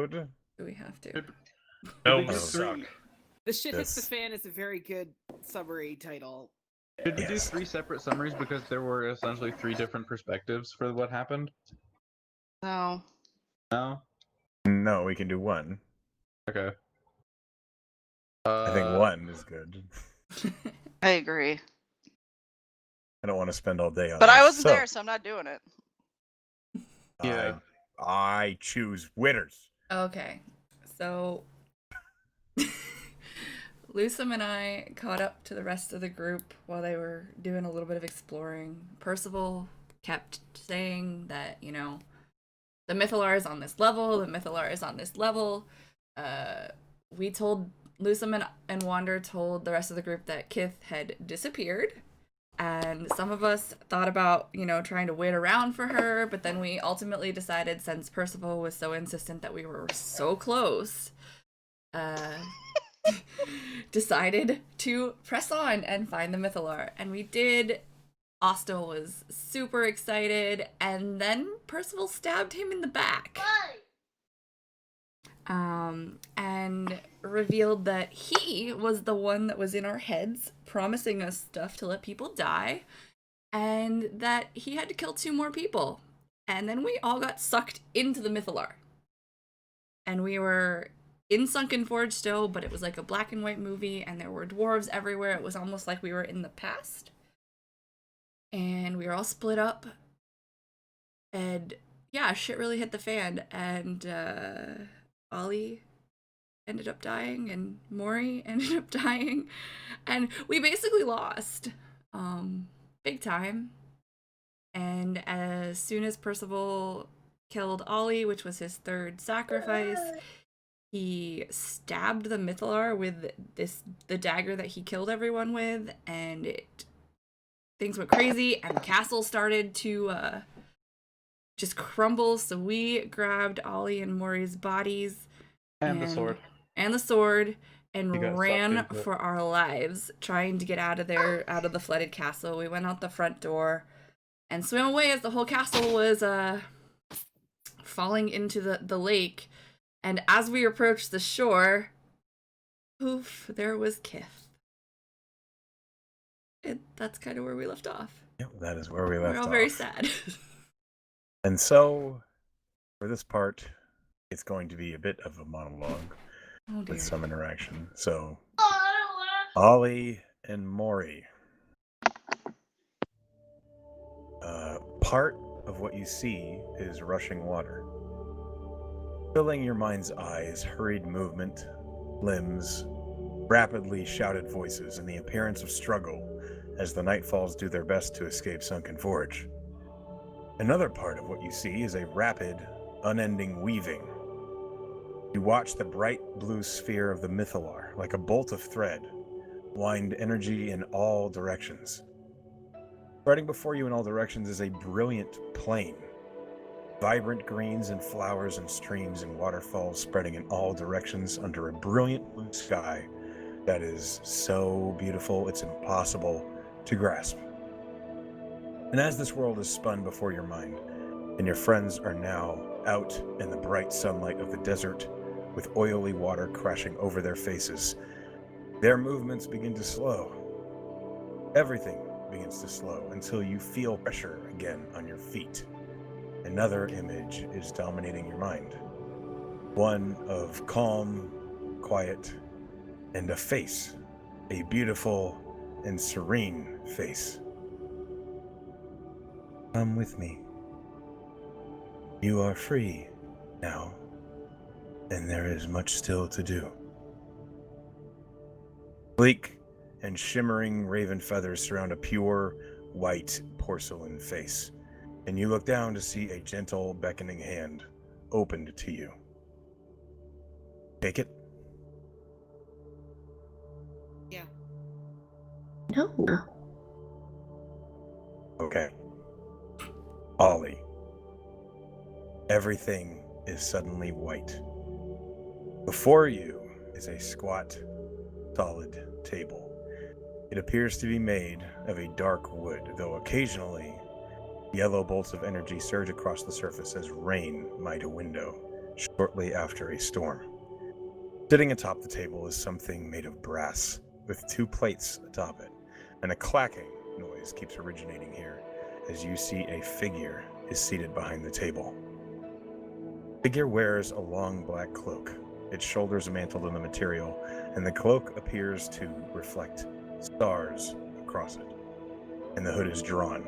Do we have to? No, we we do suck. The Shit Hits the Yes. Fan is a very good summary title. Did we do Yes. 3 separate summaries because there were essentially 3 different perspectives for what happened? No. No? No, we can do one. Okay. I think one is good. I agree. I don't want to spend all day on But this. I wasn't there, so I'm not doing it. Yeah. I choose winners. Okay, so Lusum and I caught up to the rest of the group while they were doing a little bit of exploring. Percival kept saying that, you know, the Mythalar is on this level, the Mythalar is on this level. We told, Lusum and Wander told the rest of the group that Kith had disappeared. And some of us thought about, you know, trying to wait around for her, but then we ultimately decided, since Percival was so insistent that we were so close, decided to press on and find the Mythalar. And we did. Ostel was super excited, and then Percival stabbed him in the back. And revealed that he was the one that was in our heads, promising us stuff to let people die, and that he had to kill 2 more people. And then we all got sucked into the Mythalar. And we were in Sunken Forge still, but it was like a black and white movie, and there were dwarves everywhere. It was almost like we were in the past. And we were all split up. And yeah, shit really hit the fan. And Ollie ended up dying, and Maury ended up dying, and we basically lost big time. And as soon as Percival killed Ollie, which was his 3rd sacrifice, he stabbed the Mythalar with the dagger that he killed everyone with, and things went crazy, and the castle started to just crumble. So we grabbed Ollie and Maury's bodies And the sword. and the sword, You and got ran sucked into it. for our lives, trying to get out of there, out of the flooded castle. We went out the front door and swam away as the whole castle was falling into the lake. And as we approached the shore, poof, there was Kith. That's kind of where we left off. Yep, that is where we left We're all off. very sad. And so, for this part, it's going to be a bit of a monologue Oh dear. with some interaction. So, Ollie and Maury. Part of what you see is rushing water. Filling your mind's eye is hurried movement, limbs, rapidly shouted voices, and the appearance of struggle as the Nightfalls do their best to escape Sunken Forge. Another part of what you see is a rapid, unending weaving. You watch the bright blue sphere of the Mythalar, like a bolt of thread, wind energy in all directions. Spreading before you in all directions is a brilliant plain. Vibrant greens and flowers and streams and waterfalls spreading in all directions under a brilliant blue sky that is so beautiful it's impossible to grasp. And as this world is spun before your mind, and your friends are now out in the bright sunlight of the desert with oily water crashing over their faces, their movements begin to slow. Everything begins to slow until you feel pressure again on your feet. Another image is dominating your mind. One of calm, quiet, and a face. A beautiful and serene face. Come with me. You are free now, and there is much still to do. Bleak and shimmering raven feathers surround a pure, white porcelain face, and you look down to see a gentle, beckoning hand opened to you. Take it? Yeah. No. Okay. Ollie. Everything is suddenly white. Before you is a squat, solid table. It appears to be made of a dark wood, though occasionally yellow bolts of energy surge across the surface as rain might a window, shortly after a storm. Sitting atop the table is something made of brass, with 2 plates atop it, and a clacking noise keeps originating here as you see a figure is seated behind the table. The figure wears a long black cloak, its shoulders mantled in the material, and the cloak appears to reflect stars across it, and the hood is drawn.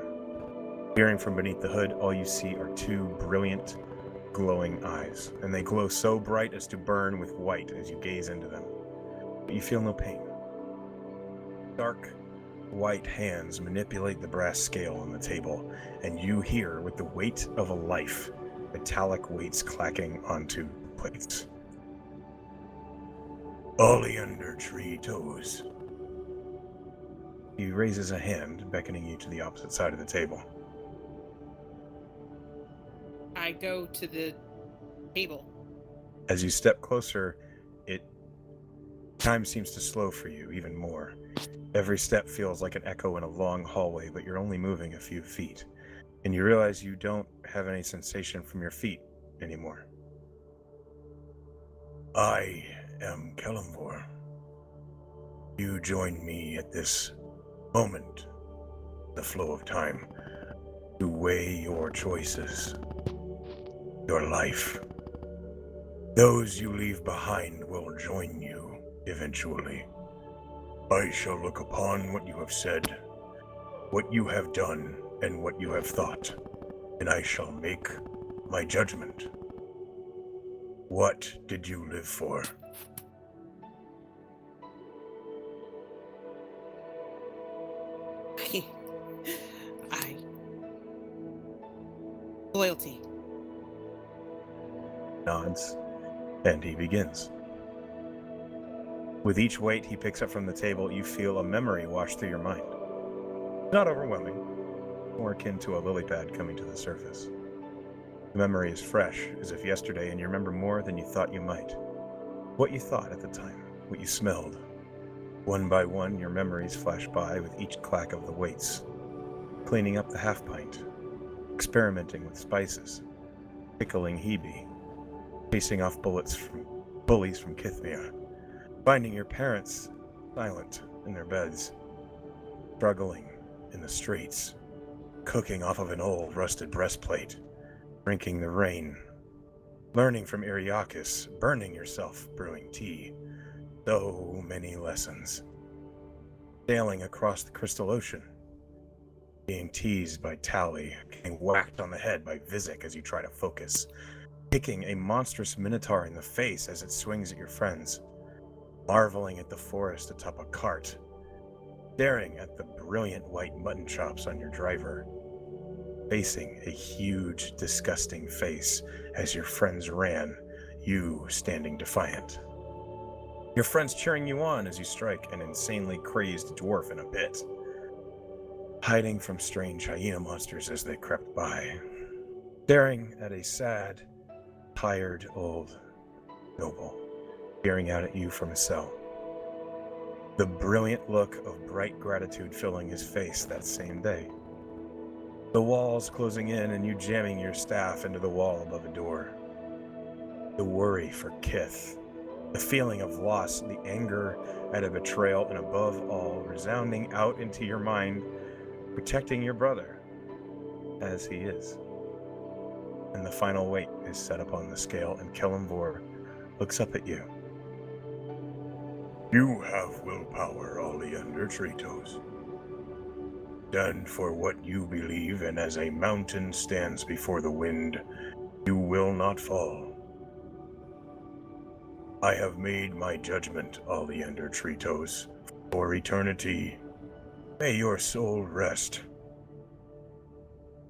Peering from beneath the hood, all you see are 2 brilliant, glowing eyes, and they glow so bright as to burn with white as you gaze into them. But you feel no pain. Dark, white hands manipulate the brass scale on the table, and you hear, with the weight of a life, metallic weights clacking onto plates. Oleander Tree Toes. He raises a hand, beckoning you to the opposite side of the table. I go to the table. As you step closer, time seems to slow for you even more. Every step feels like an echo in a long hallway, but you're only moving a few feet, and you realize you don't have any sensation from your feet anymore. I am Kellamvor. You join me at this moment, the flow of time, to weigh your choices, your life. Those you leave behind will join you eventually. I shall look upon what you have said, what you have done, and what you have thought, and I shall make my judgment. What did you live for? I loyalty. Nods, and he begins. With each weight he picks up from the table, you feel a memory wash through your mind. Not overwhelming, more akin to a lily pad coming to the surface. The memory is fresh, as if yesterday, and you remember more than you thought you might. What you thought at the time, what you smelled. One by one, your memories flash by with each clack of the weights. Cleaning up the half pint, experimenting with spices, pickling Hebe, chasing off bullies from Kithmia, finding your parents silent in their beds, struggling in the streets, cooking off of an old rusted breastplate, drinking the rain, learning from Iriakis, burning yourself brewing tea. So many lessons. Sailing across the crystal ocean, being teased by Tally, getting whacked on the head by Vizik as you try to focus, kicking a monstrous minotaur in the face as it swings at your friends, marveling at the forest atop a cart, staring at the brilliant white mutton chops on your driver, facing a huge, disgusting face as your friends ran, you standing defiant. Your friends cheering you on as you strike an insanely crazed dwarf in a pit, hiding from strange hyena monsters as they crept by, staring at a sad, tired old noble peering out at you from a cell. The brilliant look of bright gratitude filling his face that same day. The walls closing in and you jamming your staff into the wall above a door. The worry for Kith. The feeling of loss, the anger at a betrayal, and above all, resounding out into your mind, protecting your brother, as he is. And the final weight is set upon the scale, and Kellamvor looks up at you. You have willpower, Oleander Treetoes. Stand for what you believe, and as a mountain stands before the wind, you will not fall. I have made my judgment, Oleander Treetoes, for eternity. May your soul rest.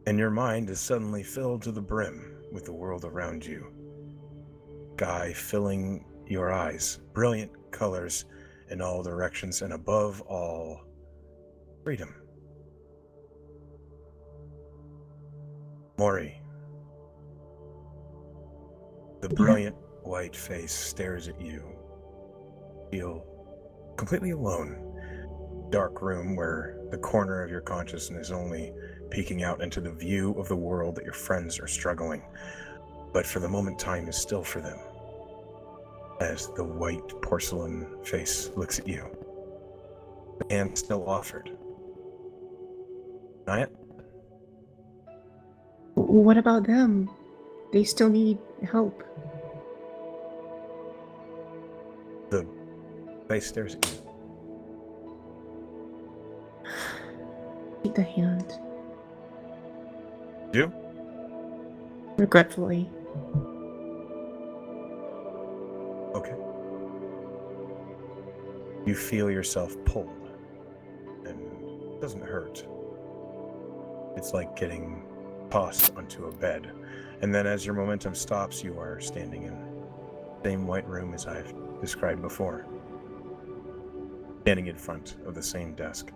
And your mind is suddenly filled to the brim with the world around you. Sky filling your eyes, brilliant colors in all directions, and above all, freedom. Mori. The brilliant white face stares at you. Feel completely alone. Dark room where the corner of your consciousness is only peeking out into the view of the world that your friends are struggling. But for the moment, time is still for them. As the white porcelain face looks at you. The hand still offered. Naya? What about them? They still need help. The face stares at you. Take the hand. You? Regretfully. Okay. You feel yourself pulled. And it doesn't hurt. It's like getting tossed onto a bed. And then as your momentum stops, you are standing in the same white room as I've described before. Standing in front of the same desk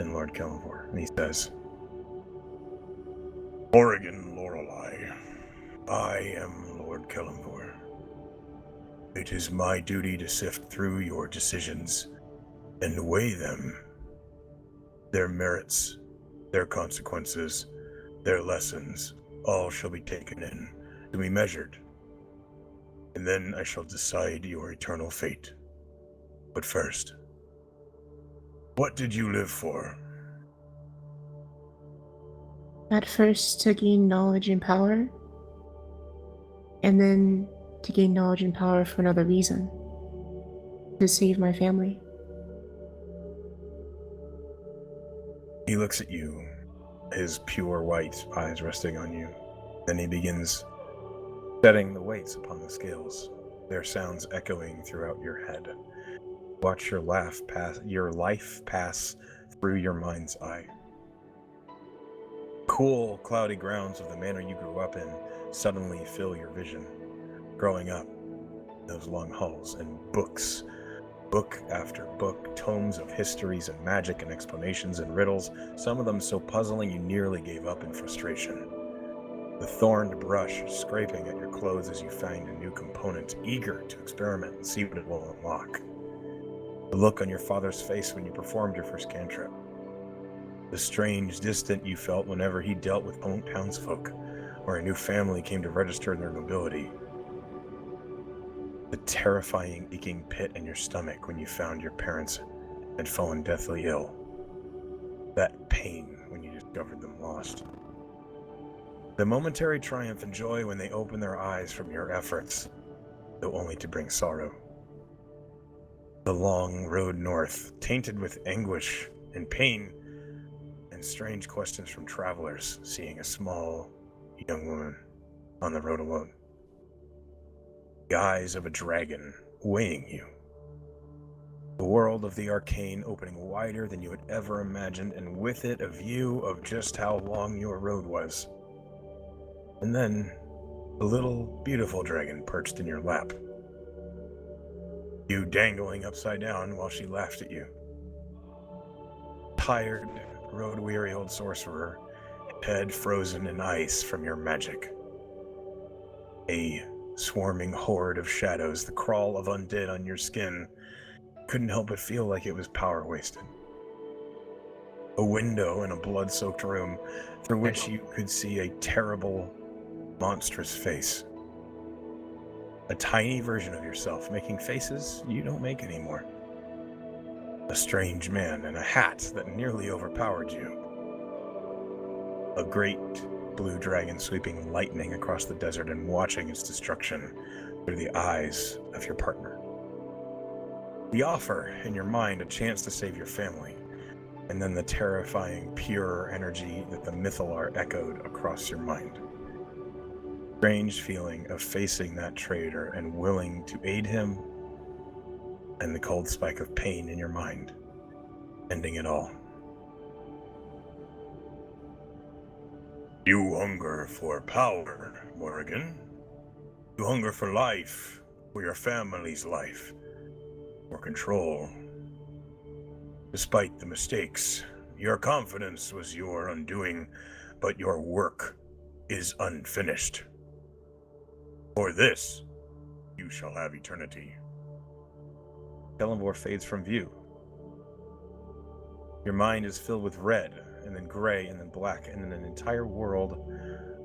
in Lord Kellenvor. And he says, Oregon Lorelei, I am Lord Kellenvor. It is my duty to sift through your decisions and weigh them. Their merits, their consequences, their lessons, all shall be taken in, to be measured. And then I shall decide your eternal fate. But first, what did you live for? At first, to gain knowledge and power, and then to gain knowledge and power for another reason. To save my family. He looks at you, his pure white eyes resting on you. Then he begins setting the weights upon the scales, their sounds echoing throughout your head. Watch your life pass through your mind's eye. Cool, cloudy grounds of the manor you grew up in suddenly fill your vision. Growing up, those long halls and books, book after book, tomes of histories and magic and explanations and riddles, some of them so puzzling you nearly gave up in frustration. The thorned brush scraping at your clothes as you find a new component, eager to experiment and see what it will unlock. The look on your father's face when you performed your first cantrip. The strange distant you felt whenever he dealt with townsfolk, or a new family came to register their nobility. The terrifying aching pit in your stomach when you found your parents had fallen deathly ill. That pain when you discovered them lost. The momentary triumph and joy when they opened their eyes from your efforts, though only to bring sorrow. The long road north, tainted with anguish and pain, and strange questions from travelers seeing a small, young woman on the road alone. The eyes of a dragon weighing you. The world of the arcane opening wider than you had ever imagined, and with it a view of just how long your road was. And then, a little, beautiful dragon perched in your lap. You dangling upside down while she laughed at you. Tired, road-weary old sorcerer, head frozen in ice from your magic. A swarming horde of shadows, the crawl of undead on your skin, couldn't help but feel like it was power wasted. A window in a blood-soaked room through which you could see a terrible, monstrous face. A tiny version of yourself making faces you don't make anymore. A strange man in a hat that nearly overpowered you. A great blue dragon sweeping lightning across the desert and watching its destruction through the eyes of your partner. The offer in your mind a chance to save your family, and then the terrifying, pure energy that the Mythalar echoed across your mind. Strange feeling of facing that traitor and willing to aid him, and the cold spike of pain in your mind, ending it all. You hunger for power, Morrigan. You hunger for life, for your family's life, for control. Despite the mistakes, your confidence was your undoing, but your work is unfinished. For this, you shall have eternity. Kellenvor fades from view. Your mind is filled with red, and then gray, and then black, and then an entire world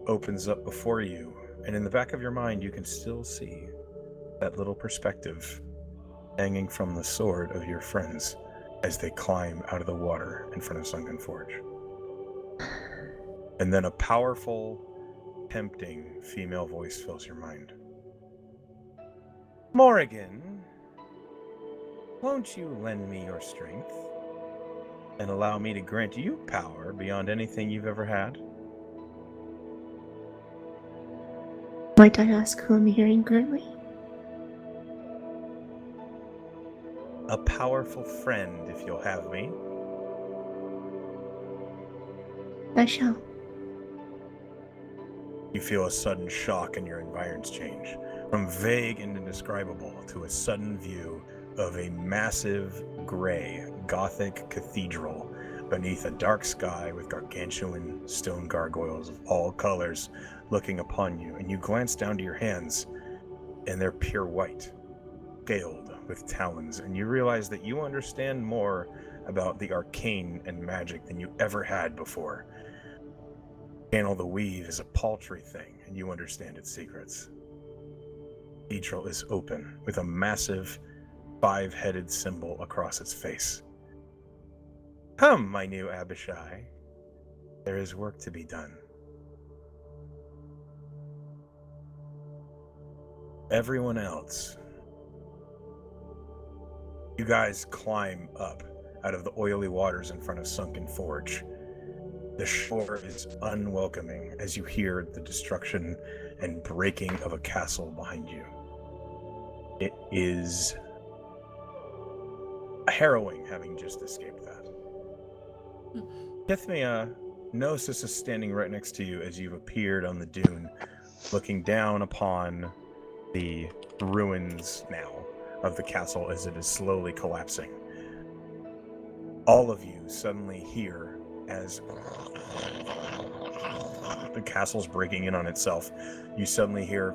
opens up before you, and in the back of your mind, you can still see that little perspective hanging from the sword of your friends as they climb out of the water in front of Sunken Forge. And then a powerful, tempting female voice fills your mind. Morrigan, won't you lend me your strength and allow me to grant you power beyond anything you've ever had? Might I ask who I'm hearing currently? A powerful friend, if you'll have me. I shall. You feel a sudden shock and your environs change, from vague and indescribable to a sudden view of a massive, gray, Gothic cathedral beneath a dark sky with gargantuan stone gargoyles of all colors looking upon you, and you glance down to your hands, and they're pure white, scaled with talons, and you realize that you understand more about the arcane and magic than you ever had before. Channel the Weave is a paltry thing, and you understand its secrets. The cathedral is open, with a massive, 5-headed symbol across its face. Come, my new Abishai. There is work to be done. Everyone else, you guys climb up out of the oily waters in front of Sunken Forge. The shore is unwelcoming as you hear the destruction and breaking of a castle behind you. It is harrowing having just escaped that. Kithmia, Gnosis is standing right next to you as you've appeared on the dune, looking down upon the ruins now of the castle as it is slowly collapsing. All of you suddenly hear as the castle's breaking in on itself. You suddenly hear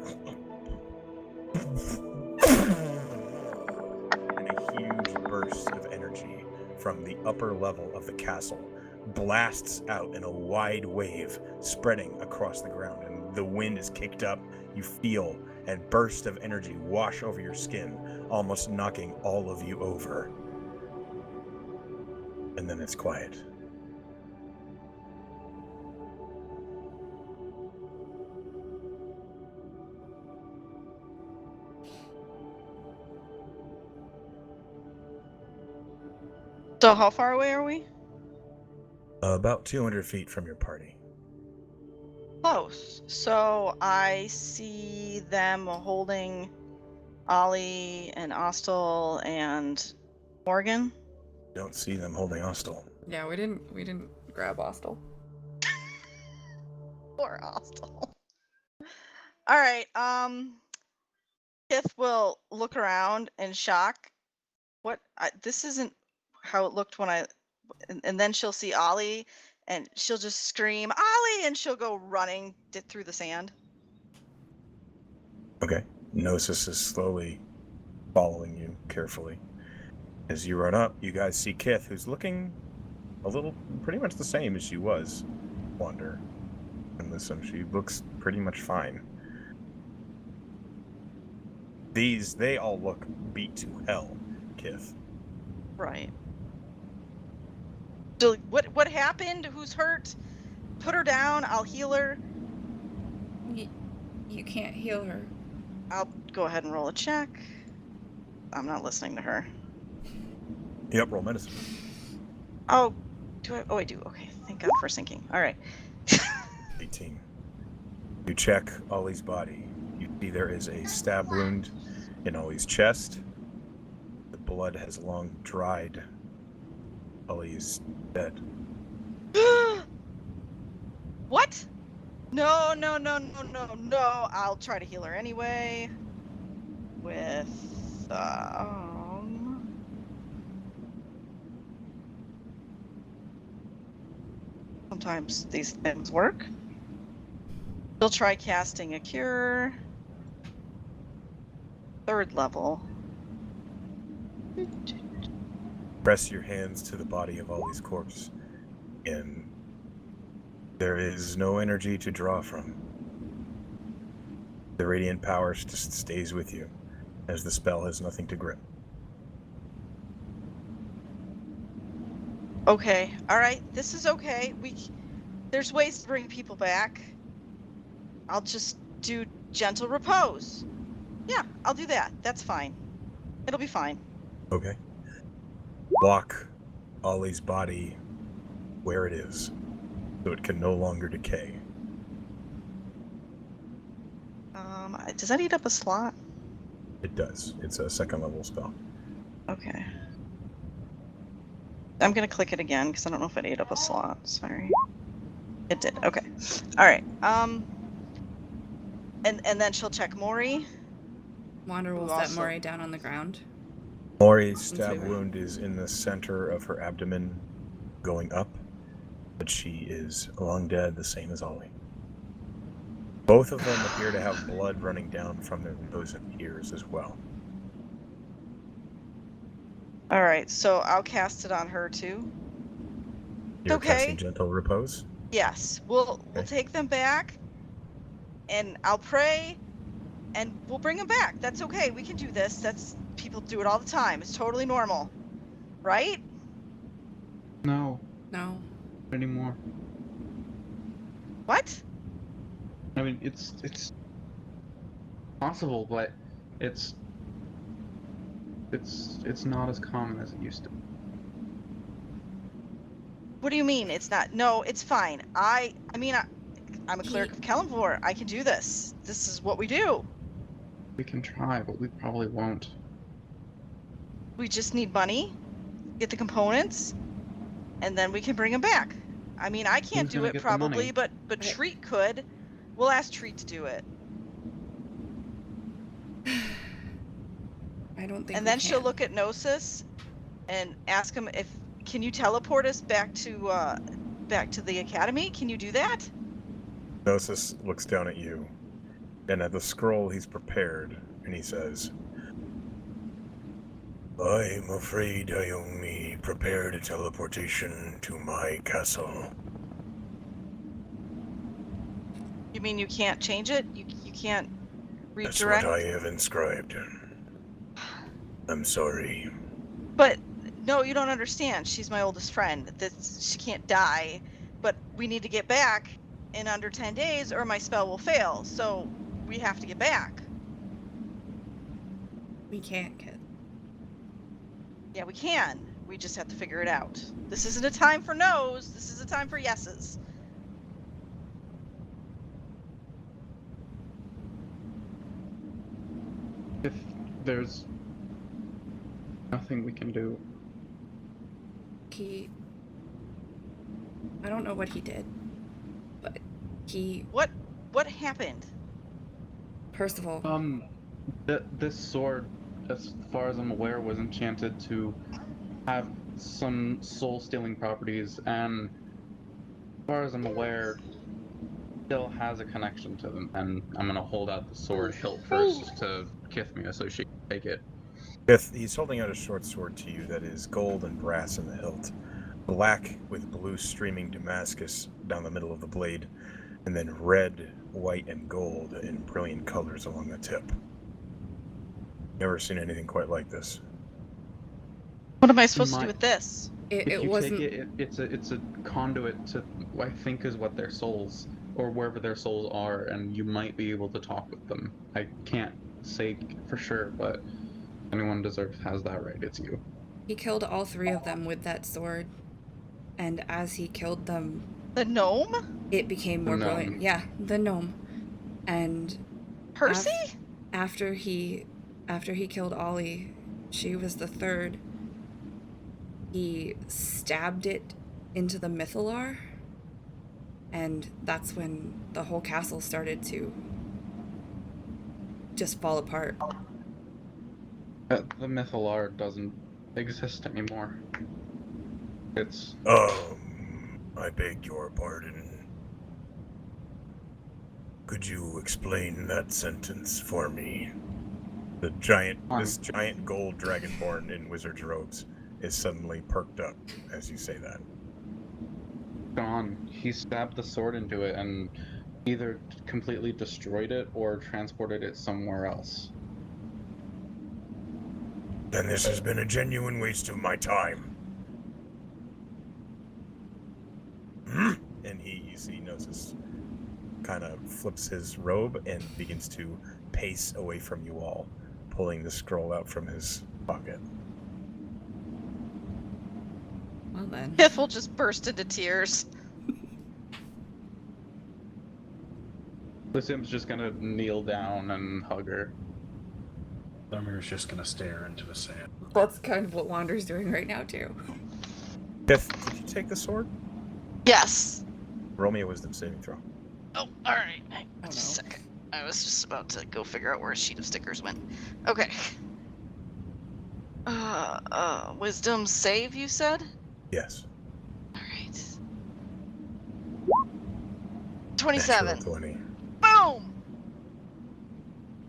and a huge burst of energy from the upper level of the castle blasts out in a wide wave, spreading across the ground, and the wind is kicked up. You feel a burst of energy wash over your skin, almost knocking all of you over. And then it's quiet. So how far away are we? About 200 feet from your party. Close. So I see them holding Ollie and Ostel and Morgan. Don't see them holding Ostel. Yeah, we didn't grab Hostel. Poor Ostel. All right. Kith will look around in shock. This isn't how it looked when and then she'll see Ollie and she'll just scream, Ollie! And she'll go running through the sand. Okay. Gnosis is slowly following you carefully. As you run up, you guys see Kith, who's looking a little, pretty much the same as she was, Wander. And listen, she looks pretty much fine. They all look beat to hell, Kith. Right. So what happened? Who's hurt? Put her down. I'll heal her. You can't heal her. I'll go ahead and roll a check. I'm not listening to her. Yep, roll medicine. Oh, do I? Oh, I do. Okay. Thank God for syncing. All right. 18. You check Ollie's body. You see there is a stab wound in Ollie's chest. The blood has long dried. Ollie is dead. What? No. I'll try to heal her anyway. With, sometimes these things work. She'll try casting a cure. 3rd level. Press your hands to the body of Ollie's corpse, and there is no energy to draw from. The radiant power just stays with you, as the spell has nothing to grip. Okay. All right. This is okay. There's ways to bring people back. I'll just do gentle repose. Yeah, I'll do that. That's fine. It'll be fine. Okay. Lock Ollie's body where it is, so it can no longer decay. Does that eat up a slot? It does. It's a second level spell. Okay. I'm gonna click it again because I don't know if it ate up a slot. Sorry. It did. Okay. All right. And then she'll check Maury. Wander will Who set also- Maury down on the ground. Maury's stab Okay. wound is in the center of her abdomen, going up, but she is long dead, the same as Ollie. Both of them appear to have blood running down from their nose and ears as well. All right. So I'll cast it on her too. You're Okay. casting Gentle Repose? Yes. We'll Okay. take them back, and I'll pray, and we'll bring them back. That's okay. We can do this. People do it all the time. It's totally normal, right? No, No. not anymore. What? I mean, it's possible, but it's not as common as it used to. What do you mean it's not? No, it's fine. I'm a cleric of Kellenvor. I can do this. This is what we do. We can try, but we probably won't. We just need money, get the components, and then we can bring them back. I mean, I can't Who's do gonna it get the probably, money? but Treat could. We'll ask Treat to do it. I don't think And we then she'll can. look at Gnosis and ask him can you teleport us back to the academy? Can you do that? Gnosis looks down at you, and at the scroll he's prepared, and he says, I'm afraid I only prepared a teleportation to my castle. You mean you can't change it? You can't That's redirect? what I have inscribed. I'm sorry. But no, you don't understand. She's my oldest friend. She can't die. But we need to get back in under 10 days or my spell will fail. So we have to get back. We can't, kid. Yeah, we can. We just have to figure it out. This isn't a time for no's. This is a time for yeses. If there's nothing we can do, I don't know what he did, but What happened? first of all, this sword, as far as I'm aware, was enchanted to have some soul-stealing properties, and as far as I'm aware, still has a connection to them. And I'm gonna hold out the sword hilt first to Kithmia so she can take it. He's holding out a short sword to you that is gold and brass in the hilt, black with blue streaming Damascus down the middle of the blade, and then red, white, and gold in brilliant colors along the tip. Never seen anything quite like this. What am I supposed to do with this? If it you wasn't. take it, it's a conduit to what I think is what their souls, or wherever their souls are, and you might be able to talk with them. I can't say for sure, but anyone has that right. It's you. He killed all three of them with that sword, and as he killed them, The gnome? it became more The gnome. brilliant. Yeah, the gnome. And Percy? after he killed Ollie, she was the third. He stabbed it into the Mythalar, and that's when the whole castle started to just fall apart. The Mythalar doesn't exist anymore. It's I beg your pardon. Could you explain that sentence for me? This giant gold dragonborn in wizard's robes is suddenly perked up as you say that. gone. He stabbed the sword into it, and either completely destroyed it or transported it somewhere else. Then this has been a genuine waste of my time. And you see Gnosis kind of flips his robe and begins to pace away from you all, pulling the scroll out from his pocket. Well then. Kith will just burst into tears. Lysim's just gonna kneel down and hug her. Summer's just gonna stare into the sand. That's kind of what Wander's doing right now too. Kith, did you take the sword? Yes. Roll me a wisdom saving throw. Oh, all right. Oh, Just a no. second. I was just about to go figure out where a sheet of stickers went. Okay. Wisdom save, you said? Yes. All right. 27. Natural 20. Boom!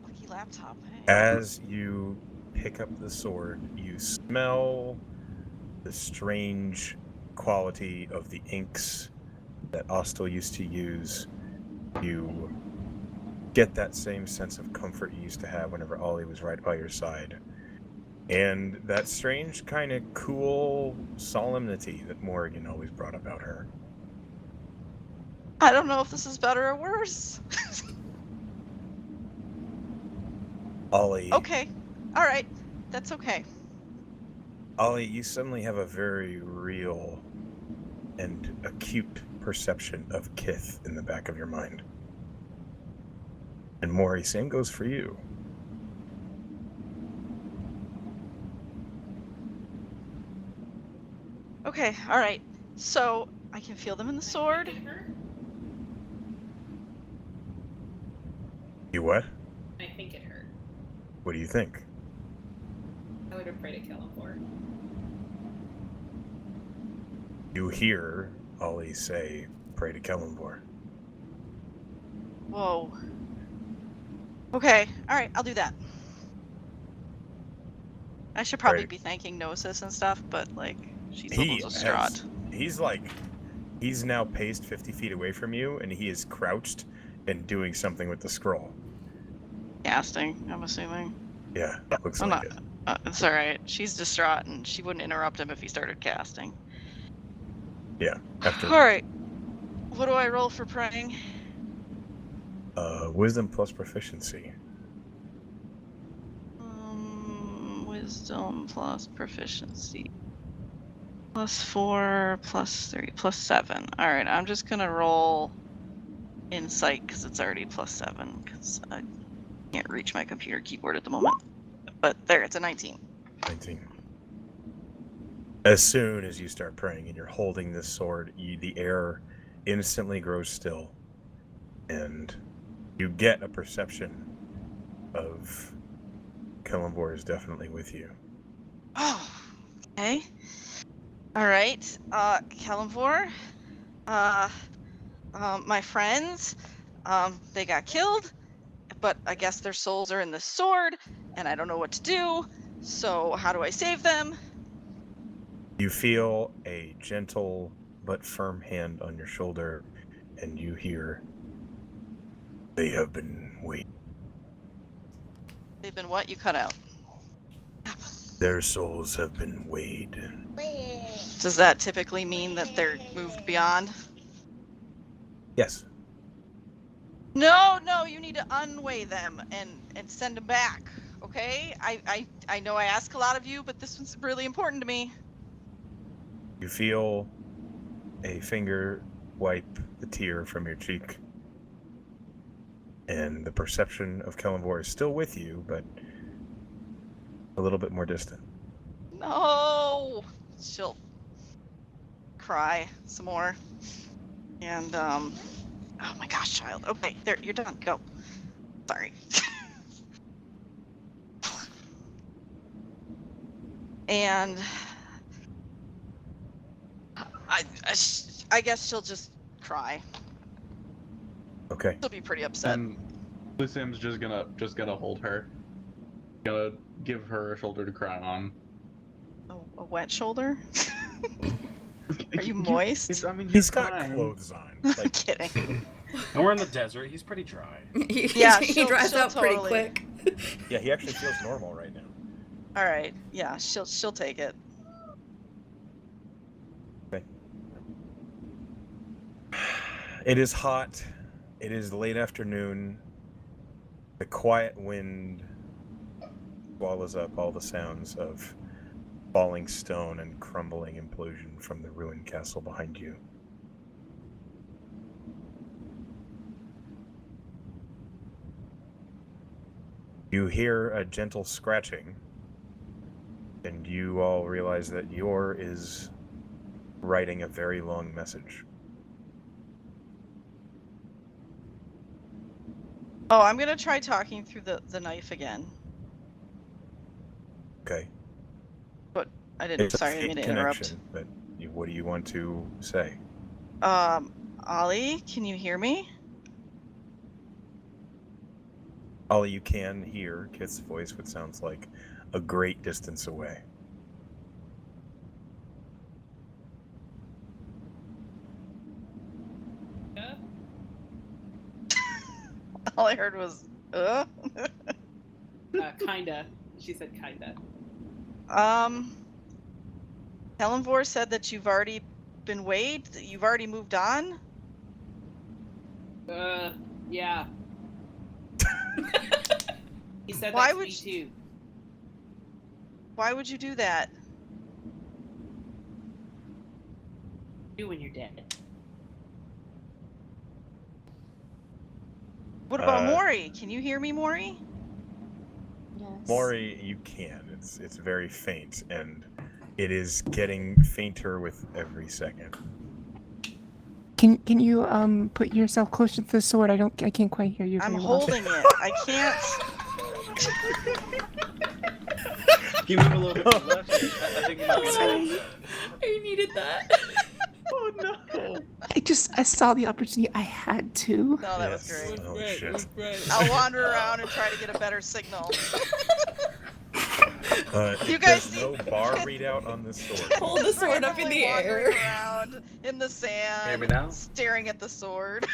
Lucky laptop, hey. As you pick up the sword, you smell the strange quality of the inks that Ostel used to use. You get that same sense of comfort you used to have whenever Ollie was right by your side. And that strange kind of cool solemnity that Morrigan always brought about her. I don't know if this is better or worse. Ollie, Okay. All right. That's okay. Ollie, you suddenly have a very real and acute perception of Kith in the back of your mind. And Maury, same goes for you. Okay. All right. So I can feel them in the sword. You what? I think it hurt. What do you think? I would have prayed to kill him for. You hear Ollie say, "Pray to Kellenborg." Whoa. Okay. All right. I'll do that. I should probably Right. be thanking Gnosis and stuff, but like she's a He little distraught. he's now paced 50 feet away from you, and he is crouched and doing something with the scroll. Casting, I'm assuming. Yeah, looks I'm like not. it. It's all right. She's distraught, and she wouldn't interrupt him if he started casting. Yeah, after All right. What do I roll for praying? wisdom plus proficiency. Wisdom plus proficiency. +4, +3, +7. All right. I'm just gonna roll insight because it's already +7 because I can't reach my computer keyboard at the moment. But there, it's a 19. 19. As soon as you start praying and you're holding this sword, the air instantly grows still, and you get a perception of Kellenborg is definitely with you. Oh, okay. All right. Kellenvor, my friends, they got killed, but I guess their souls are in the sword, and I don't know what to do. So how do I save them? You feel a gentle but firm hand on your shoulder, and you hear, "They have been waiting. They've been what? You cut out. Their souls have been weighed." Does that typically mean that they're moved beyond? Yes. No, you need to unweigh them and send them back. Okay? I know I ask a lot of you, but this one's really important to me. You feel a finger wipe the tear from your cheek. And the perception of Kellenborg is still with you, but a little bit more distant. No! She'll cry some more. And, oh my gosh, child. Okay, there, you're done. Go. Sorry. And I guess she'll just cry. Okay. She'll be pretty upset. And Lysim's just gonna hold her. Gonna give her a shoulder to cry on. A wet shoulder? Are you moist? I mean, He's you're got crying. clothes on. I'm Like, kidding. And we're in the desert. He's pretty dry. Yeah, he she'll- dries she'll out pretty totally- quick. Yeah, he actually feels normal right now. All right. Yeah, she'll take it. It is hot. It is late afternoon. The quiet wind swallows up all the sounds of falling stone and crumbling implosion from the ruined castle behind you. You hear a gentle scratching, and you all realize that Yor is writing a very long message. Oh, I'm gonna try talking through the knife again. Okay. But I didn't. It's a Sorry, I didn't mean faint to interrupt. connection, but what do you want to say? Ollie, can you hear me? Ollie, you can hear Kith's voice, which sounds like a great distance away. Yeah. All I heard was, Kinda. She said kinda. Helenvor said that you've already been weighed, that you've already moved on. Yeah. He said Why that to would me you- too. Why would you do that? Do when you're dead. What about Uh, Maury? Can you hear me, Maury? Yes. Maury, you can. It's very faint, and it is getting fainter with every second. Can you put yourself closer to the sword? I can't quite hear you. I'm very well. holding it. I can't. Can you move a little bit to the left? I think it might be Sorry. I needed that. Oh no! I saw the opportunity. I had to. No, that was Yes. great. Oh, shit. I'll wander around and try to get a better signal. You there's guys no see- bar readout on this sword. Hold the sword up in Randomly the wandering air. around in the sand, Hear me now? staring at the sword.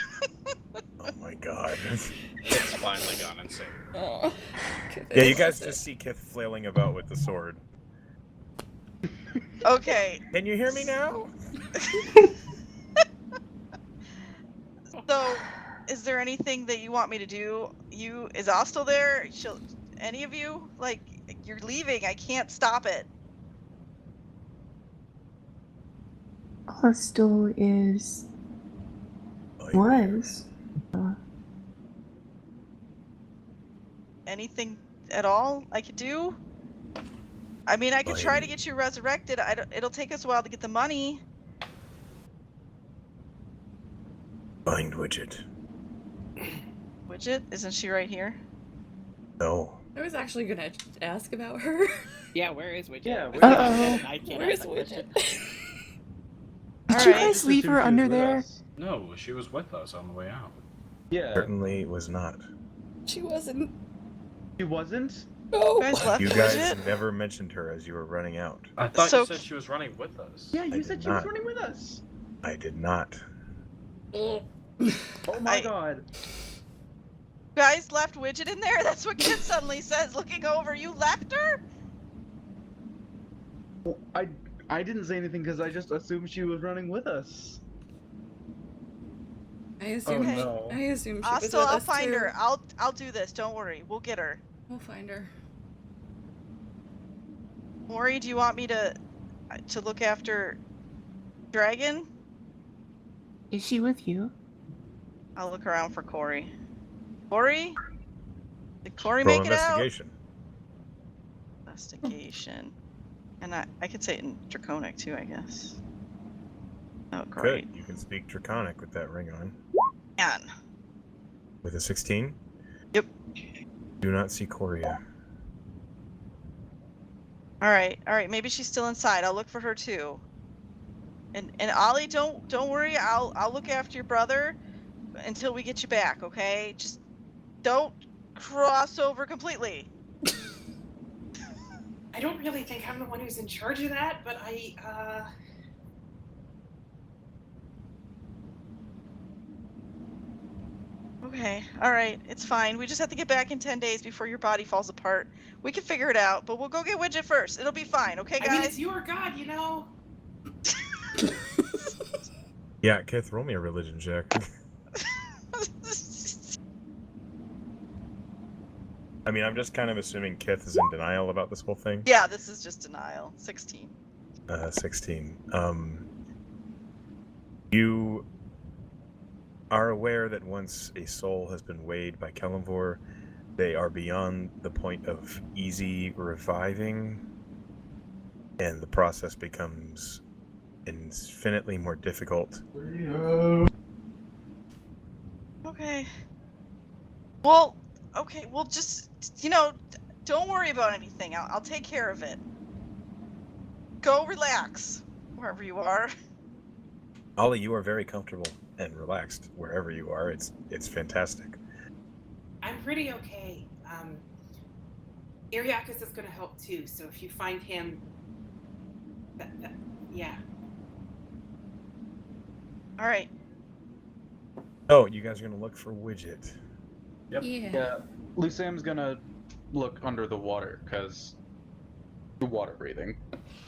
Oh my god. It's finally gone insane. Oh. Yeah, you guys just see Kith flailing about with the sword. Okay, Can you hear me now? so is there anything that you want me to do? Is Ostel there? Any of you? Like, you're leaving. I can't stop it. Hostel was. Anything at all I could do? I mean, I could try to get you resurrected. It'll take us a while to get the money. Find Widget. Widget, isn't she right here? No. I was actually gonna ask about her. Yeah, where is Widget? Yeah, where is I can't Where's ask that question. Widget? Did All you right. guys Just leave assume her she was under with there? us. No, she was with us on the way out. Yeah. Certainly was not. She wasn't. She wasn't? No. You guys left You guys Widget? never mentioned her as you were running out. I thought So- you said she was running with us. Yeah, you did said she was not. running with us. I did not. Oh my I- god. You guys left Widget in there? That's what Kid suddenly says, looking over. You left her? Well, I didn't say anything because I just assumed she was running with us. I assume. Okay. no. I assume she was with Ostel, I'll us find too. her. I'll do this. Don't worry. We'll get her. We'll find her. Maury, do you want me to look after Dragon? Is she with you? I'll look around for Corey. Corey? Did Corey Roll make it out? investigation. Investigation. And I could say it in Draconic too, I guess. Oh, great. Good. You can speak Draconic with that ring on. Man. With a 16? Yep. Do not see Coria. All right. Maybe she's still inside. I'll look for her too. And Ollie, don't worry. I'll look after your brother until we get you back. Okay? Just don't cross over completely. I don't really think I'm the one who's in charge of that, but Okay, all right, it's fine. We just have to get back in 10 days before your body falls apart. We can figure it out, but we'll go get Widget first. It'll be fine, okay, I mean, it's guys? you or God, you know. Yeah, Kith, roll me a religion check. I mean, I'm just kind of assuming Kith is in denial about this whole thing. Yeah, this is just denial. 16. 16. You are aware that once a soul has been weighed by Kellamvor, they are beyond the point of easy reviving, and the process becomes infinitely more difficult. Okay. Well, okay, well, just, don't worry about anything. I'll take care of it. Go relax, wherever you are. Ollie, you are very comfortable and relaxed wherever you are. It's fantastic. I'm pretty okay. Ariakis is going to help too. So if you find him, yeah. All right. Oh, you guys are gonna look for Widget. Yep. Yeah. Lusam's gonna look under the water because the water breathing.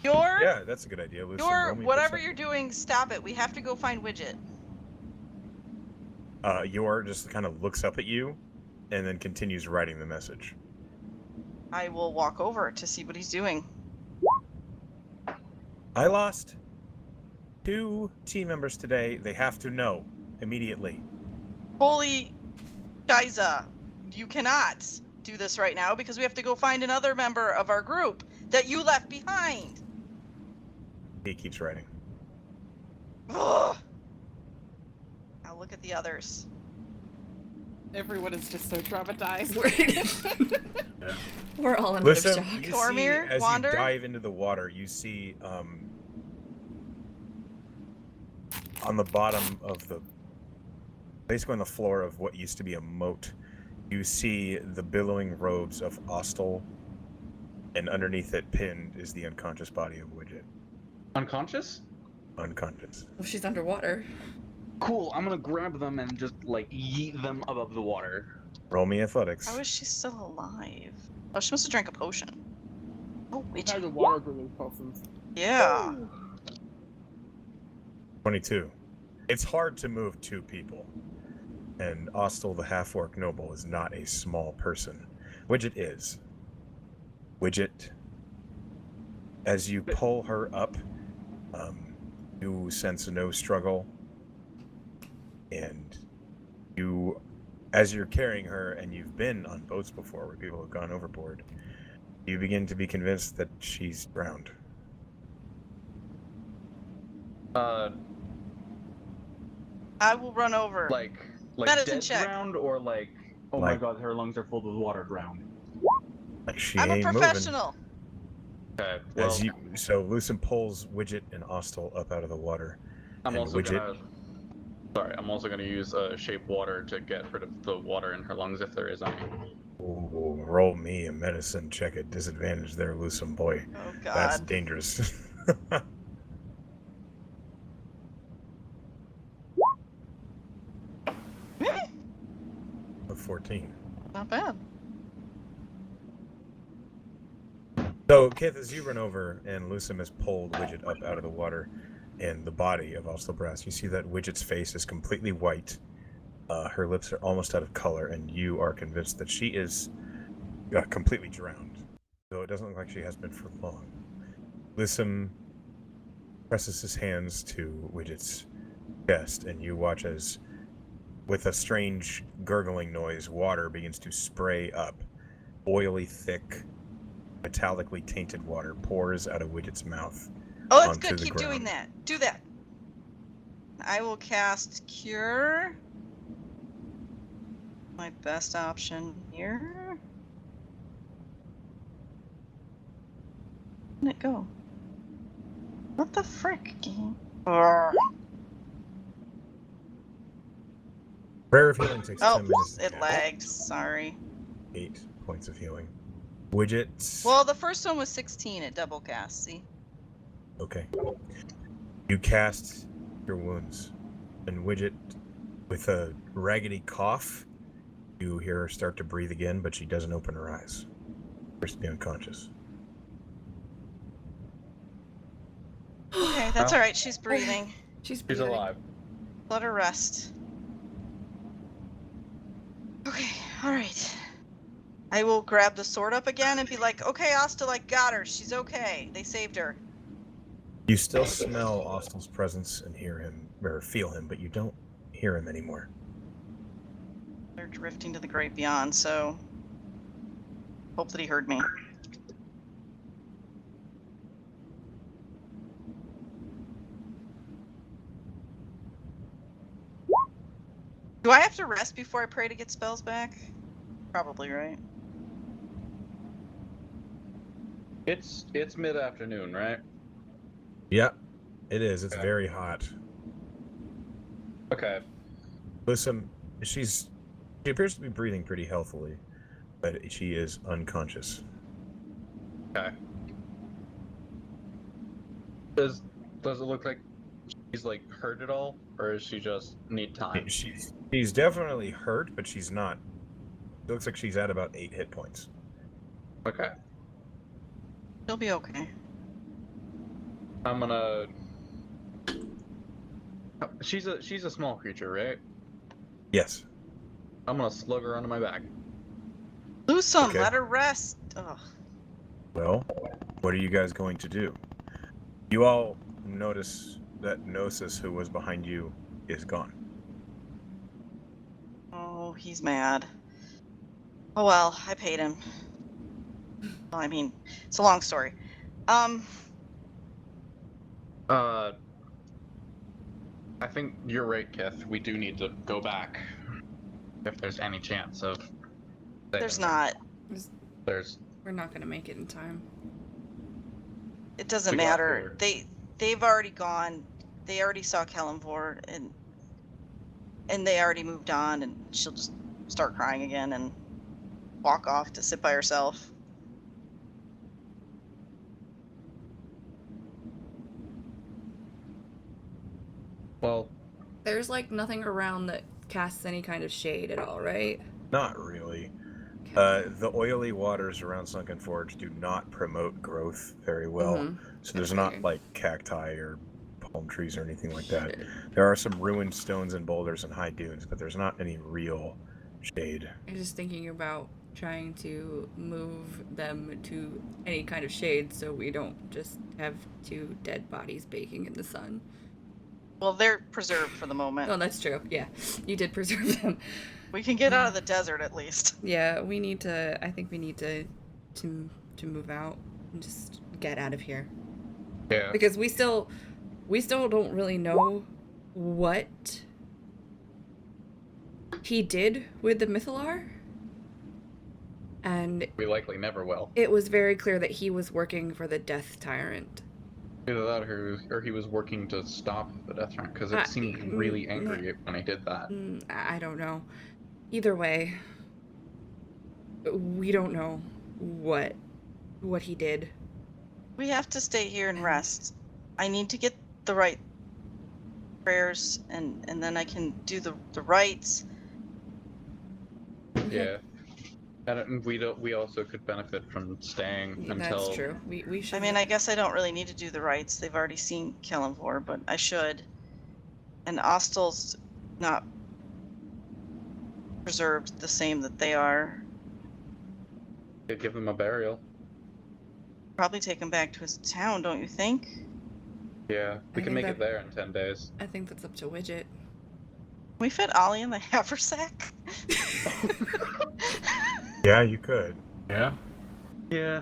Yeah, that's a good idea. Lucien, roll me Whatever perception. you're doing, stop it. We have to go find Widget. Yor just kind of looks up at you, and then continues writing the message. I will walk over to see what he's doing. I lost 2 team members today. They have to know immediately. Holy Shiza, you cannot do this right now because we have to go find another member of our group that you left behind. He keeps writing. Ugh. Now look at the others. Everyone is just so traumatized. We're all in a bit of Listen, shock. you see, Cormir, as Wander? you dive into the water, you see on the bottom of the, basically on the floor of what used to be a moat, you see the billowing robes of Ostel, and underneath it, pinned, is the unconscious body of Widget. Unconscious? Unconscious. Oh, she's underwater. Cool. I'm gonna grab them and just like yeet them above the water. Roll me athletics. How is she still alive? Oh, she must have drank a potion. Oh, We Widget. have the water breathing potions. Yeah. 22. It's hard to move 2 people. And Ostel the half-orc noble is not a small person. Widget is. Widget, as you pull her up, you sense no struggle. And you, as you're carrying her, and you've been on boats before where people have gone overboard, you begin to be convinced that she's drowned. I will run over. Like Medicine dead check. drowned or like, oh my Like- god, her lungs are filled with water drowned. Like she I'm a ain't moving. professional. Okay, well, So Lucen pulls Widget and Ostel up out of the water. I'm and also Widget- gonna. Sorry, I'm also gonna use shape water to get rid of the water in her lungs if there is any. Ooh, roll me a medicine check at disadvantage there, Lucen boy. Oh That's God. dangerous. A 14. Not bad. So, Kith, as you run over and Lucem has pulled Widget up out of the water and the body of Ostelbrass, you see that Widget's face is completely white. Her lips are almost out of color, and you are convinced that she is completely drowned. Though it doesn't look like she has been for long. Lucem presses his hands to Widget's chest, and you watch as, with a strange gurgling noise, water begins to spray up. Oily, thick, metallically tainted water pours out of Widget's mouth. Oh, that's onto good. the Keep doing ground. that. Do that. I will cast Cure. My best option here. Where'd it go? What the frick, game? Arrgh. Prayer of healing takes 10 Oh, minutes. to it cast. lagged. Sorry. 8 points of healing. Widget. Well, the first one was 16 at double cast. See? Okay. You cast your wounds, and Widget, with a raggedy cough, You hear her start to breathe again, but she doesn't open her eyes. Appears to be unconscious. Okay, that's Well, all right. She's breathing. She's She's breathing. alive. Let her rest. Okay, all right. I will grab the sword up again and be like, okay, Asta, like, got her. She's okay. They saved her. You still smell Ostel's presence and hear him, or feel him, but you don't hear him anymore. They're drifting to the great beyond, so hope that he heard me. Do I have to rest before I pray to get spells back? Probably, right? It's mid-afternoon, right? Yeah, it is. It's Okay. very hot. Okay. Listen, she appears to be breathing pretty healthily, but she is unconscious. Okay. Does it look like she's like hurt at all, or does she just need time? She's definitely hurt, but she's not. It looks like she's at about 8 hit points. Okay. She'll be okay. I'm gonna. She's a small creature, right? Yes. I'm gonna slug her onto my back. Lose some. Okay. Let her rest. Ugh. Well, what are you guys going to do? You all notice that Gnosis, who was behind you, is gone. Oh, he's mad. Oh well, I paid him. Well, I mean, it's a long story. I think you're right, Kith. We do need to go back if there's any chance of. There's saving her. not. There's. We're not gonna make it in time. It doesn't We got matter. here. They've already gone. They already saw Kellenvor and they already moved on, and she'll just start crying again and walk off to sit by herself. Well, There's like nothing around that casts any kind of shade at all, right? Not really. The oily waters around Sunken Forge do not promote growth very well. Mhm. So there's Kinda not figured. like cacti or palm trees or anything like that. Shit. There are some ruined stones and boulders and high dunes, but there's not any real shade. I'm just thinking about trying to move them to any kind of shade so we don't just have 2 dead bodies baking in the sun. Well, they're preserved for the moment. Oh, that's true. Yeah, you did preserve them. We can get out of the desert at least. Yeah, we need to. I think we need to move out and just get out of here yeah. because we still don't really know what he did with the Mythalar, and We likely never will. it was very clear that he was working for the Death Tyrant. Either that or he was working to stop the Death Tyrant, because it seemed really angry when he did that. I don't know. Either way, we don't know what he did. We have to stay here and rest. I need to get the right prayers, and then I can do the rites. Yeah. And we also could benefit from staying until. That's true. We should. I mean, I guess I don't really need to do the rites. They've already seen Kellenvor, but I should. And Ostel's not preserved the same that they are. Could give him a burial. Probably take him back to his town, don't you think? Yeah, we I can think make that- it there in 10 days. I think that's up to Widget. Can we fit Ollie in the haversack? Yeah, you could. Yeah? Yeah.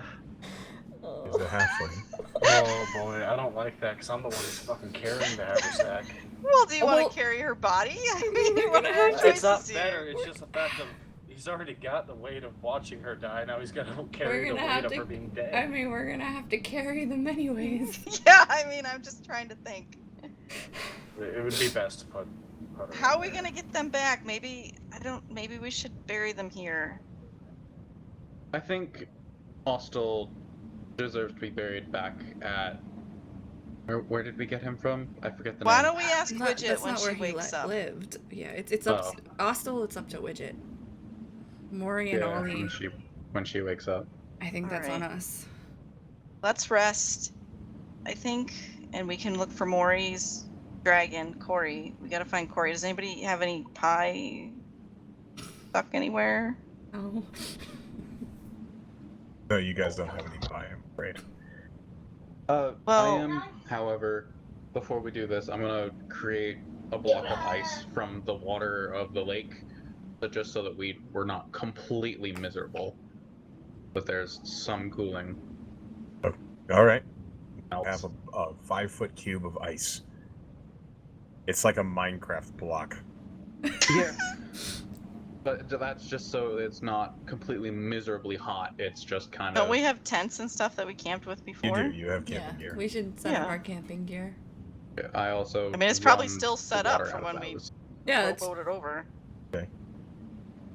He's a halfling. Oh boy, I don't like that because I'm the one who's fucking carrying the haversack. Well, do you want Well- to carry her body? I mean, We're what gonna are have your to- It's not choices better, here? it's just the fact of he's already got the weight of watching her die, now he's gonna carry the gonna weight have of to- her being dead. I mean, we're gonna have to carry them anyways. Yeah, I mean, I'm just trying to think. It would be best to put her How in are we there. gonna get them back? Maybe maybe we should bury them here. I think Hostel deserves to be buried back at. Where did we get him from? I forget the Why name. don't we ask Widget That's when not she where he wakes up? lived. Yeah, it's up. Oh. Ostel, it's up to Widget. Maury and Yeah, Ollie. when she wakes up. I think that's on Alright. us. Let's rest, I think, and we can look for Maury's dragon, Corey. We gotta find Corey. Does anybody have any pie stuck anywhere? Oh. No, you guys don't have any pie, I'm afraid. I Well- am, however, before we do this, I'm gonna create a block of ice from the water of the lake, but just so that we're not completely miserable, but there's some cooling. All right. Melts. Have a 5-foot cube of ice. It's like a Minecraft block. Yeah. But that's just so it's not completely miserably hot. It's just kind of. Don't we have tents and stuff that we camped with You before? do. You have camping Yeah, gear. we should set up Yeah. our camping gear. I also. I mean, it's probably run still the set up water from out of when we those. Yeah, it's boated over. You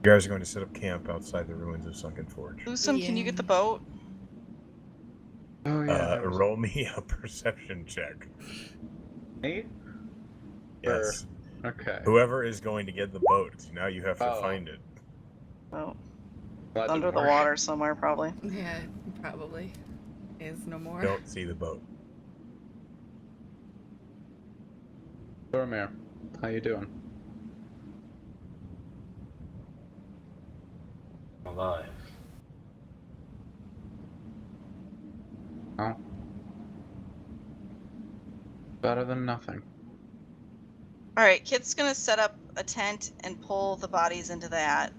guys are going to set up camp outside the ruins of Sunken Forge. Lusum, can you get the Yeah. boat? Oh yeah. there was Roll me a perception check. me? Yes. Okay. Whoever is going to get the boat, now you have to Oh. find it. Oh, That it's under didn't the work. water somewhere, probably. yeah, probably is no more. Don't see the boat. Boromir, how you doing? Alive. Oh. Better than nothing. All right, Kit's gonna set up a tent and pull the bodies into that.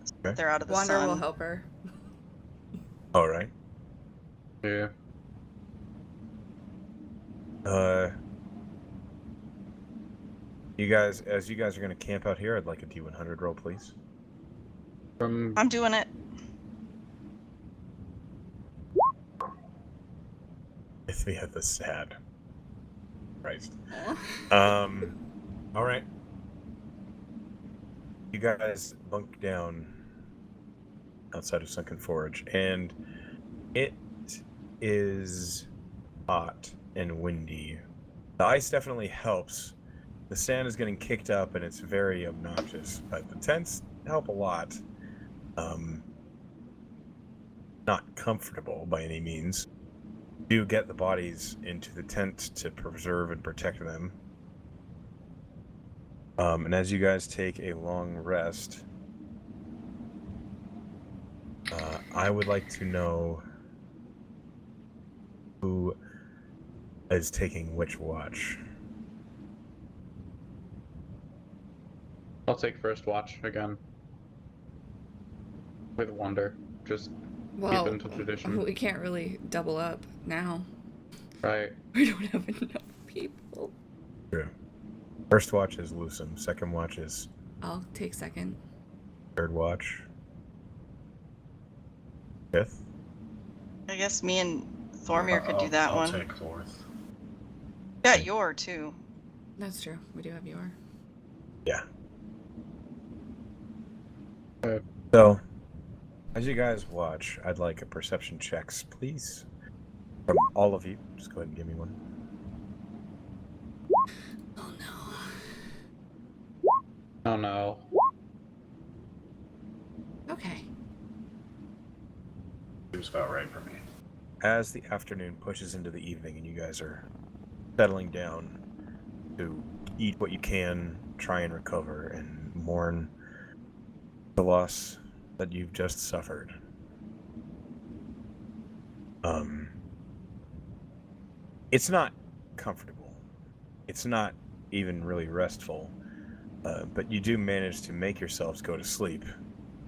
So that Okay. they're out of the Wander sun. will help her. All right. Yeah. You guys, as you guys are going to camp out here, I'd like a D100 roll, please. From I'm doing it. If we have the sad. Christ. Aw. All right. You guys bunk down outside of Sunken Forge, and it is hot and windy. The ice definitely helps. The sand is getting kicked up, and it's very obnoxious, but the tents help a lot. Not comfortable by any means. Do get the bodies into the tent to preserve and protect them. And as you guys take a long rest, I would like to know who is taking which watch. I'll take first watch again. With wonder. Just Well, keep it into tradition. we can't really double up now. Right. We don't have enough people. True. First watch is Lusum. Second watch is I'll take second. third watch. Fifth. I guess me and Thormir could do that I'll one. take fourth. Got your too. That's true. We do have your. Yeah. Okay. So, as you guys watch, I'd like a perception checks, please. From all of you. Just go ahead and give me one. Oh no. Oh no. Okay. Seems about right for me. As the afternoon pushes into the evening and you guys are settling down to eat what you can, try and recover, and mourn the loss that you've just suffered. It's not comfortable. It's not even really restful. But you do manage to make yourselves go to sleep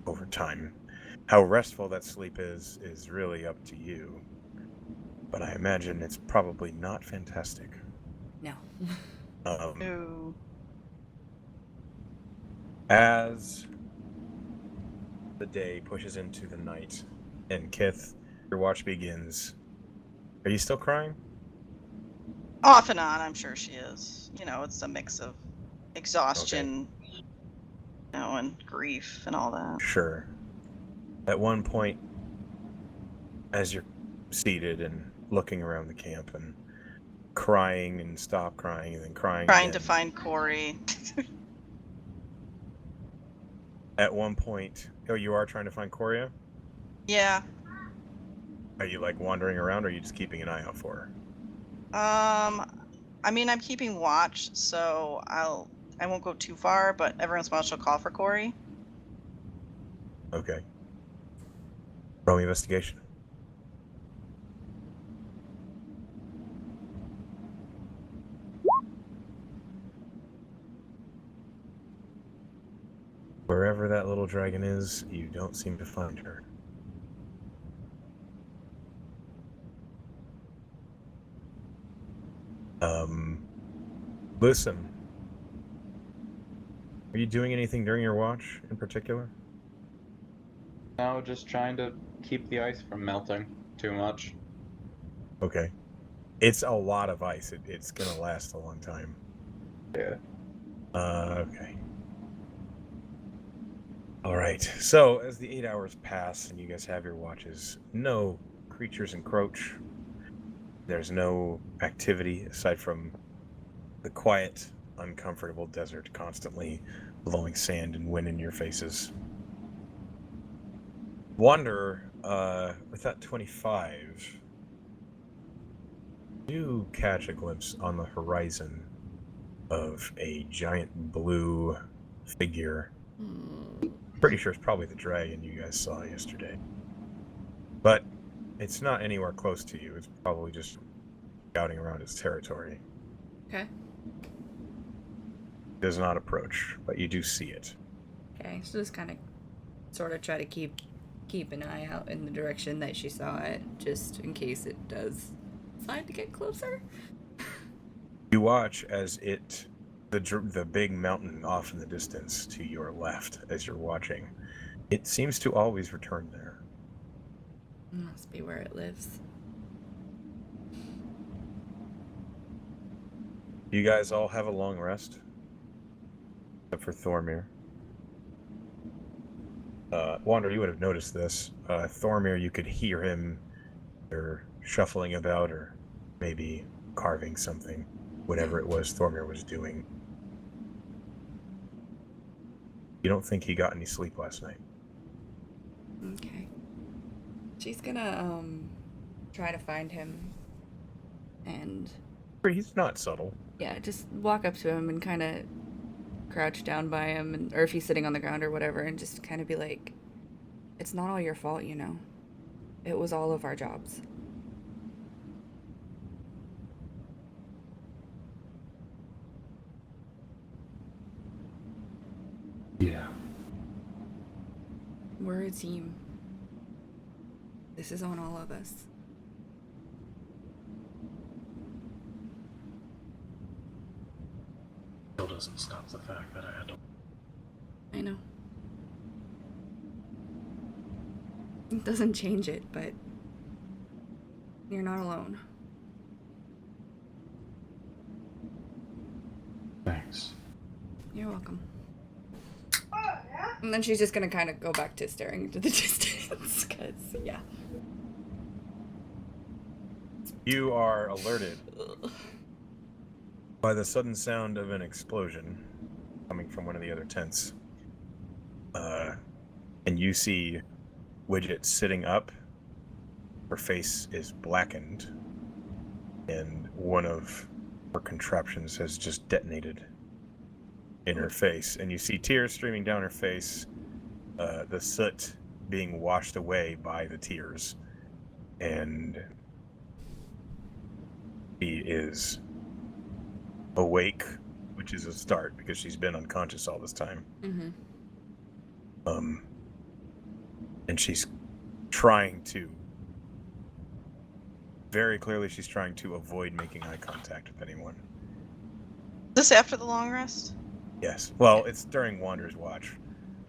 over time. How restful that sleep is really up to you. But I imagine it's probably not fantastic. No. Ooh. As the day pushes into the night, and Kith, your watch begins. Are you still crying? Off and on, I'm sure she is. You know, it's a mix of exhaustion, you know, and grief and all that. Sure. At one point, as you're seated and looking around the camp and crying and stop crying and then crying Trying again, to find Corey. At one point, oh, you are trying to find Coria? Yeah. Are you like wandering around, or are you just keeping an eye out for her? I mean, I'm keeping watch, so I won't go too far, but every once in a while she'll call for Corey. Okay. Roll me investigation. Wherever that little dragon is, you don't seem to find her. Listen. Are you doing anything during your watch in particular? No, just trying to keep the ice from melting too much. Okay. It's a lot of ice. It's gonna last a long time. Yeah. Okay. Alright. So, as the 8 hours pass and you guys have your watches, no creatures encroach. There's no activity aside from the quiet, uncomfortable desert constantly blowing sand and wind in your faces. Wanderer, with that 25, you catch a glimpse on the horizon of a giant blue figure. Pretty sure it's probably the dragon you guys saw yesterday. But it's not anywhere close to you. It's probably just scouting around its territory. Okay. It does not approach, but you do see it. Okay, so just kind of sort of try to keep an eye out in the direction that she saw it, just in case it does decide to get closer. You watch as the big mountain off in the distance to your left as you're watching, it seems to always return there. Must be where it lives. You guys all have a long rest, except for Thormir. Wander, you would have noticed this. Thormir, you could hear him either shuffling about or maybe carving something, whatever it was Thormir was doing. You don't think he got any sleep last night? Okay. She's gonna try to find him and He's not subtle. yeah, just walk up to him and kind of crouch down by him, and or if he's sitting on the ground or whatever, and just kind of be like, it's not all your fault, you know. It was all of our jobs. Yeah. We're a team. This is on all of us. Still doesn't stop the fact that I had to. I know. It doesn't change it, but you're not alone. Thanks. You're welcome. And then she's just gonna kind of go back to staring into the distance, because, yeah. You are alerted by the sudden sound of an explosion coming from one of the other tents. And you see Widget sitting up. Her face is blackened, and one of her contraptions has just detonated in her face. And you see tears streaming down her face, the soot being washed away by the tears. And she is awake, which is a start because she's been unconscious all this time. Mm-hmm. And she's trying to, very clearly she's trying to avoid making eye contact with anyone. This after the long rest? Yes. Well, it's during Wander's watch,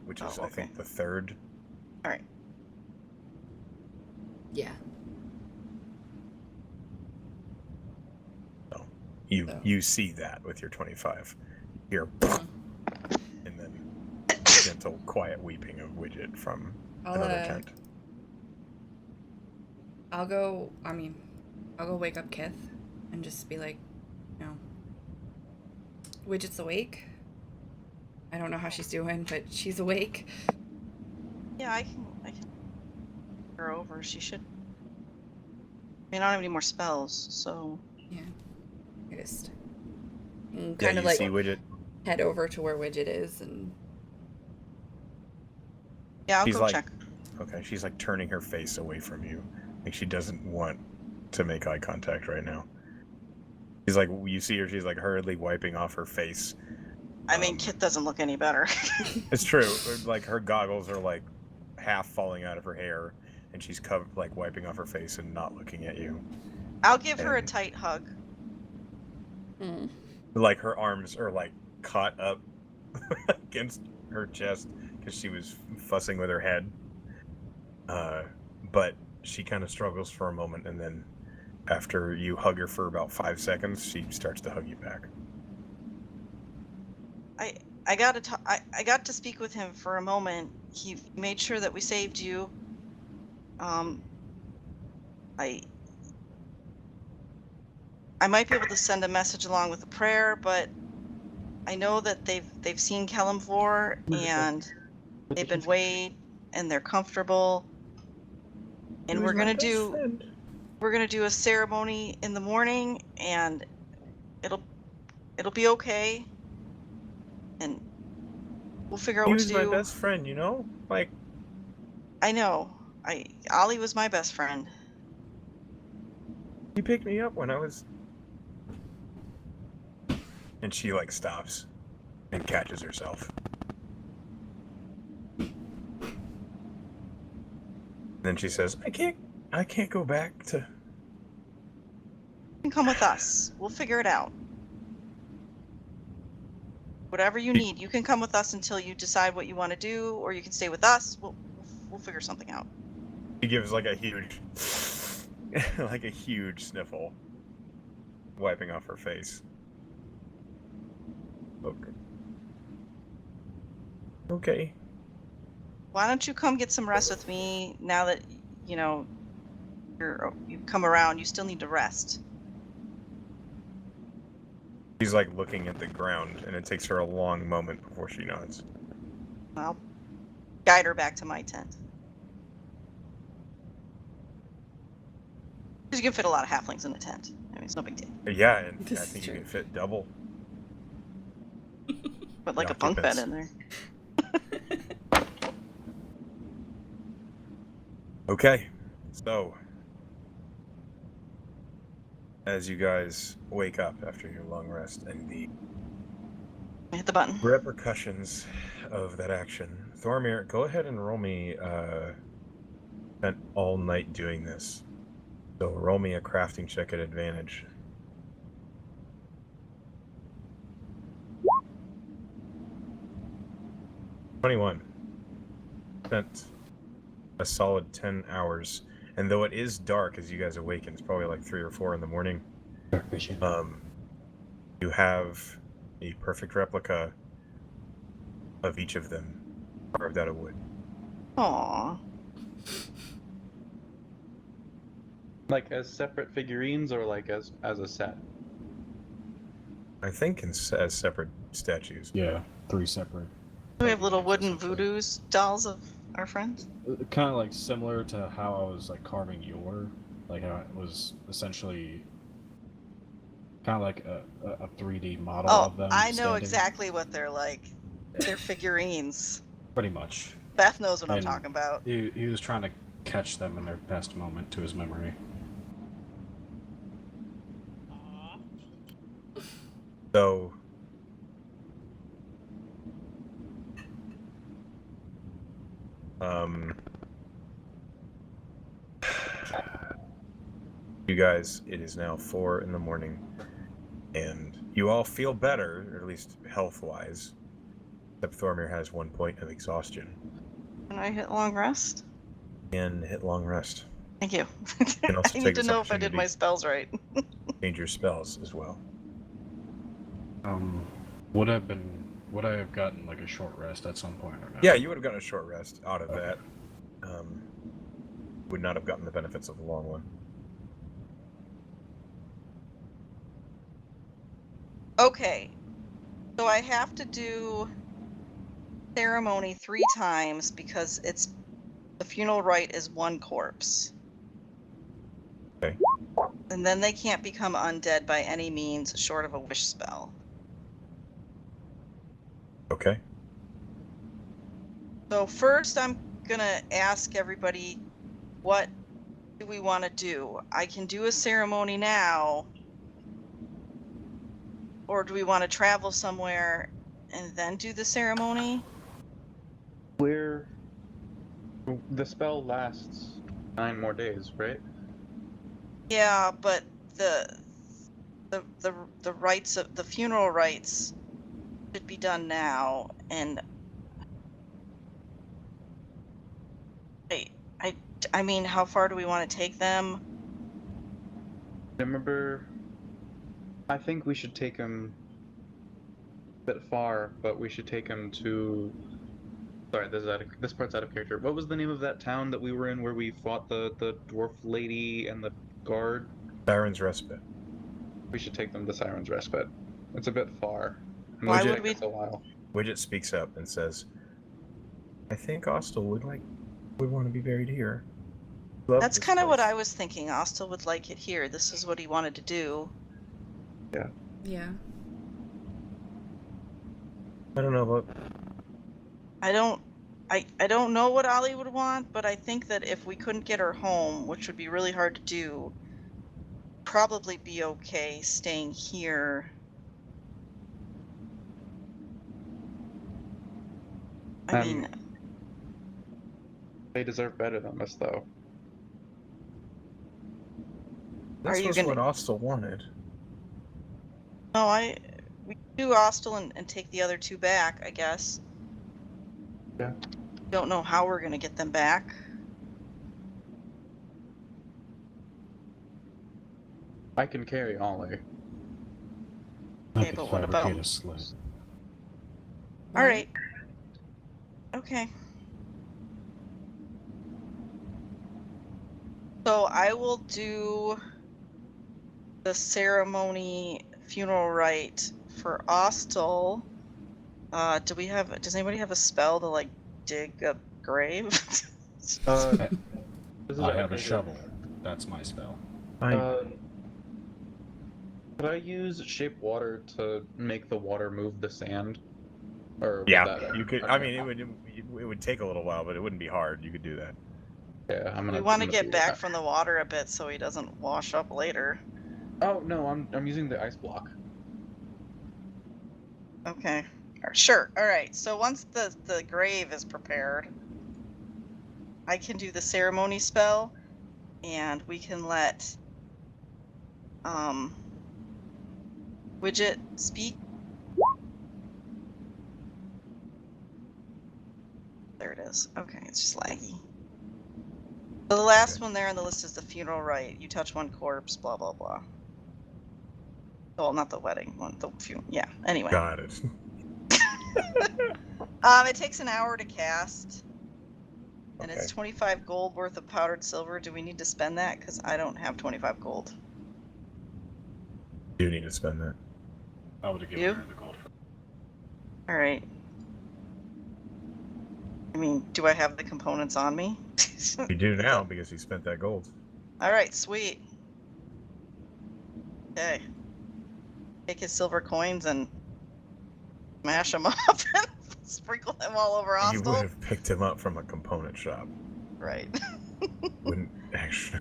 which is, Oh, I okay. think, the third. All right. Yeah. So So. you see that with your 25. You're Mhm. and then gentle, quiet weeping of Widget from I'll another tent. I'll go wake up Kith and just be like, you know, Widget's awake. I don't know how she's doing, but she's awake. Yeah, I can her over. She should. I mean, I don't have any more spells, so. Yeah. I just Yeah, kind of you like see Widget. head over to where Widget is and Yeah, I'll She's go like, check. okay, she's like turning her face away from you. Like she doesn't want to make eye contact right now. She's like, you see her, she's like hurriedly wiping off her face. I mean, Kit doesn't look any better. It's true. Like her goggles are like half falling out of her hair, and she's covered, like wiping off her face and not looking at you. I'll give her a And- tight hug. Like her arms are like caught up against her chest because she was fussing with her head. But she kind of struggles for a moment, and then after you hug her for about 5 seconds, she starts to hug you back. I got to speak with him for a moment. He made sure that we saved you. I might be able to send a message along with a prayer, but I know that they've seen Kellamvor and they've been weighed and they're comfortable. And we're gonna do a ceremony in the morning, and it'll be okay. And we'll figure out He what to was my do. best friend, you know? Like, I know. Ollie was my best friend. he picked me up when I was... And she, like, stops and catches herself. Then she says, I can't go back to... You can come with us. We'll figure it out. Whatever you need, you can come with us until you decide what you want to do, or you can stay with us. We'll figure something out. She gives, like, a huge... like a huge sniffle. Wiping off her face. Okay. Okay. Why don't you come get some rest with me now that you know you've come around? You still need to rest. She's, like, looking at the ground, and it takes her a long moment before she nods. I'll guide her back to my tent. Because you can fit a lot of halflings in a tent. I mean, it's no big deal. Yeah, and This I is think you true. can fit double. Put like The a bunk bed occupants. in there. Okay, so as you guys wake up after your long rest and the Hit the button. repercussions of that action, Thormir, go ahead and roll me. Spent all night doing this, so roll me a crafting check at advantage. $21. Spent a solid 10 hours, and though it is dark as you guys awaken, it's probably like 3 or 4 in the morning. Dark vision. You have a perfect replica of each of them carved out of wood. Aww. Like as separate figurines or like as a set? I think as separate statues. Yeah, 3 separate. We have little wooden essentially. voodoos dolls of our friends. Kind of like similar to how I was like carving your, like how it was essentially kind of like a 3D model Oh, of them. I know standing. exactly what they're like. They're figurines. Pretty much. Beth knows what I'm And talking about. He was trying to catch them in their best moment to his memory. So, you guys, it is now 4 in the morning, and you all feel better, or at least health-wise. Except Thormir has 1 point of exhaustion Can I hit long rest? and hit long rest. Thank you. can also I take need to this know if I did my opportunity- spells right. Change your spells as well. Would I have gotten like a short rest at some point or not? Yeah, you would have gotten a short rest out of that. Would not have gotten the benefits of the long one. Okay. So I have to do ceremony 3 times because it's the funeral rite is 1 corpse. Okay. And then they can't become undead by any means short of a wish spell. Okay. So first I'm gonna ask everybody, what do we want to do? I can do a ceremony now, or do we want to travel somewhere and then do the ceremony? The spell lasts 9 more days, right? Yeah, but the rites of the funeral rites should be done now, and I mean, how far do we want to take them? Remember, I think we should take him a bit far, but we should take him to. Sorry, this part's out of character. What was the name of that town that we were in where we fought the dwarf lady and the guard? Siren's Respite. We should take them to Siren's Respite. It's a bit far. And Why we would take we- us a while. Widget speaks up and says, I think Ostel would want to be buried here. Love That's this kind of what place." I was thinking. Ostel would like it here. This is what he wanted to do. Yeah. I don't know about. I don't know what Ollie would want, but I think that if we couldn't get her home, which would be really hard to do, probably be okay staying here. I mean, They deserve better than this, though. This you was gonna- what Ostel wanted. no, we do Ostel and take the other 2 back, I guess. Yeah. Don't know how we're gonna get them back. I can carry Ollie. I Okay, could but what about- fabricate a sled. All right. Okay. So I will do the ceremony funeral rite for Ostel. Does anybody have a spell to like dig a grave? This is I out of have a character. shovel. That's my spell. Could I use shape water to make the water move the sand? Or would Yeah, that... you could. Okay. I mean, it would take a little while, but it wouldn't be hard. You could do that. Yeah, I'm gonna. We want to I'm gonna get do back that. from the water a bit so he doesn't wash up later. Oh no, I'm using the ice block. Okay. Sure. All right. So once the grave is prepared, I can do the ceremony spell, and we can let Widget speak. There it is. Okay, it's just laggy. So the last one there on the list is the funeral rite. You touch 1 corpse, blah blah blah. Well, not the wedding one. The funeral. Yeah. Anyway. Got it. It takes an hour to cast, and it's Okay. 25 gold worth of powdered silver. Do we need to spend that? Because I don't have 25 gold. You need to spend that. I would have given You? her the gold. All right. I mean, do I have the components on me? You do now because you spent that gold. All right, sweet. Okay. Take his silver coins and smash them up and sprinkle them all over You would Ostel. have picked him up from a component shop. Right. Wouldn't actually.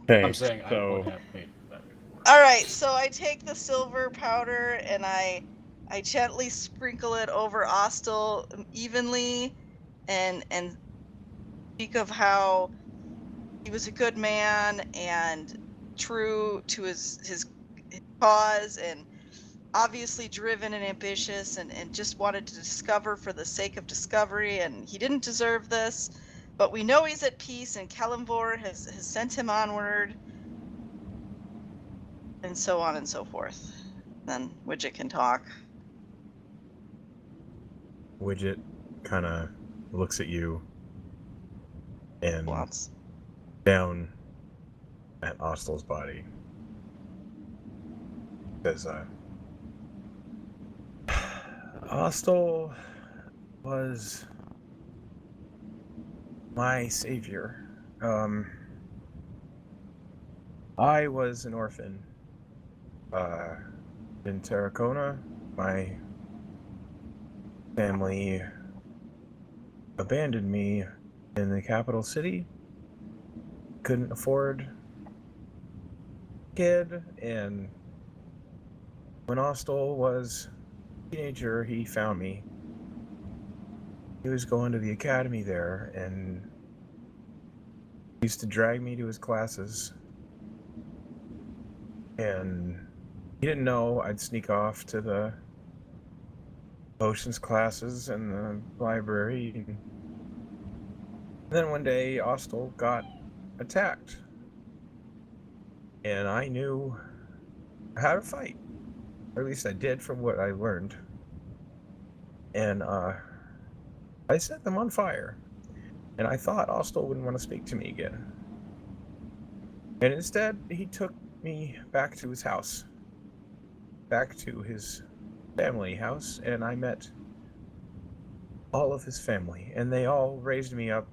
Okay, I'm saying I so would have paid for that. All right, so I take the silver powder and I gently sprinkle it over Ostel evenly, and speak of how he was a good man and true to his cause, and obviously driven and ambitious, and just wanted to discover for the sake of discovery, and he didn't deserve this, but we know he's at peace, and Kalimvor has sent him onward, and so on and so forth. Then Widget can talk. Widget kind of looks at you and Lots. down at Ostel's body. Says, Ostel, was my savior. I was an orphan. In Tarracona, my family abandoned me in the capital city. Couldn't afford a kid, and when Austell was a teenager, he found me. He was going to the academy there, and used to drag me to his classes. And he didn't know I'd sneak off to the potions classes and the library. And then one day, Austell got attacked. And I knew how to fight. Or at least I did from what I learned. And I set them on fire. And I thought Austell wouldn't want to speak to me again. And instead, he took me back to his house. Back to his family house. And I met all of his family. And they all raised me up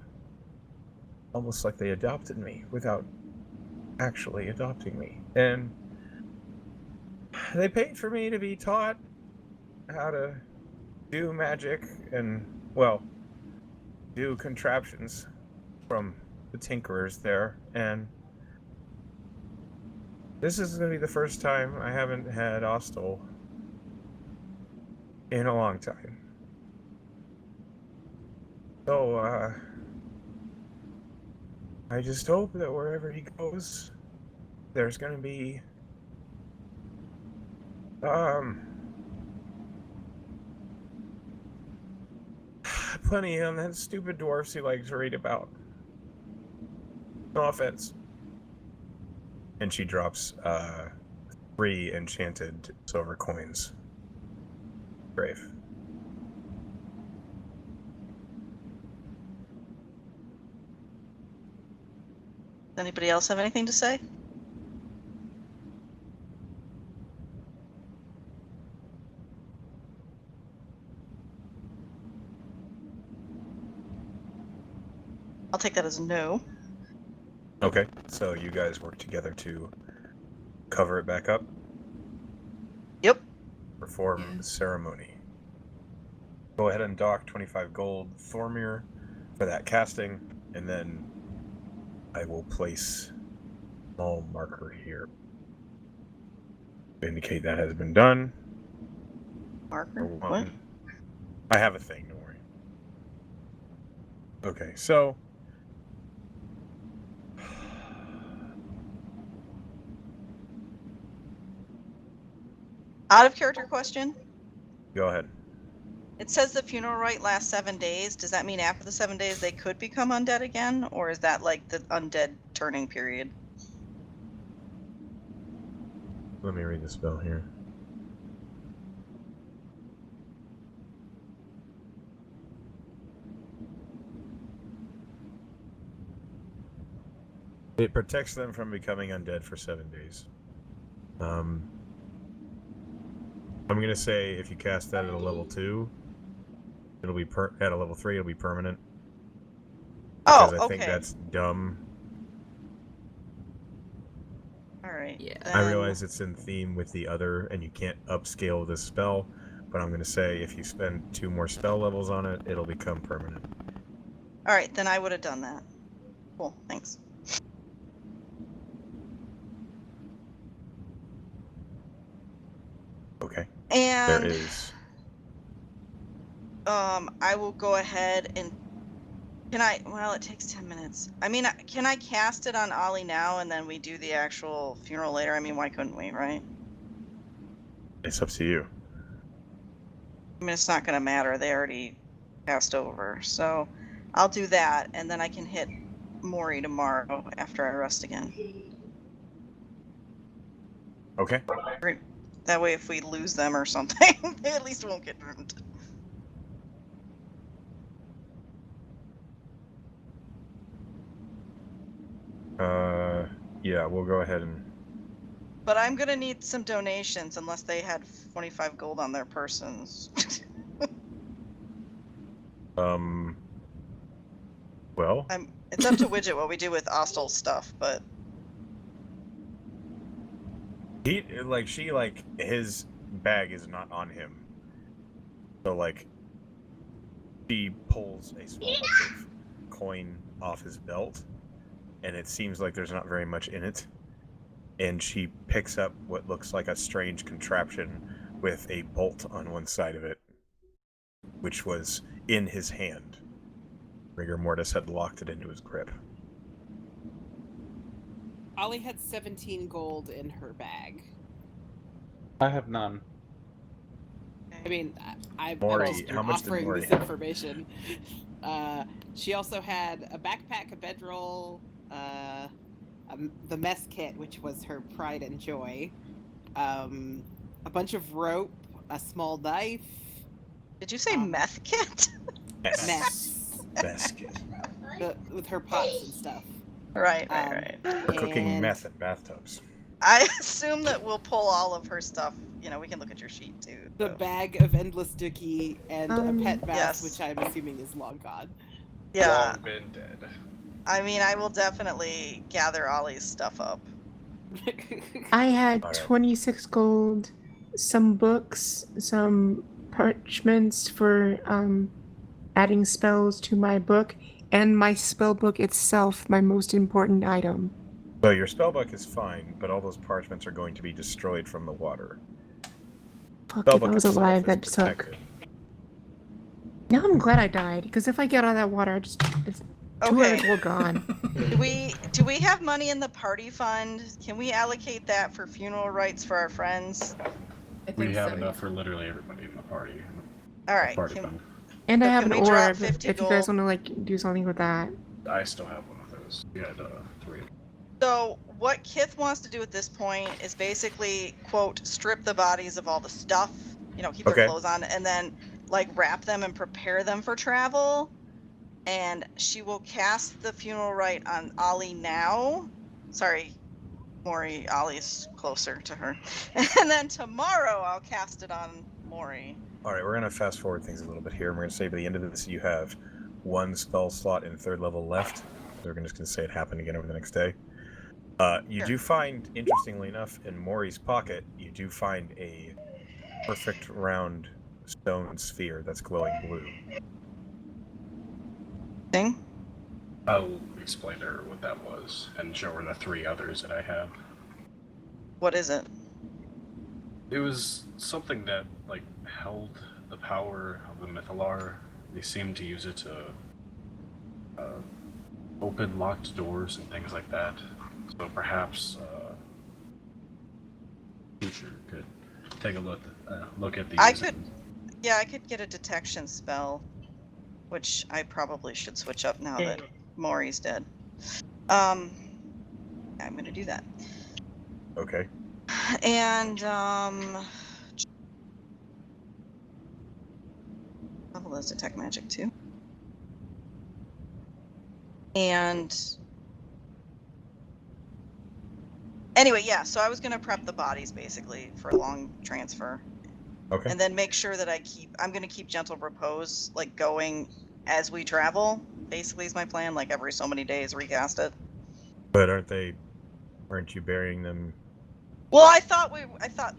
almost like they adopted me without actually adopting me. And they paid for me to be taught how to do magic and, well, do contraptions from the tinkerers there. And this is going to be the first time I haven't had Austell in a long time. So, I just hope that wherever he goes, there's going to be plenty of that stupid dwarfs he likes to read about. No offense. And she drops 3 enchanted silver coins. Brave. Does anybody else have anything to say? I'll take that as a no. Okay, so you guys work together to cover it back up? Yep. Perform Yeah. the ceremony. Go ahead and dock 25 gold Thormir for that casting, and then I will place a small marker here to indicate that has been done. Marker? Or What? one. I have a thing, don't worry. Okay, so Out of character question. go ahead. It says the funeral rite lasts 7 days. Does that mean after the 7 days they could become undead again? Or is that like the undead turning period? Let me read the spell here. It protects them from becoming undead for 7 days. I'm gonna say if you cast that at a level 2, it'll be at a level 3. It'll be permanent. Because I think that's dumb. All right. Yeah. I realize it's in theme with the other, and you can't upscale this spell. But I'm gonna say if you spend 2 more spell levels on it, it'll become permanent. All right, then I would have done that. Cool. Thanks. Okay. And There is. I will go ahead and well, it takes 10 minutes. I mean, can I cast it on Ollie now and then we do the actual funeral later? I mean, why couldn't we, right? It's up to you. I mean, it's not going to matter. They already passed over. So I'll do that, and then I can hit Maury tomorrow after I rest again. Okay. That way, if we lose them or something, they at least won't get ruined. Yeah, we'll go ahead and... But I'm going to need some donations unless they had 25 gold on their persons. Well, It's up to Widget what we do with Ostel's stuff, but his bag is not on him. So, like, she pulls a small bunch of coin off his belt, and it seems like there's not very much in it. And she picks up what looks like a strange contraption with a bolt on one side of it, which was in his hand. Rigor Mortis had locked it into his grip. Ollie had 17 gold in her bag. I have none. I mean, I'm Maury, just how much did offering Maury this have? information. She also had a backpack, a bedroll, the mess kit, which was her pride and joy, a bunch of rope, a small knife. did you say meth kit? Mess. Basket. With her pots and stuff. Right. For cooking And meth in bathtubs. I assume that we'll pull all of her stuff. You know, we can look at your sheet too. the so. bag of endless dookie and a pet mouse, Yes. which I'm assuming is long gone. Yeah, Long been dead. I mean, I will definitely gather Ollie's stuff up. I had Alright. 26 gold, some books, some parchments for adding spells to my book, and my spell book itself, my most important item. So your spellbook is fine, but all those parchments are going to be destroyed from the water. Fuck, if I Spellbook was itself alive, is that'd suck. protected. Now I'm glad I died, because if I get out of that water, it's 2 Okay. hours will gone. Do we have money in the party fund? Can we allocate that for funeral rites for our friends? I think We have so, enough yeah. for literally everybody in the party. All right. Party Can, fund. And I So have can an we drop orb, 50 if you guys gold? want to, like, do something with that. I still have one of those. We had 3. so what Kith wants to do at this point is basically, quote, strip the bodies of all the stuff, you know, keep Okay. their clothes on, and then like wrap them and prepare them for travel. And she will cast the funeral rite on Ollie now. Sorry, Maury, Ollie's closer to her. And then tomorrow I'll cast it on Maury. Alright, we're going to fast forward things a little bit here. And we're going to say by the end of this, you have 1 spell slot in 3rd level left. We're just going to say it happened again over the next day. You Sure. do find, interestingly enough, in Maury's pocket, you do find a perfect round stone sphere that's glowing blue. Thing? I'll explain to her what that was and show her the 3 others that I have. What is it? It was something that, like, held the power of the Mythalar. They seemed to use it to open locked doors and things like that. So perhaps future could take a look at these. I could get a detection spell, which I probably should switch up now that Maury's dead. I'm gonna do that. Okay. And level is detect magic too. And anyway, yeah, so I was gonna prep the bodies basically for a long transfer. Okay. And then make sure that I'm gonna keep gentle repose like going as we travel, basically is my plan, like every so many days recast it. But aren't you burying them? Well, I thought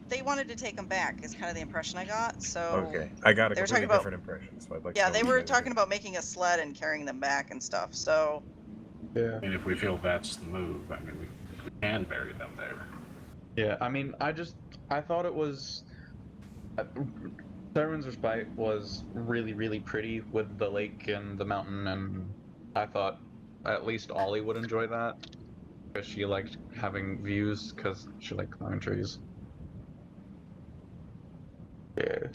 they wanted to take them back is kind of the impression I got, so. Okay. I got a they were completely talking about- different impression, so I'd like to Yeah, know they what were you guys talking did. about making a sled and carrying them back and stuff, so. Yeah. I mean, if we feel that's the move, I mean, we can bury them there. Yeah, I mean, I thought it was. Siren's Respite was really, really pretty with the lake and the mountain, and I thought at least Ollie would enjoy that. Because she liked having views, because she liked climbing trees. Yeah.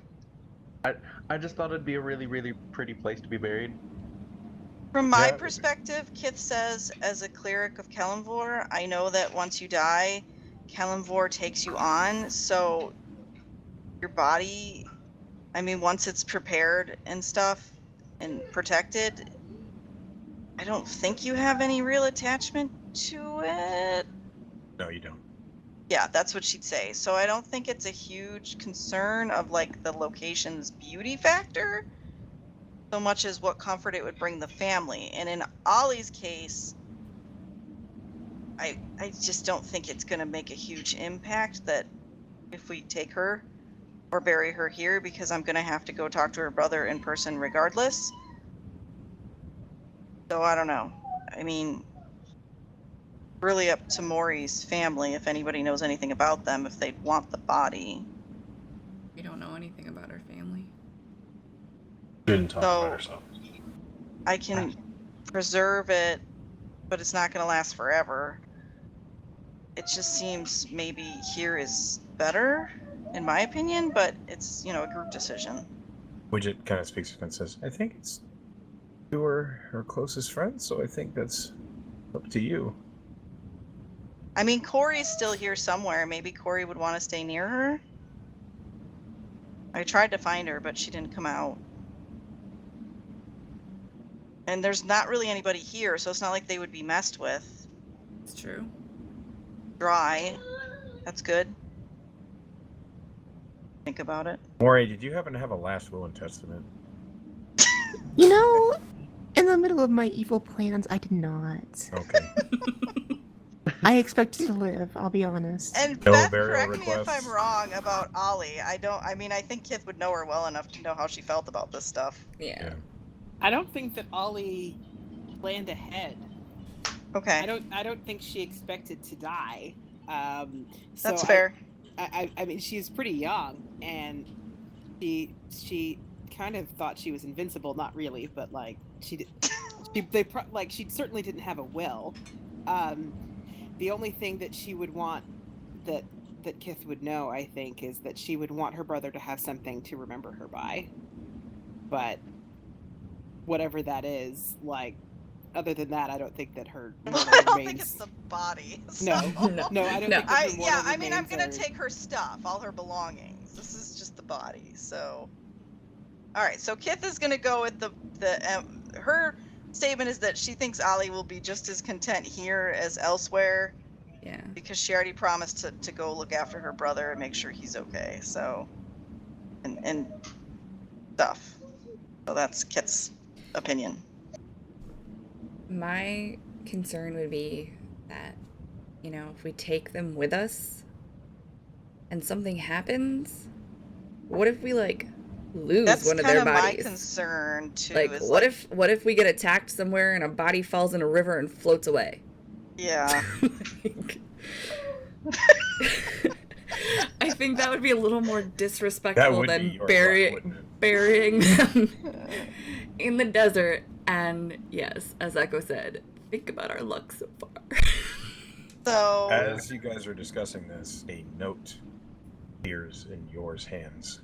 I just thought it'd be a really, really pretty place to be buried. From my Yeah. perspective, Kith says, as a cleric of Kalimvor, I know that once you die, Kalimvor takes you on, so your body, I mean, once it's prepared and stuff and protected, I don't think you have any real attachment to it. No, you don't. Yeah, that's what she'd say. So I don't think it's a huge concern of like the location's beauty factor. so much as what comfort it would bring the family. And in Ollie's case, I just don't think it's going to make a huge impact that if we take her or bury her here, because I'm going to have to go talk to her brother in person regardless. So I don't know. I mean, really up to Maury's family, if anybody knows anything about them, if they'd want the body. We don't know anything about her family. Didn't talk So- about herself. I can preserve it, but it's not going to last forever. It just seems maybe here is better, in my opinion, but it's, a group decision. Widget kind of speaks up and says, I think it's you are her closest friend, so I think that's up to you. I mean, Corey's still here somewhere. Maybe Corey would want to stay near her. I tried to find her, but she didn't come out. And there's not really anybody here, so it's not like they would be messed with. It's true. Dry. That's good. Think about it. Maury, did you happen to have a last will and testament? You know, in the middle of my evil plans, I did not. Okay. I expected to live, I'll be honest. And No Beth, burial correct me if I'm requests? wrong about Ollie. I think Kith would know her well enough to know how she felt about this stuff. Yeah. I don't think that Ollie planned ahead. Okay, I don't think she expected to die. that's fair. I mean, she's pretty young, and she kind of thought she was invincible. Not really, but like she certainly didn't have a will. The only thing that she would want that Kith would know, I think, is that she would want her brother to have something to remember her by. But whatever that is, like, other than that, I don't think that her Well, mortal I don't think remains. it's the body. No, so- no, I don't No. think that her mortal I'm remains gonna are- take her stuff, all her belongings. This is just the body. So, all right. So Kith is gonna go with her statement is that she thinks Ollie will be just as content here as elsewhere Yeah. because she already promised to go look after her brother and make sure he's okay. So, and stuff. So that's Kith's opinion. My concern would be that, if we take them with us and something happens, what if we lose That's one of kind their of my bodies? concern too. Like, is what if we get attacked somewhere and a body falls in a river and floats away? Yeah. I think that would be a little more That disrespectful would than be your luck, wouldn't it? burying them in the desert. And yes, as Echo said, think about our luck so far. So As you guys are discussing this, a note appears in yours hands.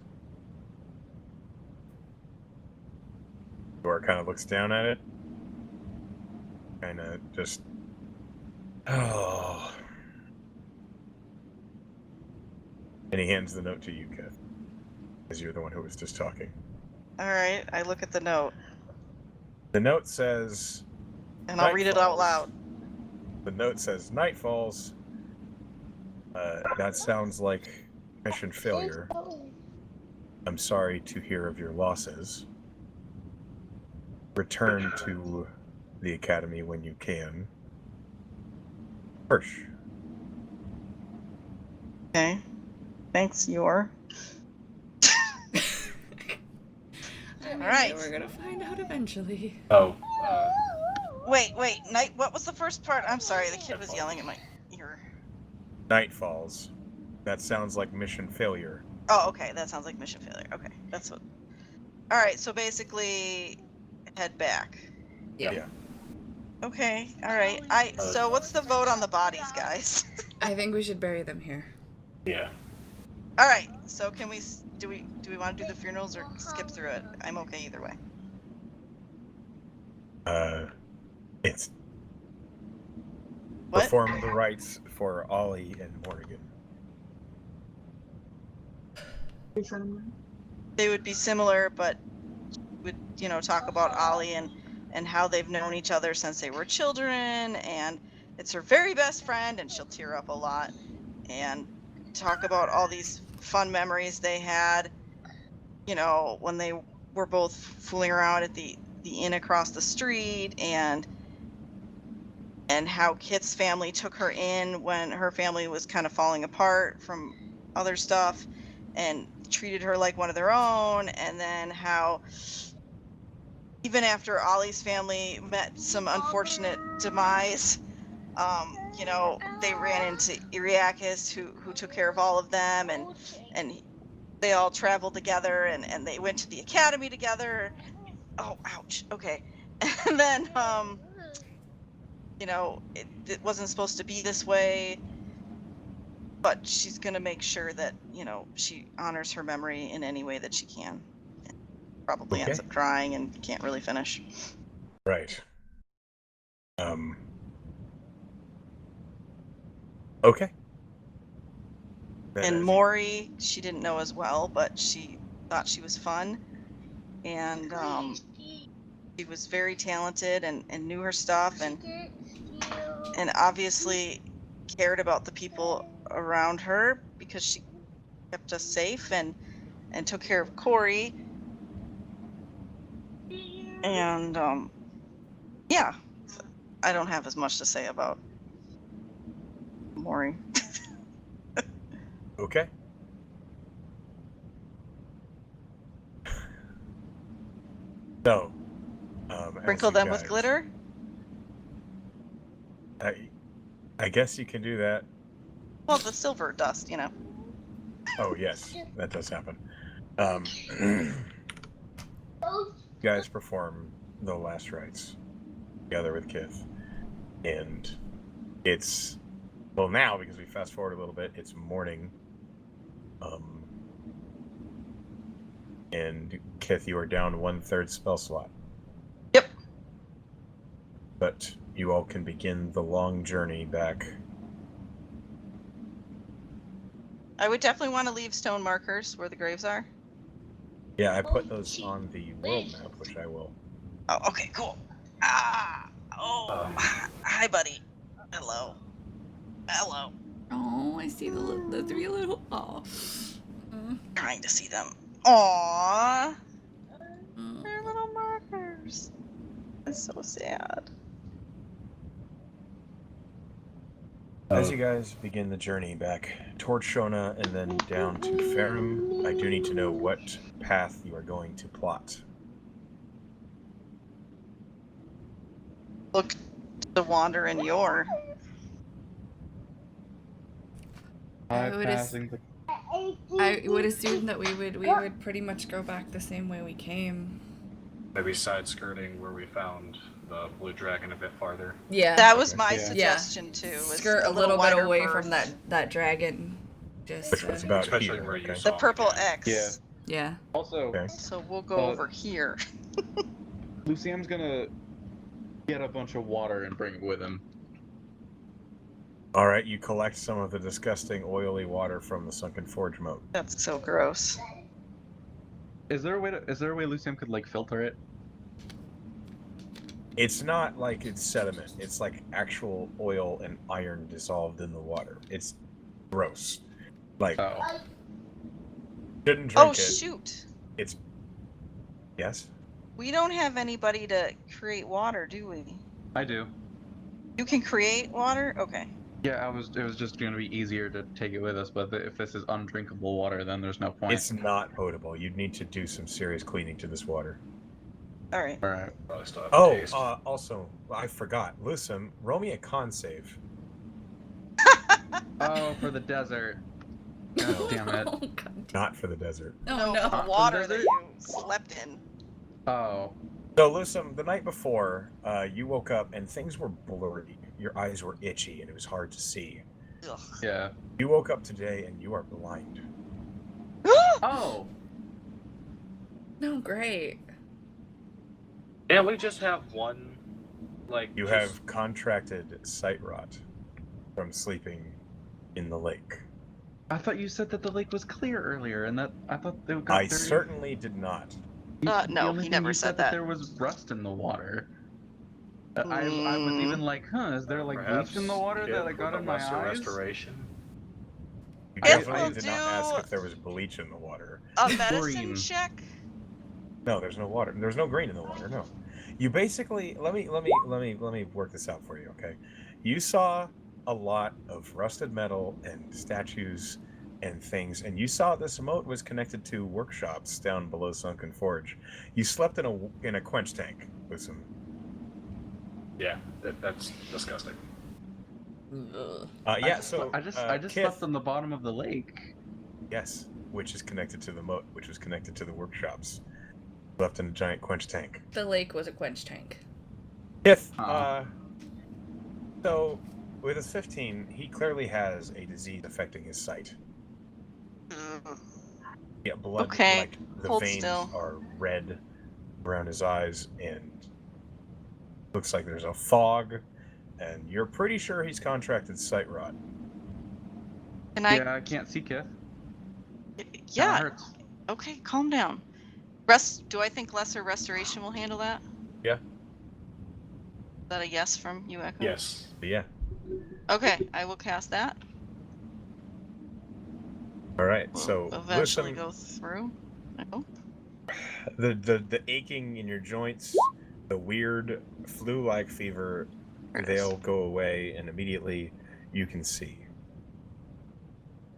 Dora kind of looks down at it. Kind of just... Oh. And he hands the note to you, Kith. As you're the one who was just talking. all right, I look at the note The note says... and I'll read it out Nightfalls. loud. The note says, Nightfalls. That sounds like mission failure. I'm sorry to hear of your losses. Return to the academy when you can. Hirsch. Okay. Thanks, Yor. All right. We're gonna find out eventually. Oh, Wait, Night. What was the first part? I'm sorry, the kid was yelling at my ear. Nightfalls. That sounds like mission failure. Oh, okay. That sounds like mission failure. Okay, that's what. All right, so basically, head back. Yeah. Okay. All right. So what's the vote on the bodies, guys? I think we should bury them here. yeah. All right. So can we? Do we want to do the funerals or skip through it? I'm okay either way. It's What? perform the rites for Ollie and Morgan. They would be similar, but would talk about Ollie and how they've known each other since they were children, and it's her very best friend, and she'll tear up a lot, and talk about all these fun memories they had, when they were both fooling around at the inn across the street, and how Kit's family took her in when her family was kind of falling apart from other stuff and treated her like one of their own, and then how even after Ollie's family met some unfortunate demise, you know, they ran into Iriakis, who took care of all of them, and they all traveled together, and they went to the academy together. Oh, ouch. Okay. And then, you know, it wasn't supposed to be this way, but she's going to make sure that, you know, she honors her memory in any way that she can. Probably ends Okay. up crying and can't really finish. Right. Okay. Then And as you- Maury, she didn't know as well, but she thought she was fun. And she was very talented and knew her stuff, and obviously cared about the people around her because she kept us safe and took care of Corey. And yeah, I don't have as much to say about Maury. Okay. So, as Sprinkle you them with guys- glitter. I guess you can do that. Well, the silver dust, you know. Oh yes, that does happen. You guys perform the last rites together with Kith, and it's now because we fast forward a little bit. It's morning. And Kith, you are down 1/3 spell slot. Yep. But you all can begin the long journey back. I would definitely want to leave stone markers where the graves are. Yeah, I put those on the world map, which I will. Oh, okay, cool. Hi, buddy. Hello. Hello. Oh, I see the three little. Oh. Trying to see them. Aww. Mm. They're little markers. It's so sad. As you guys begin the journey back towards Shona and then down to Ferrum, I do need to know what path you are going to plot. Look to wander in your. I would Bypassing the I would assume that we would pretty much go back the same way we came. Maybe side skirting where we found the blue dragon a bit farther. Yeah. That was Okay. my Yeah. suggestion too. was Skirt a little bit wider away berth. from that dragon. Just Which was about Especially here. where you Okay. saw The purple again. X. Yeah. yeah. Also, Okay. So we'll go over here. Lucien's gonna get a bunch of water and bring it with him. All right, you collect some of the disgusting oily water from the sunken forge moat. That's so gross. Is there a way Lucien could like filter it? It's not like it's sediment. It's like actual oil and iron dissolved in the water. It's gross. Like, Oh. shouldn't drink Oh it. shoot. It's yes. We don't have anybody to create water, do we? I do. You can create water? Okay. Yeah, it was just gonna be easier to take it with us, but if this is undrinkable water, then there's no point. It's not potable. You'd need to do some serious cleaning to this water. All right. Alright. Probably still have Oh, taste. also, I forgot. Listen, roll me a con save. Oh, for the desert. God damn it. Oh, God. Not for the desert. Oh, No, no. for the For water the that desert? you slept in. Oh. So, Lusum, the night before, you woke up and things were blurry. Your eyes were itchy and it was hard to see. Ugh. Yeah. You woke up today and you are blind. Oh! No, great. Can't we just have one, like, You just- have contracted sight rot from sleeping in the lake. I thought you said that the lake was clear earlier, and that I thought they got I dirty. certainly did not. The No, only he thing never you said that. that. There was rust in the water. I was Mm. even like, huh, is there like bleach in the water that I got in my lesser eyes? restoration. You It definitely will did not ask do- if there was bleach in the water. A medicine Green. check? No, there's no water. There's no green in the water. No. You basically let me work this out for you, okay? You saw a lot of rusted metal and statues and things, and you saw this moat was connected to workshops down below Sunken Forge. You slept in a quench tank with some. Yeah, that's disgusting. Ugh. So I just Kith, slept on the bottom of the lake. yes, which is connected to the moat, which was connected to the workshops. Left in a giant quench tank. The lake was a quench tank. Kith, Aw. so with his 15, he clearly has a disease affecting his sight. Yeah, blood, Okay, like the hold veins still. are red around his eyes, and looks like there's a fog, and you're pretty sure he's contracted sight rot. Can I? Yeah, I can't see Kith. Kinda Yeah. hurts. Okay, calm down. Do I think lesser restoration will handle that? Yeah. Is that a yes from you, Echo? Yes. But yeah. Okay, I will cast that. All right. We'll So eventually listen, go through. I hope. the aching in your joints, the weird flu-like fever, There it they'll is. go away, and immediately you can see.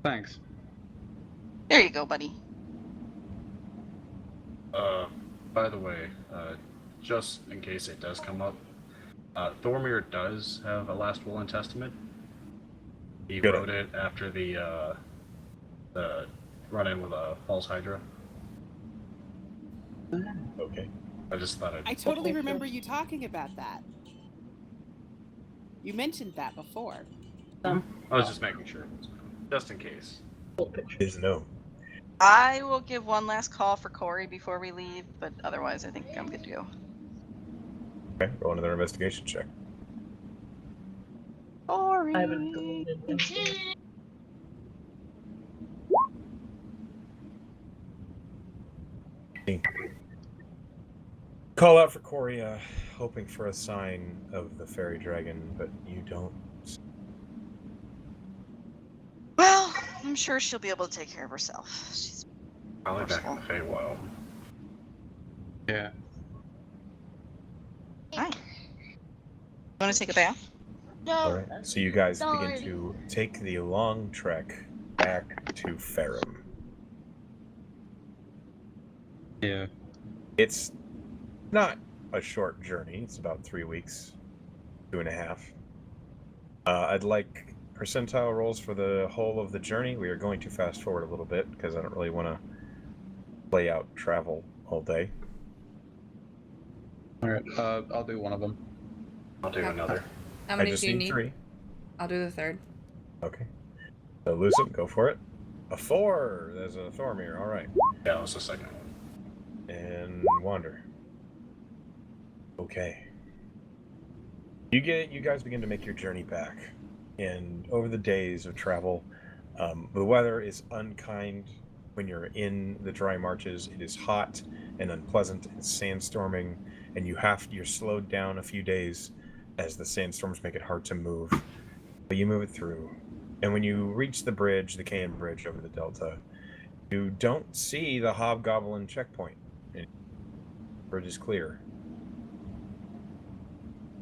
Thanks. There you go, buddy. By the way, just in case it does come up, Thormir does have a last will and testament. He Good. wrote it after the run-in with a false Hydra. Okay. I just thought I totally remember you talking about that. You mentioned that before. I was just making sure, just in case. Is no. I will give one last call for Corey before we leave, but otherwise I think I'm good to go. Okay. Roll another investigation check. Corey. I haven't rolled it. Call out for Corey, hoping for a sign of the fairy dragon, but you don't. Well, I'm sure she'll be able to take care of herself. She's Probably back in the Feywild. Yeah. hi. Want to take a bath? All right. So you guys begin to take the long trek back to Ferrum. Yeah. It's not a short journey. It's about 3 weeks, 2.5. I'd like percentile rolls for the whole of the journey. We are going to fast forward a little bit because I don't really want to play out travel all day. All right. I'll do one of them. I'll do another. How I many just do you need need? 3. I'll do the third. Okay. So Lucent, go for it. A 4. There's a Thormir. All right. Yeah, that was the second one. And Wander. Okay. You guys begin to make your journey back, and over the days of travel, the weather is unkind. When you're in the dry marches, it is hot and unpleasant and sandstorming, and you're slowed down a few days as the sandstorms make it hard to move. But you move it through, and when you reach the bridge, the Cayan Bridge over the Delta, you don't see the Hobgoblin checkpoint. The bridge is clear.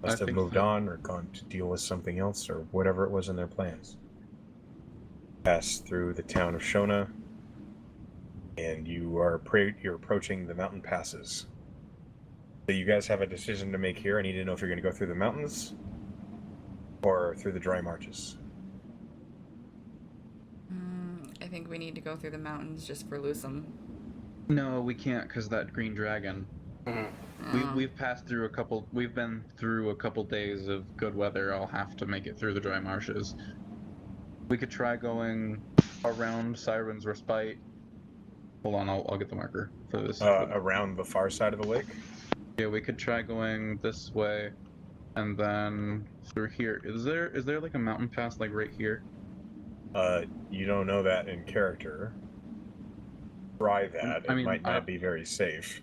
Must have moved on or gone to deal with something else or whatever it was in their plans. Pass through the town of Shona, and you're approaching the mountain passes. So you guys have a decision to make here. I need to know if you're going to go through the mountains or through the dry marches. I think we need to go through the mountains just for Lusum. No, we can't because that green dragon. Oh. We've been through a couple days of good weather. I'll have to make it through the dry marshes. We could try going around Siren's Respite. Hold on, I'll get the marker for this. Around the far side of the lake? Yeah, we could try going this way, and then through here. Is there like a mountain pass like right here? You don't know that in character. Try that. I mean, it might not be very safe.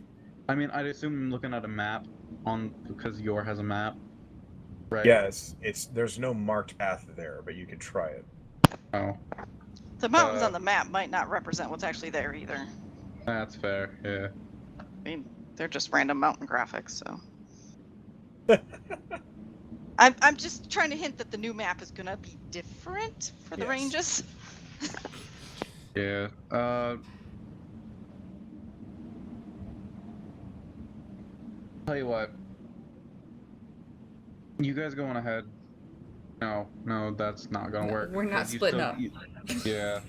I mean, I'd assume I'm looking at a map because Yor has a map, right? Yes, there's no marked path there, but you could try it. Oh. The mountains on the map might not represent what's actually there either. That's fair, yeah. mean, they're just random mountain graphics, so. I'm just trying to hint that the new map is gonna be different for the Yes. ranges. Yeah. Tell you what. You guys going ahead? No, that's not gonna No, work. we're not 'cause you splitting still- up. Yeah.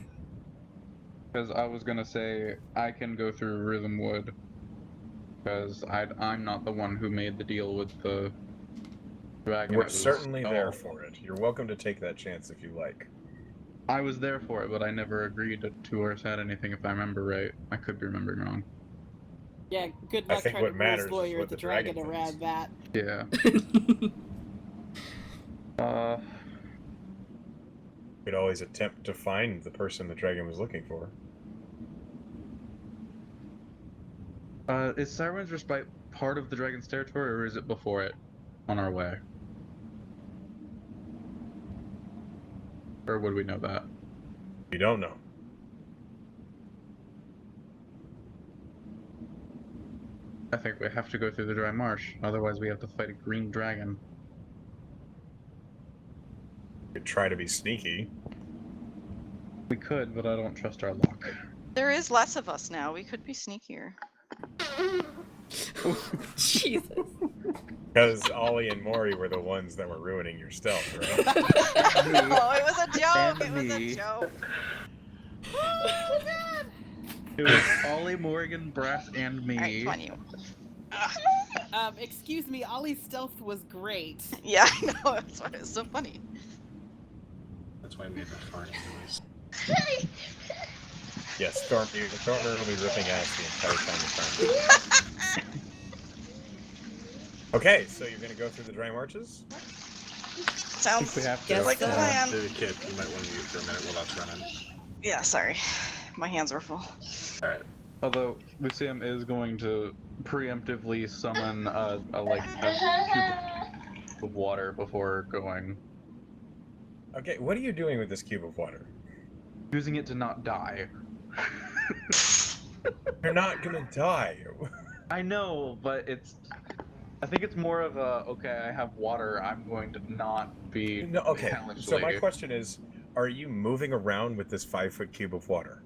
Because I was gonna say I can go through Rhythmwood. Because I'm not the one who made the deal with the dragon. We're It was certainly there y'all. for it. You're welcome to take that chance if you like. I was there for it, but I never agreed to or said anything. If I remember right, I could be remembering wrong. Yeah, good I luck think trying what to matters is lawyer what the the dragon dragon thinks. around that. Yeah. You could always attempt to find the person the dragon was looking for. Is Siren's Respite part of the dragon's territory, or is it before it? On our way. Or would we know that? You don't know. I think we have to go through the dry marsh. Otherwise, we have to fight a green dragon. You could try to be sneaky. We could, but I don't trust our luck. There is less of us now. We could be sneakier. Jesus. Because Ollie and Maury were the ones that were ruining your stealth, right? Oh, it was a joke. And It was me. a joke. It was Ollie, Morgan, Brass, and me. All right, come on, you. Excuse me, Ollie's stealth was great. Yeah, I know. That's why it's so funny. That's why I made that fart noise. Yes, Thornton will be ripping ass the entire time you're trying to. Okay, so you're going to go through the dry marches? Sounds we have to. Guess like a so. plan. The kid, you might want to mute for a minute while that's running. Yeah, sorry. My hands were full. Alright. Although Lucium is going to preemptively summon a cube of water before going, Okay, what are you doing with this cube of water? using it to not die. You're not going to die. I know, but I think it's more of a, okay, I have water, I'm going to not be No, okay, so my hellishly- question is, are you moving around with this 5-foot cube of water?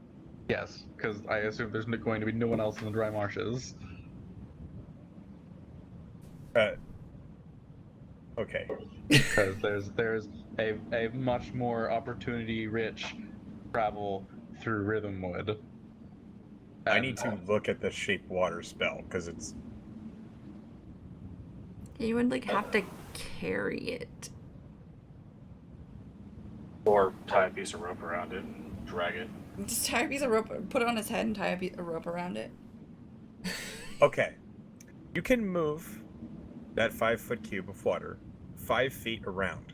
Yes, because I assume there's going to be no one else in the dry marshes. Okay. Because there's a much more opportunity-rich travel through Rhythmwood. I need to look at the shape water spell, because it's... You would like have to carry it. Or tie a piece of rope around it and drag it. Just tie a piece of rope, put it on his head and tie a rope around it. Okay. You can move that 5-foot cube of water 5 feet around.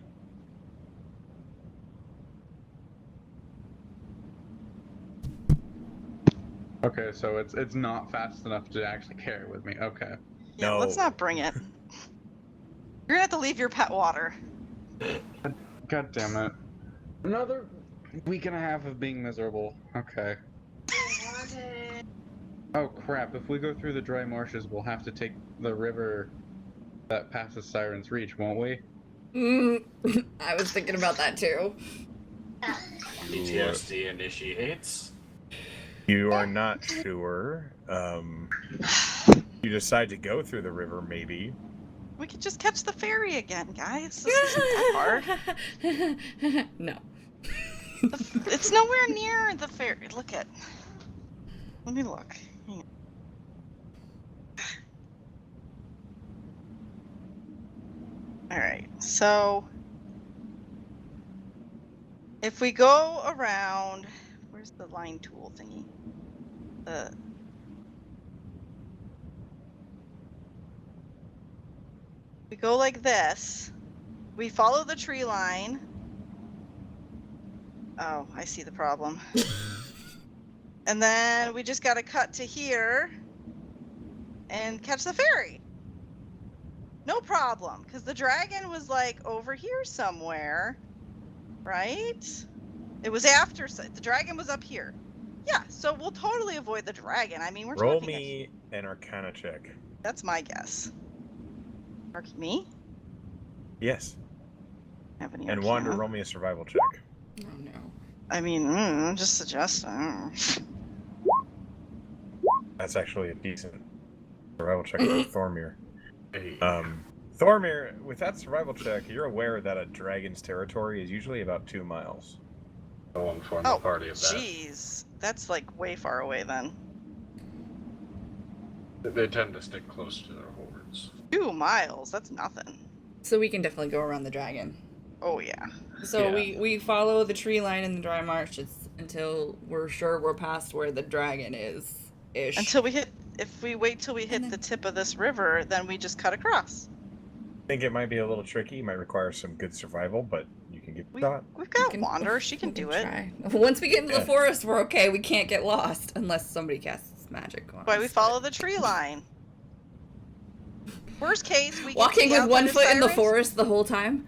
Okay, so it's not fast enough to actually carry it with me. Okay. Yeah, No. let's not bring it. You're gonna have to leave your pet water. God damn it. Another week and a half of being miserable. Okay. Oh crap, if we go through the dry marshes, we'll have to take the river that passes Siren's Reach, won't we? I was thinking about that too. PTSD initiates. You are not sure. You decide to go through the river, maybe. We could just catch the ferry again, guys. This isn't that hard. No. It's nowhere near the ferry. Look at. Let me look. Hang on. All right. So if we go around, where's the line tool thingy? We go like this. We follow the tree line. Oh, I see the problem. And then we just got to cut to here and catch the ferry. No problem, because the dragon was like over here somewhere, right? It was after, the dragon was up here. Yeah, so we'll totally avoid the dragon. I mean, we're Roll talking. me an Arcana check. That's my guess. Me? Yes. Have any And Wander, Arcana? roll me a survival check. Oh no. I mean, I'm just suggesting. That's actually a decent survival check for Thormir. Hey, Thormir, with that survival check, you're aware that a dragon's territory is usually about 2 miles. I won't form a Oh, party of that. jeez. That's like way far away then. They tend to stick close to their hordes. 2 miles, that's nothing. So we can definitely go around the dragon. Oh, yeah. So Yeah. we follow the tree line in the dry marshes until we're sure we're past where the dragon is. Ish. Until we hit, if we wait till we hit then- the tip of this river, then we just cut across. I think it might be a little tricky, might require some good survival, but you can give it a shot. We've got can- Wander, she can we do it. try. Once we get into Yeah. the forest, we're okay. We can't get lost unless somebody casts magic on us. Why we follow the tree line. Worst case, we get to Walking the with one outside of foot in the Sirens. forest the whole time.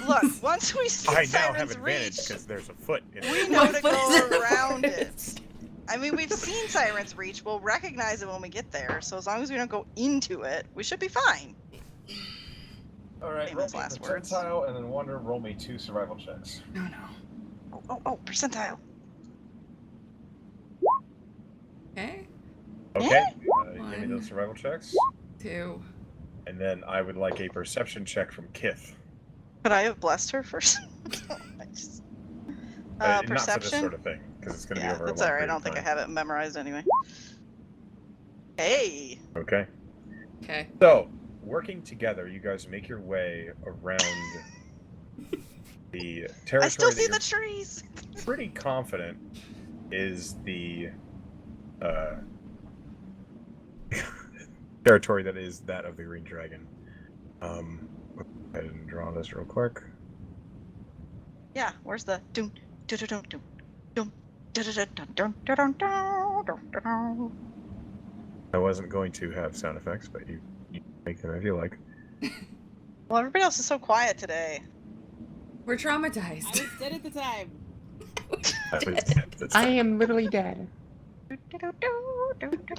Look, once we see I now have Sirens advantage reach, because there's a foot in we it. know One to foot is in go the around it. forest. I mean, we've seen Sirens reach. We'll recognize it when we get there. So as long as we don't go into it, we should be fine. All right, Famous last words. percentile, and then Wander, roll me 2 survival checks. No, no. Oh, percentile. Okay. Okay, give me One. those survival checks. 2. And then I would like a perception check from Kith. Could I have blessed her first? I just- Not for this perception? sort of thing, because it's going to Yeah, be over a that's long alright. I period don't of think I time. have it memorized anyway. Hey! Okay. Okay. So, working together, you guys make your way around the territory I still that see you're the trees! pretty confident is the territory that is that of the Green Dragon. Go ahead and draw this real quick. Yeah, where's the doom dum dum dum dum dum dum dum dum dum. I wasn't going to have sound effects, but you make them if you like. Well, everybody else is so quiet today. We're I traumatized. was dead at the time. At least that's I am literally dead.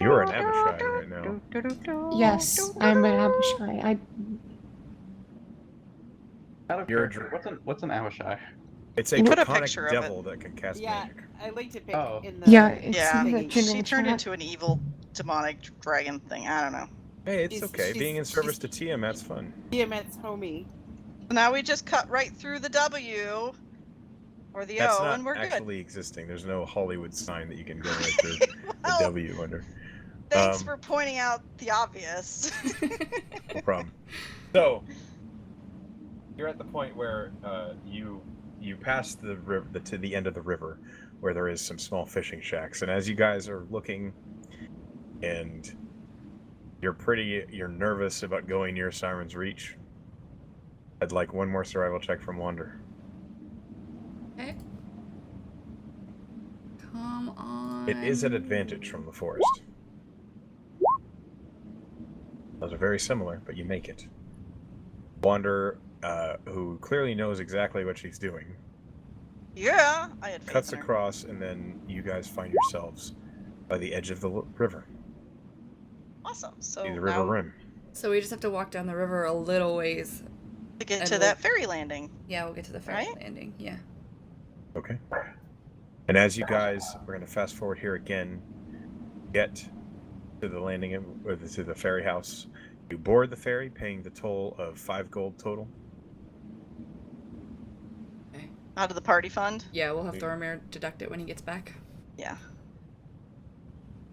You're an Abishai right now. Yes, I'm an Abishai. Out of You're character, what's an Abishai? It's a Put a draconic picture of devil that can cast Yeah, magic. I linked it Oh. in the Yeah, it's Yeah, in the thingy. general she turned chat. into an evil demonic dragon thing. I don't know. Hey, it's She's- okay. she's- Being in service she's- to Tiamat's fun. DMX homie. Now we just cut right through the W or the That's O, not and we're good. actually existing. There's no Hollywood sign that you can go right through the Well, W under. thanks Um, for pointing out the obvious. No problem. So you're at the point where you pass the river to the end of the river, where there is some small fishing shacks, and as you guys are looking, and you're nervous about going near Siren's Reach. I'd like one more survival check from Wander. Okay. Come on. It is an advantage from the forest. Those are very similar, but you make it. Wander, who clearly knows exactly what she's doing, Yeah, I had faith cuts in her. across, and then you guys find yourselves by the edge of the river, Awesome. So the river now rim. So we just have to walk down the river a little ways. to get and to we'll- that ferry landing. Yeah, we'll get to the ferry Right? landing. Yeah. Okay. And as you guys, we're going to fast forward here again, get to the landing or to the ferry house. You board the ferry, paying the toll of 5 gold total. Out of the party fund. Yeah, we'll have Yeah. Thormir deduct it when he gets back. Yeah.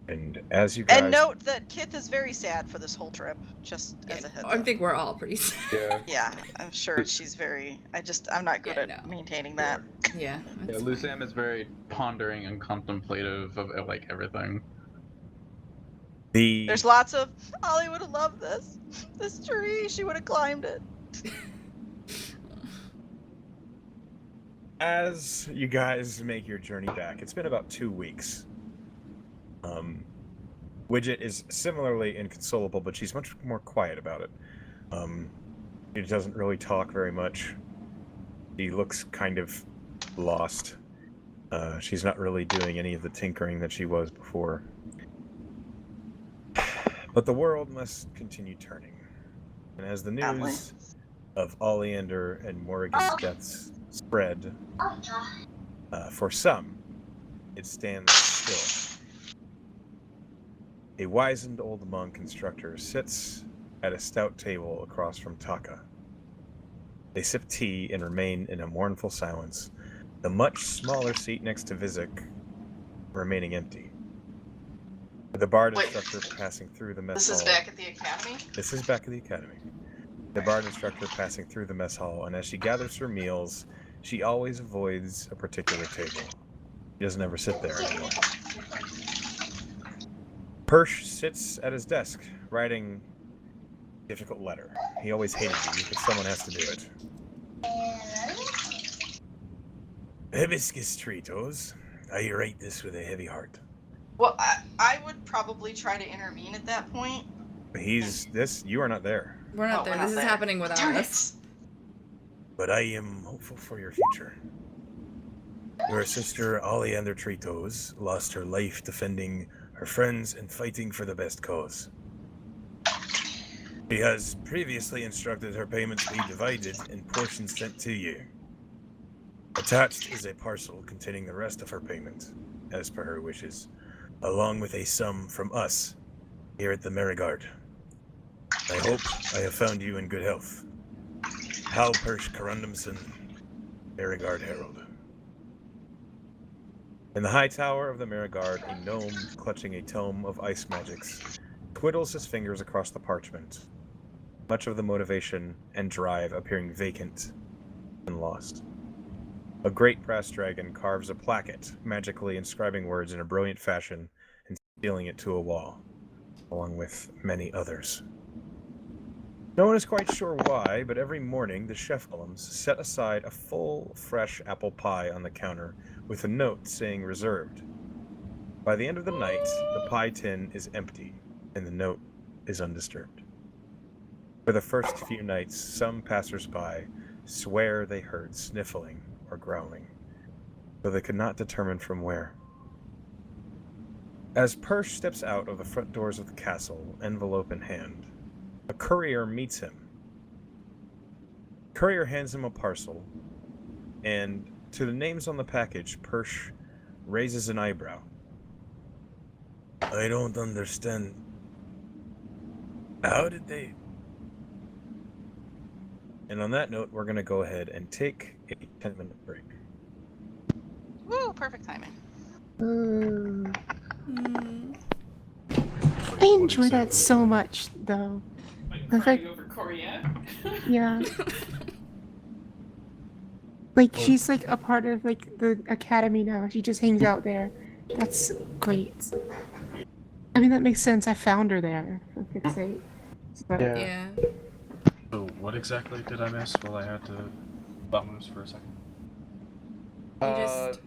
And as you guys, And note that Kith is very sad for this whole trip. Just as a heads I up. think we're all pretty sad. Yeah. Yeah, I'm sure she's very. I'm not good Yeah, at no. maintaining that. Yeah. Yeah, that's fine. Lucam is very pondering and contemplative of like everything. the There's lots of. Ollie would have loved this. This tree, she would have climbed it. as you guys make your journey back, it's been about 2 weeks. Widget is similarly inconsolable, but she's much more quiet about it. She doesn't really talk very much. She looks kind of lost. She's not really doing any of the tinkering that she was before. But the world must continue turning. And as the Sadly. news of Oleander and Morrigan's deaths spread, for some, it stands still. A wizened old monk instructor sits at a stout table across from Taka. They sip tea and remain in a mournful silence, the much smaller seat next to Vizek remaining empty. The bard Wait. instructor passing through the mess This hall. is back at the academy? This is back at the academy. The bard instructor passing through the mess hall, and as she gathers her meals, she always avoids a particular table. She doesn't ever sit there anymore. Persh sits at his desk, writing a difficult letter. He always hated you, but someone has to do it. Hibiscus Tritos, I write this with a heavy heart. Well, I would probably try to intervene at that point. You are not there. We're not Oh, there. we're not This is there. happening without Darn us. it. But I am hopeful for your future. Your sister, Oleander Tritos, lost her life defending her friends and fighting for the best cause. She has previously instructed her payments be divided and portions sent to you. Attached is a parcel containing the rest of her payment, as per her wishes, along with a sum from us here at the Merigard. I hope I have found you in good health. Hal Persh Corundumson, Merigard Herald. In the high tower of the Merigard, a gnome clutching a tome of ice magics twiddles his fingers across the parchment, much of the motivation and drive appearing vacant and lost. A great brass dragon carves a placket, magically inscribing words in a brilliant fashion and sealing it to a wall, along with many others. No one is quite sure why, but every morning the chef columns set aside a full, fresh apple pie on the counter with a note saying reserved. By the end of the night, the pie tin is empty, and the note is undisturbed. For the first few nights, some passers-by swear they heard sniffling or growling, though they could not determine from where. As Persh steps out of the front doors of the castle, envelope in hand, a courier meets him. Courier hands him a parcel, and to the names on the package, Persh raises an eyebrow. I don't understand. How did they... And on that note, we're going to go ahead and take a 10-minute break. Woo, perfect timing. I enjoy that so much, though. Like In crying fact, over Korea. yeah. Like, she's like a part of like the academy now. She just hangs out there. That's great. I mean, that makes sense. I found her there, for fuck's sake. So, Yeah. So what exactly did I miss while I had to bump for a second? You just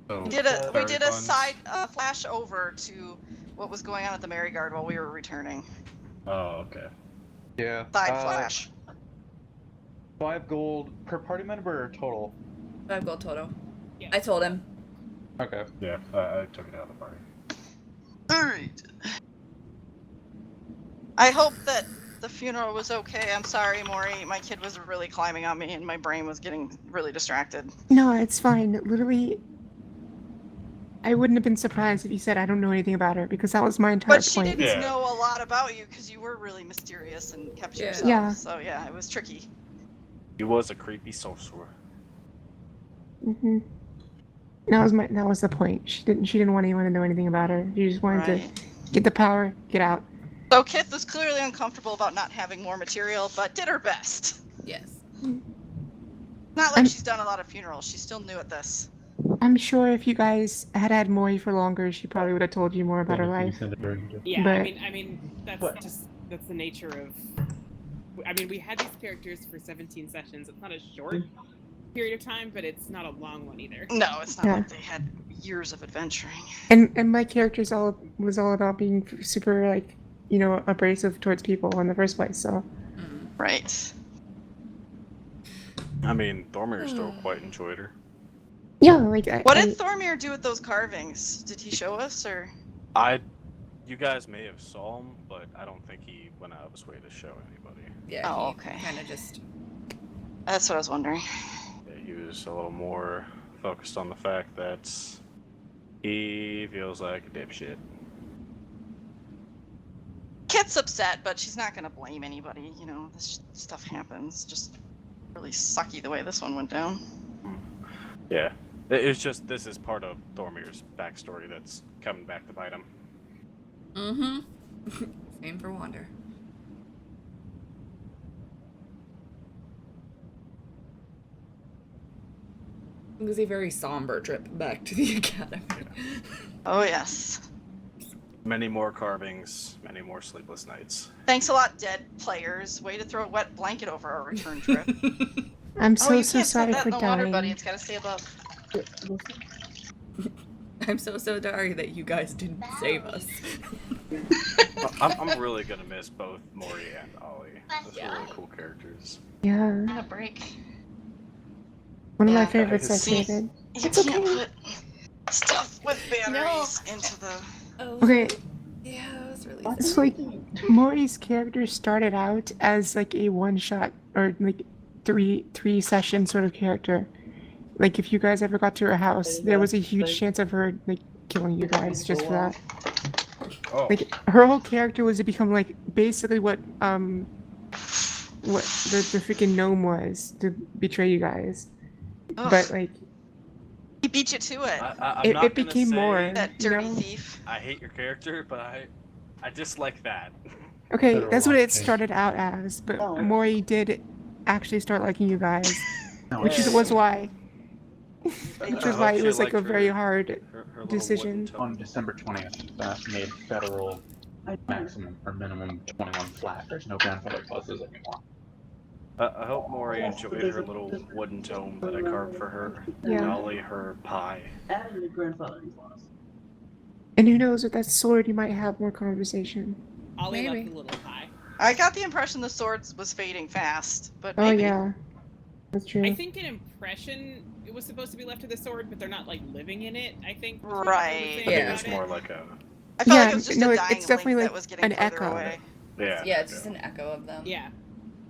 So We did a funds. side flash over to what was going on at the Merigard while we were returning. Oh, okay. Yeah. Side flash. 5 gold per party member or total? 5 gold total. Yeah. I told him. Okay. Yeah, I took it out of the party. Alright. I hope that the funeral was okay. I'm sorry, Maury. My kid was really climbing on me and my brain was getting really distracted. no, it's fine. Literally, I wouldn't have been surprised if you said I don't know anything about her, because that was my entire But she point. didn't Yeah. know a lot about you because you were really mysterious and kept to Yeah. yourself. Yeah. So yeah, it was tricky. He was a creepy sorcerer. Mm-hmm. That was the point. She didn't want anyone to know anything about her. She just wanted Right. to get the power, get out. So Kith was clearly uncomfortable about not having more material, but did her best. Yes. Not like I'm- she's done a lot of funerals. She's still new at this. I'm sure if you guys had Mori for longer, she probably would have told you more about her life. Yeah, But- I mean that's the nature of. I mean, we had these characters for 17 sessions. It's not a short period of time, but it's not a long one either. No, it's not Yeah. like they had years of adventuring. And my character's was all about being super, like, abrasive towards people in the first place. So Right. I mean, Thormir still quite enjoyed her. Yeah, like What did Thormir do with those carvings? Did he show us, or? You guys may have saw him, but I don't think he went out of his way to show anybody. Yeah, Oh, he okay. kind of just. That's what I was wondering. Yeah, he was a little more focused on the fact that he feels like a dipshit. Kit's upset, but she's not gonna blame anybody. You know, this stuff happens. Just really sucky the way this one went down. Yeah, it's just this is part of Thormir's backstory that's coming back to bite him. Mm-hmm. Same for Wander. It was a very somber trip back to the academy. Oh yes. Many more carvings, many more sleepless nights. Thanks a lot, dead players. Way to throw a wet blanket over our return trip. I'm Oh, so you so can't sorry put that for in the water, dying. buddy. It's gotta stay above. I'm so sorry that you guys didn't save us. I'm really gonna miss both Mori and Ollie. Those Yeah. are really cool characters. Yeah, I'm gonna break. one of my Yeah, favorites, I see, created. You It's can't okay. put stuff with batteries into the. Oh. Okay, Yeah, it was really it's sad. like Mori's character started out as like a one-shot or like three session sort of character. Like if you guys ever got to her house, there was a huge chance of her like killing you guys just for that. Oh, Like her whole character was to become like basically what the freaking gnome was to betray you guys. Ugh, But like he beat you to it. I'm it, not it gonna became say more. That you dirty know? thief. I hate your character, but I dislike that. Okay, Federal that's what it occupation. started out as, but Mori did actually start liking you guys, No, which it's- was why. I Which hope is why it she was like a liked very her- hard. her little decision. wooden on toe. December 20th, that made federal maximum or minimum 21 flat. There's no grandfather clauses anymore. I hope Mori enjoyed her little wooden tome that I carved for her. Yeah. And Ollie her pie. Added a grandfathering clause. And who knows, with that sword, you might have more conversation. Ollie left Maybe. the little pie. I got the impression the sword was fading fast, but Oh maybe. yeah, that's true. I think an impression it was supposed to be left of the sword, but they're not like living in it. I think. was what Right. they were I saying think Yeah. it's about more it. like a I felt like Yeah, it was just no, a it's dying definitely link like that was getting an further echo. away. yeah. Yeah, it's just an echo of them. Yeah.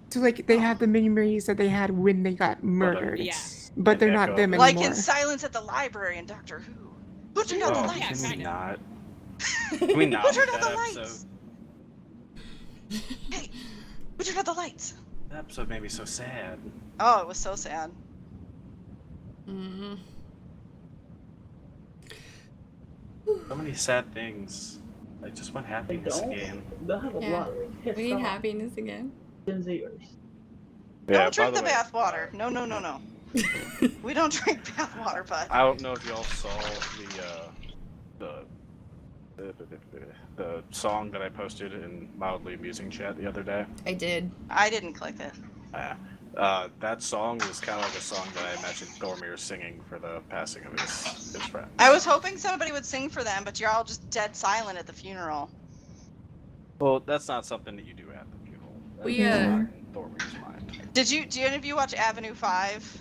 So like they have the memories that they had when they got murdered, Yeah. but An they're not echo. them Like anymore. in Silence at the Library in Doctor Who. Who turned out the Oh, yeah, lights? can we kinda. not? Can we not Who make turned out that the episode? lights? Hey, who turned out the lights? That episode made me so sad. Oh, it was so sad. Mm-hmm. So many sad things. I just want happiness don't. again. They'll have a Yeah. lot of pissed We need off happiness again. Gen Zers. Don't drink the by way, bath water. No, no, no, no. We don't drink bath water, bud. I don't know if y'all saw the song that I posted in mildly amusing chat the other day. I did. I didn't click it. That song was kind of like a song that I imagined Thormir singing for the passing of his friend. I was hoping somebody would sing for them, but you're all just dead silent at the funeral. Well, that's not something that you do at the funeral. That's We, not uh, in Thormir's mind. Do any of you watch Avenue 5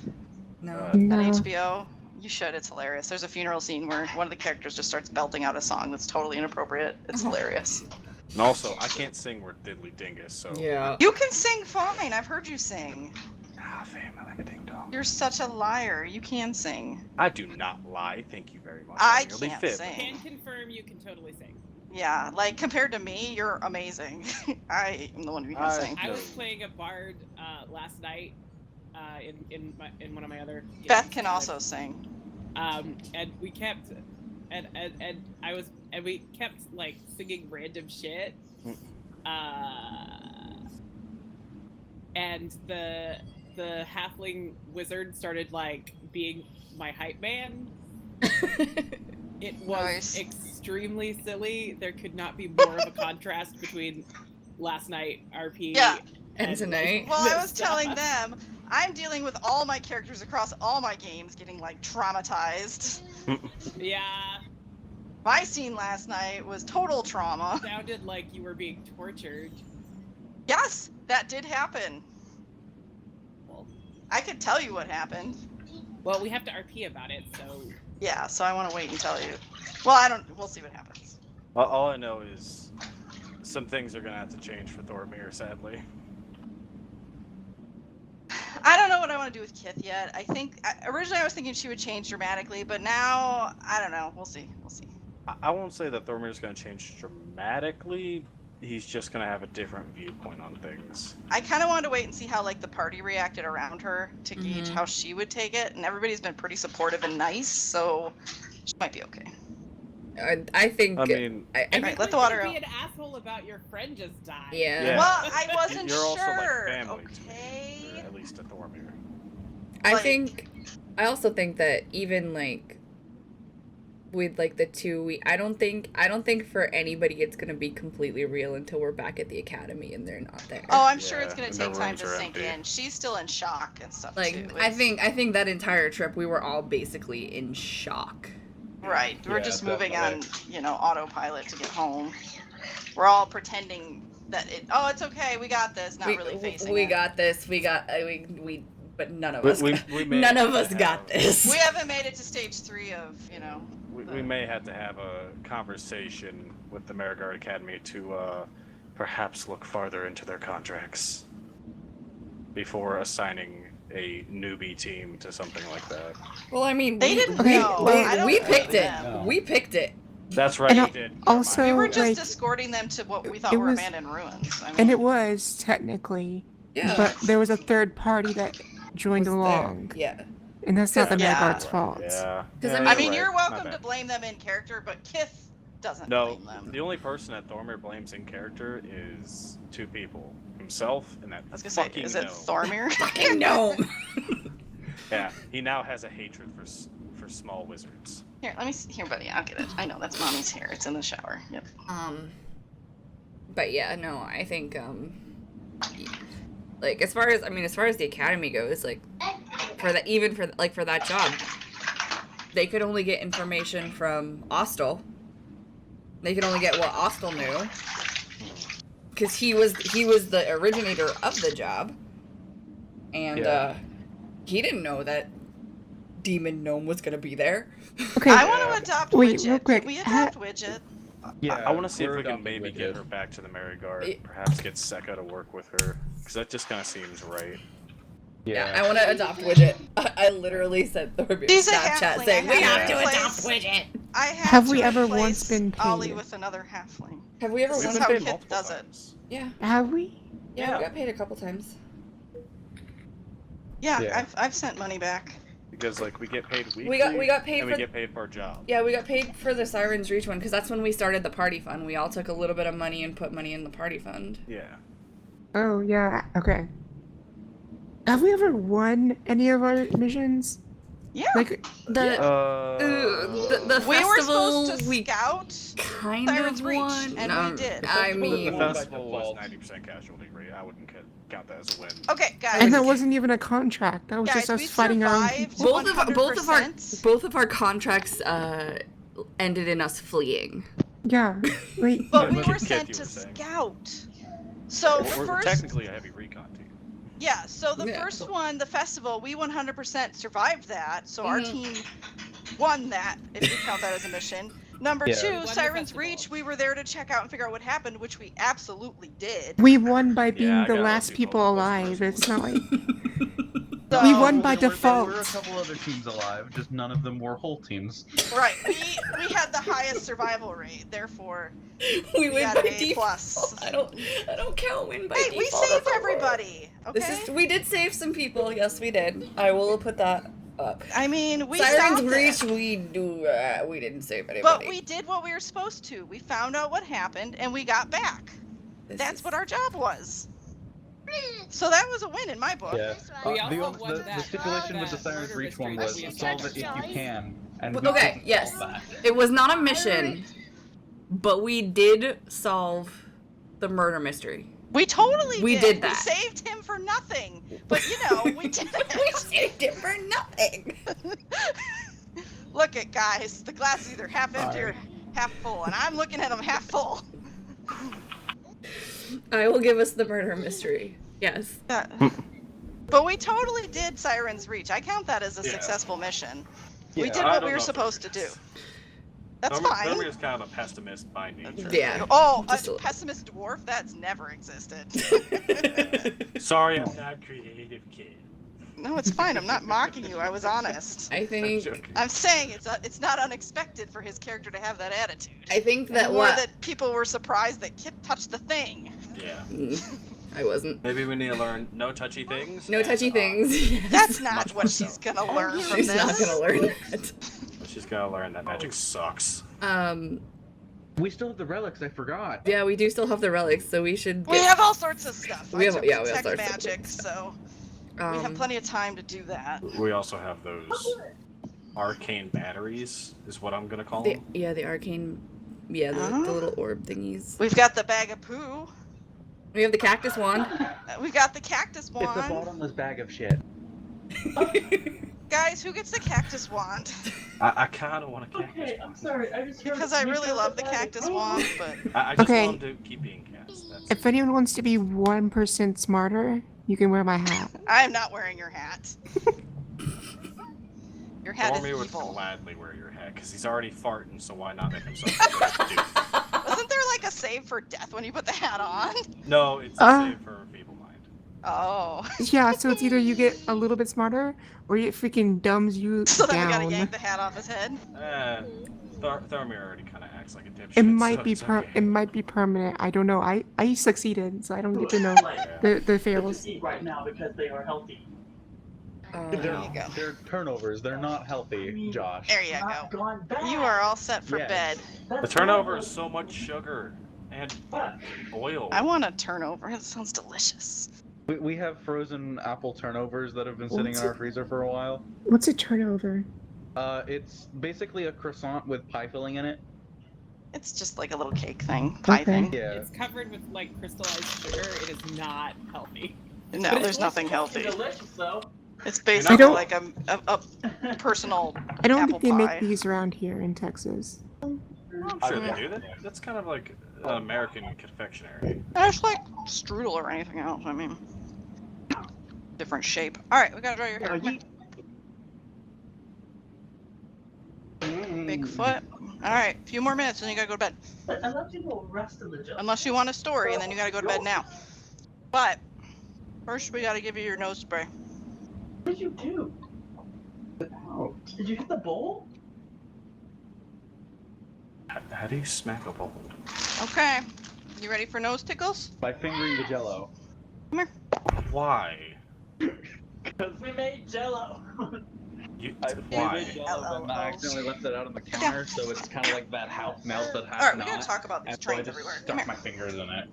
No. on No. HBO? You should. It's hilarious. There's a funeral scene where one of the characters just starts belting out a song that's totally inappropriate. It's hilarious. And also, I can't sing We're Diddly Dingus, so. Yeah. You can sing fine. I've heard you sing. Ah, fam, I like a ding dong. You're such a liar. You can sing. I do not lie. Thank you very much. I merely can't fib. sing. Can confirm you can totally sing. Yeah, like compared to me, you're amazing. I am the one who can sing. I was No. playing a bard last night in one of my other games. Beth can also sing. And we kept and we kept like singing random shit. And the halfling wizard started like being my hype man. It was Nice. extremely silly. There could not be more of a contrast between last night RP Yeah. And tonight. Well, I this was telling stuff. them I'm dealing with all my characters across all my games getting like traumatized. Yeah, My scene last night was total trauma. sounded like you were being tortured. Yes, that did happen. Well, I could tell you what happened. Well, we have to RP about it, so Yeah, so I want to wait and tell you. Well, I don't. We'll see what happens. All I know is some things are gonna have to change for Thormir, sadly. I don't know what I want to do with Kith yet. I think originally I was thinking she would change dramatically, but now I don't know. We'll see. We'll see. I won't say that Thormir's gonna change dramatically. He's just gonna have a different viewpoint on things. I kind of wanted to wait and see how like the party reacted around her to gauge Mhm. how she would take it, and everybody's been pretty supportive and nice, so she might be okay. I think. I mean, I Right, You're let the going water to out. be an asshole about your friend just died. yeah. Well, I wasn't you're also sure. like family to Okay. me, or at least to Thormir. I like- think. I also think that even like with like the two, I don't think for anybody it's gonna be completely real until we're back at the academy and they're not there. Oh, I'm sure it's Yeah, gonna and the take time rooms to are sink empty. in. She's still in shock and stuff Like too. I It's- think that entire trip we were all basically in shock. Right. We're Yeah, just moving on, definitely. autopilot to get home. We're all pretending that it's okay, we got this, not really facing we it. got this. We got we but none of We- us. we- got, we may none of have us to got have- this. We haven't made it to stage 3 of, We may have to have a conversation with the Marigard Academy to perhaps look farther into their contracts before assigning a newbie team to something like that. Well, I mean, They didn't Okay, know. well, I don't we blame picked it. them. No. We picked it. That's right, And you al- did. Never also- mind. We were just like, escorting them to what we thought it were was- abandoned ruins. I mean, And it was technically, Yeah. but there was a third party that joined Was there. along, Yeah. and that's not the Yeah. Marigard's fault. Yeah. 'Cause, yeah, I I mean, right. you're My welcome to bad. blame them in character, but Kith doesn't No, blame them. the only person that Thormir blames in character is two people: himself and that I was gonna say, fucking is it gnome. Thormir? Fucking gnome. Yeah, he now has a hatred for small wizards. Here, let me see. Here, buddy, I'll get it. I know, that's mommy's hair. It's in the shower. Yep. But yeah, no, I think like as far as the academy goes, like for that job, they could only get information from Ostel. They could only get what Ostel knew, because he was the originator of the job, and Yeah. he didn't know that Demon Gnome was gonna be there. Okay, I want to adopt Wait, Widget. real quick, Can we adopt Widget? Yeah, I want to see if we're we can adopting maybe Widget. get her back to the Marigard. It- Perhaps get Sekka to work with her, because that just kind of seems right. Yeah, I want to adopt Widget. I literally sent Thorby She's a Snapchat halfling. saying I we have have to to replace- adopt Widget. I Have to we ever replace once been Ollie paid? with another halfling. Have we ever This We've is been how paid Kith multiple does it. times. Yeah, have we? yeah, we Yeah. got paid a couple times. Yeah, Yeah. I've sent money back. Because like we get paid weekly. We got paid and for we get paid for our job. yeah, we got paid for the Sirens Reach one because that's when we started the party fund. We all took a little bit of money and put money in the party fund. Yeah. Oh yeah, okay. Have we ever won any of our missions? Yeah. Like, The the We were festival supposed to we scout kind Sirens of Reach, won. and we did. I The mean, By festival was default. 90% casualty rate. I wouldn't count that as a win. Okay, guys. and that wasn't even a contract. That was Guys, just us we fighting our own survived. people. both of our contracts ended in us fleeing. Yeah. Wait. But we Kith, were you sent were to saying. scout. So We're first, technically a heavy recon team. yeah. So the Yeah. first one, the festival, we 100% survived that. So our Mhm. team won that, if you count that as a mission. Number Yeah. two, Won the Sirens festival. Reach, we were there to check out and figure out what happened, which we absolutely did. We won by being I the got last those people people. alive. It's not like So, we won by There were a default. couple other teams alive, just none of them were whole teams. Right. We had the highest survival rate, therefore. We win got by an A+. default. I don't count win by Hey, default. we saved as a everybody. Okay. This is we did save some people. Yes, we did. I will put that up. I mean, we Sirens stopped Reach, it. we didn't save anybody. But we did what we were supposed to. We found out what happened and we got back. This That's is- what our job was. So that was a win in my book. Yeah. We The also only- won the that- stipulation with the that Sirens murder Reach one mystery was that we solve it if had. you can. And But- we okay, couldn't yes. solve that. It was not a mission, but we did solve the murder mystery. We totally We did. did We that. saved him for nothing. But we did We it. saved it for nothing. Look at guys, the glass is either half empty or Alright. half full, and I'm looking at them half full. I will give us the murder mystery. Yes. That- But we totally did Siren's Reach. I count that as a Yeah. successful mission. We Yeah. did I what don't we were know if it supposed to do. is. That's fine. Thormir's kind of a pessimist by nature. Yeah. Oh, Just a a- pessimist dwarf? That's never existed. Sorry, I'm not creative, kid. No, it's fine. I'm not mocking you. I was honest. I I'm think joking. I'm saying it's not unexpected for his character to have that attitude. I think that More what that people were surprised that Kip touched the thing. Yeah. I wasn't. Maybe we need to learn no touchy things. No and, touchy things. Yes. That's not Much what more she's so. gonna learn from She's this. not gonna learn that. She's gotta learn that magic sucks. We still have the relics. I forgot. Yeah, we do still have the relics, so we should. We have all sorts of stuff. We have- I took yeah, we have detect sorts of magic, stuff. so we have plenty of time to do that. We also have those arcane batteries, is what I'm gonna call The, them. yeah, the arcane. Yeah, the little orb thingies. We've got the bag of poo. We have the cactus wand. We've got the cactus It's a wand. bottomless bag of shit. Guys, who gets the cactus wand? I kind of want a cactus. Okay, I'm sorry. I just heard Because I we really got love the bag of cactus poo. wand, but I just Okay. want them to keep being cast. That's If anyone wants to be 1% smarter, you can wear my hat. I am not wearing your hat. Your hat is Thormir would evil. gladly wear your hat, because he's already farting, so why not make himself a dude? Wasn't there like a save for death when you put the hat on? No, it's a save for a feeble mind. Oh. Yeah, so it's either you get a little bit smarter or it freaking dumbs you So then we gotta down. yank the hat off his head. Thormir already kind of acts like a dipshit. It might so be it's okay. it might be permanent. I don't know. I succeeded, so I don't get to know Like, the they fails. just eat right now because they are healthy. There you go. They're turnovers. They're not healthy, Josh. There you Not go. gone bad. You are all set for Yes. bed. The That's turnover normal. is so much sugar and But oil. I want a turnover. That sounds delicious. We have frozen apple turnovers that have been sitting What's in our it? freezer for a while. What's a turnover? It's basically a croissant with pie filling in it. It's just like a little cake thing, pie Okay. thing. Yeah. It's covered with like crystallized sugar. It is not healthy. No, But it's there's nothing healthy. delicious though. It's I basically don't- like a personal I don't apple think they pie. make these around here in Texas. I'm sure they do that. That's kind of like an American confectionery. It's like strudel or anything else. I mean, different shape. All right, we gotta dry your hair. Come here. Bigfoot. All right, a few more minutes, and then you gotta go to bed. But I love people rest in the job. Unless you want a story, and then you gotta go to bed now. But first, we gotta give you your nose spray. What did you do? Did you hit the bowl? How do you smack a bowl? Okay, you ready for nose tickles? By fingering the jello. Why? Because we made Jello. You, I why? fingered jello and I accidentally left it out on the counter, so it's kind of like that half melt that half All right, we not. gotta talk about these And so I trains just everywhere. Come stuck here. my fingers in it.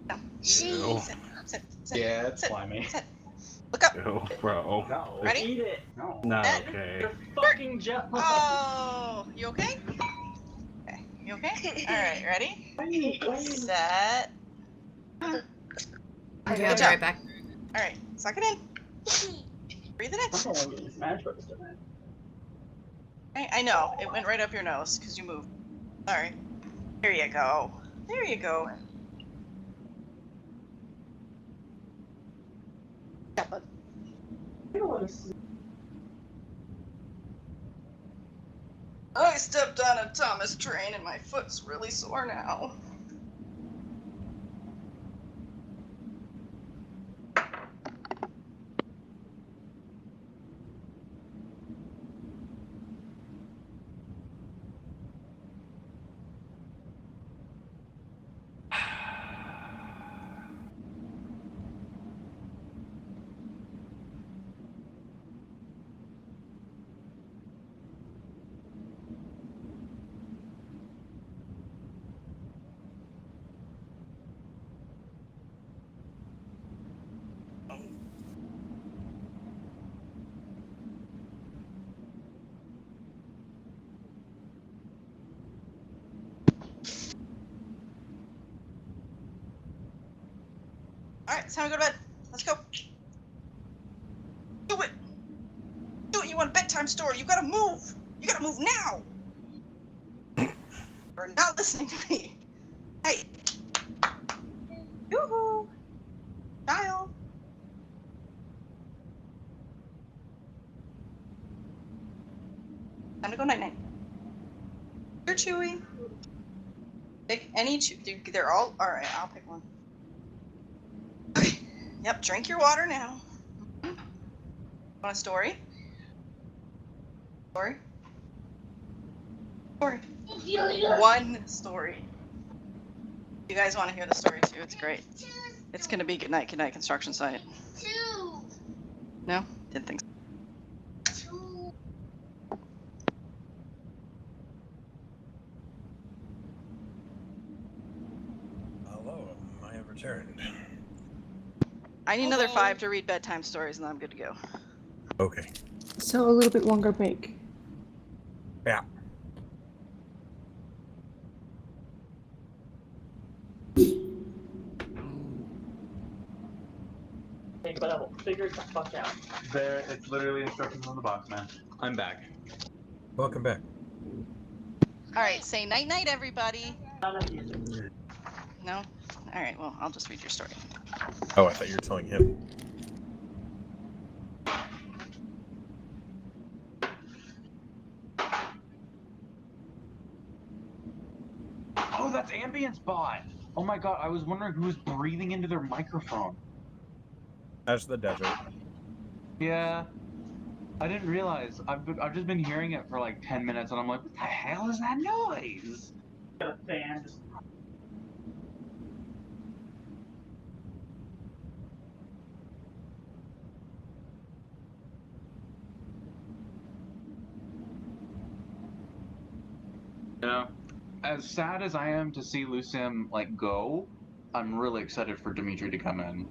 No. Ew. Sit, sit, Yeah, it's sit, slimy. sit. Look up. Ew, bro. No. Ready? Eat it. No. Not Ed? okay. You're fucking Jello. Oh, you okay? Okay, you okay? All right, ready? Set. Okay, Good I'll be job. right back. All right, suck it in. Breathe it I in. don't want to get Smash Bros. tonight. I know, it went right up your nose because you moved. All right, there you go. There you go. Yeah, bud. I don't want to see. I stepped on a Thomas train and my foot's really sore now. Alright, it's time to go to bed. Let's go. Do it! Do it, you want a bedtime story. You gotta move! You gotta move now! You're not listening to me. Hey! Yoo-hoo! Kyle! gonna go night night. You're Chewy. Pick any they're all right. I'll pick one. Okay. Yep. Drink your water now. Want a story? Story. Story. One story. You guys want to hear the story too? It's great. It's gonna be good night construction site. No, didn't think so. Hello, I have returned. I need another Hello. 5 to read bedtime stories, and then I'm good to go. Okay. So a little bit longer break. Yeah. But I will figure the fuck out. There, it's literally instructions on the box, man. I'm back. Welcome back. All right, say night night, everybody. None of you. No? All right, well, I'll just read your story. Oh, I thought you were telling him. Oh, that's Ambience Bot! Oh my god, I was wondering who was breathing into their microphone. That's the desert. Yeah. I didn't realize. I've just been hearing it for like 10 minutes and I'm like, what the hell is that noise? Got a fan. Just You know, as sad as I am to see Lucim like go, I'm really excited for Dimitri to come in.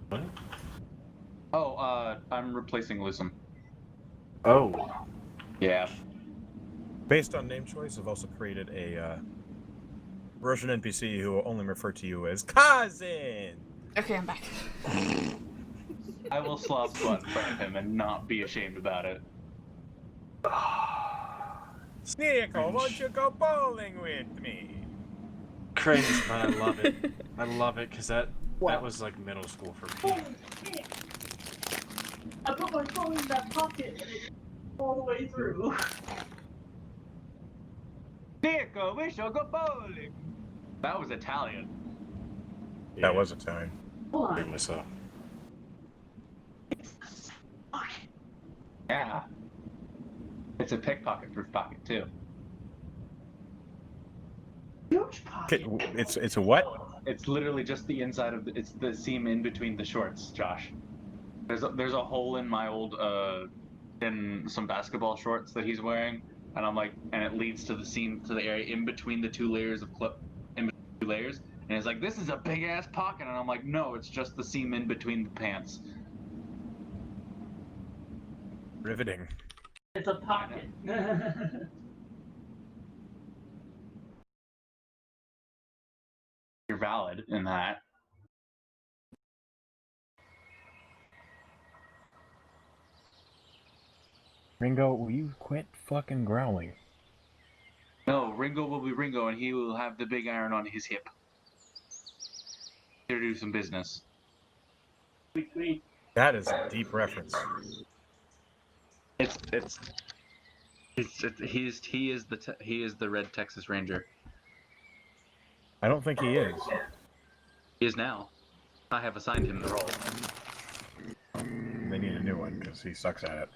What? Oh, I'm replacing Lucim. Oh. Yeah. Based on name choice, I've also created a Russian NPC who will only refer to you as cousin. Okay, I'm back. I will slob squat in front of him and not be ashamed about it. Sneeko, won't you go bowling with me? Cringe, but I love it. I love it because that was like middle school for me. holy shit! I put my phone in that pocket and it all the way through. Nico, we shall go bowling. That was Italian. That was Italian. Hold on. Extremely so. Yeah. It's a pickpocket-proof pocket too. Huge pocket. It's a what? It's literally just the inside of it's the seam in between the shorts, Josh. There's a hole in my old in some basketball shorts that he's wearing, and I'm like, and it leads to the seam to the area in between the two layers of clip, in between the two layers, and it's like, this is a big ass pocket, and I'm like, no, it's just the seam in between the pants. Riveting. It's a pocket. You're valid in that. Ringo, will you quit fucking growling? No, Ringo will be Ringo, and he will have the big iron on his hip. Here to do some business. That is a deep reference. He is the Red Texas Ranger. I don't think he is. He is now. I have assigned him the role. They need a new one because he sucks at it.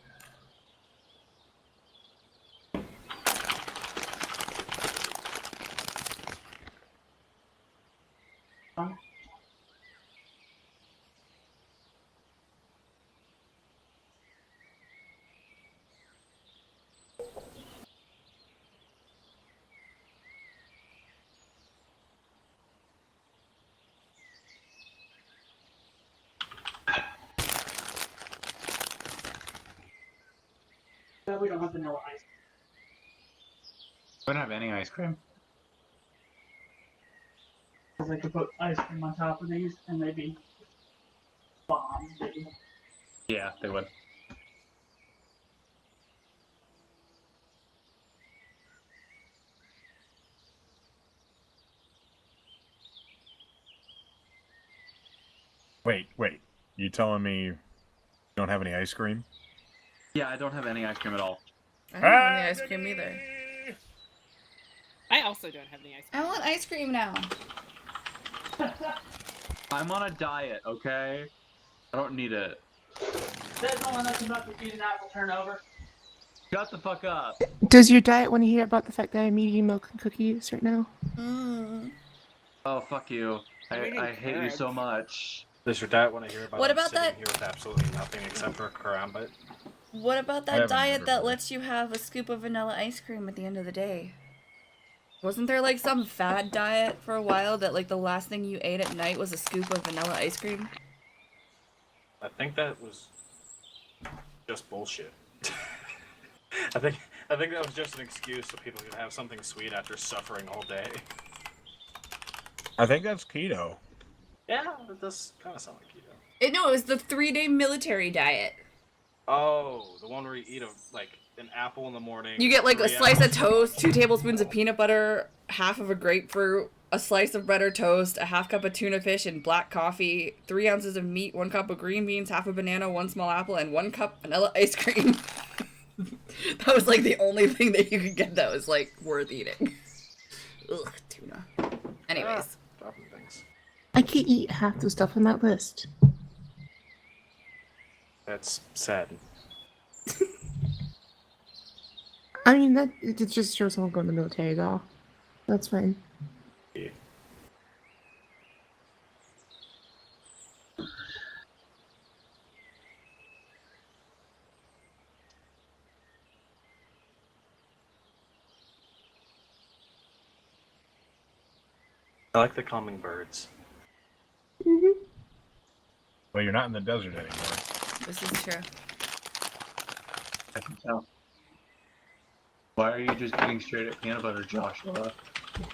We don't have vanilla ice. We don't have any ice cream. Because I could put ice cream on top of these and maybe bomb, maybe. Yeah, they would. Wait. You telling me you don't have any ice cream? Yeah, I don't have any ice cream at all. I don't want any ice cream either. I also don't have any ice cream. I want ice cream now. I'm on a diet, okay? I don't need it. There's only nothing about to eat an apple turnover. Shut the fuck up. Does your diet want to hear about the fact that I'm eating milk and cookies right now? Oh, fuck you. I hate you so much. Does your diet want to hear about What him about sitting that- here with absolutely nothing except for a karambit? What about I that haven't diet never that been. lets you have a scoop of vanilla ice cream at the end of the day? Wasn't there like some fad diet for a while that like the last thing you ate at night was a scoop of vanilla ice cream? I think that was just bullshit. I think that was just an excuse so people could have something sweet after suffering all day. I think that's keto. Yeah, it does kind of sound like keto. No, it was the 3-day military diet. Oh, the one where you eat an apple in the morning. You get like a 3 slice of apples. toast, 2 tablespoons of peanut butter, half of a grapefruit, a slice of bread or toast, a half cup of tuna fish and black coffee, 3 ounces of meat, 1 cup of green beans, half a banana, 1 small apple, and 1 cup vanilla ice cream. That was like the only thing that you could get that was like worth eating. Ugh, tuna. Anyways. Dropping things. I can't eat half the stuff on that list. That's sad. I mean, it just shows someone going to the military, though. That's fine. Yeah. I like the calming birds. Well, you're not in the desert anymore. This is true. I can tell. Why are you just eating straight up peanut butter, Joshua?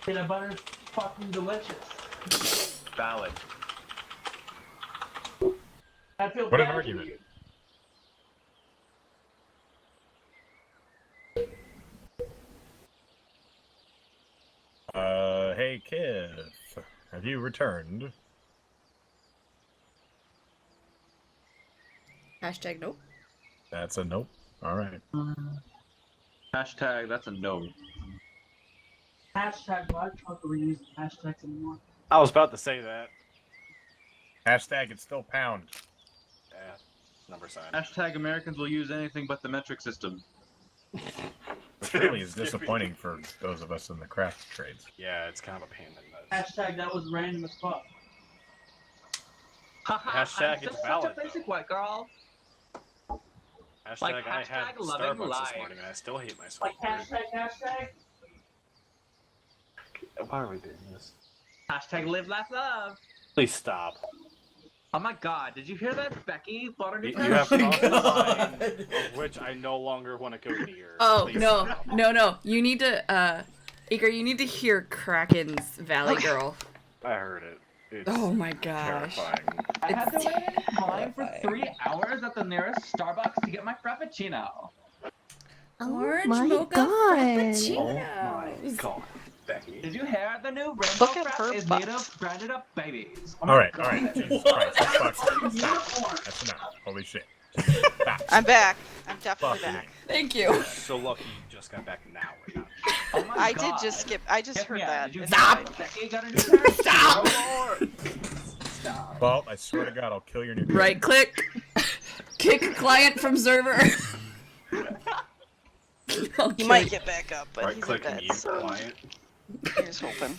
Peanut butter is fucking delicious. Valid. I feel What an bad for argument. you. Hey, Kith. Have you returned? Hashtag nope. That's a nope. Alright. Hashtag, that's a no. Hashtag, why can't we use hashtags anymore? I was about to say that. Hashtag it's still pound. Yeah, number sign. Hashtag Americans will use anything but the metric system. Which really is disappointing for those of us in the craft trades. Yeah, it's kind of a pain in the nuts. Hashtag, that was random as fuck. I'm Hashtag it's just valid, such a basic though. white girl. Hashtag Like, I hashtag had loving Starbucks life. this morning and I still hate myself. Like hashtag. Why are we doing this? Hashtag live, laugh, love. Please stop. Oh my god, did you hear that, Becky? Bought her new You pair have of crossed shoes. the line of which I no longer want to go near. Oh, Please no. stop. No. You need to, Iker, you need to hear Kraken's Valley Girl. I heard it. It's Oh my gosh. terrifying. I had to It's wait in line for terrifying. 3 hours at the nearest Starbucks to get my Frappuccino. Orange oh my mocha god. Oh frappuccino. my god, Becky. Did you hear the new rainbow Look at Frap her is butt. made of branded up babies? Oh my Alright, God. alright. Jesus Christ. Stop. That's enough. Holy shit. Stop. I'm back. I'm definitely Fucking back. Thank you. So lucky you just got back now. Right now. Oh my I God. did just skip. I just Get heard me out. that. Did you It's hear Stop. fine. Becky got a new pair of shoes? Stop. Oh, Lord. Stop. Well, I swear to God, I'll kill your new Right click. Kick client from server. I'll He kill might you. get back up, but Right he's in click bed, mute so client. here's hoping.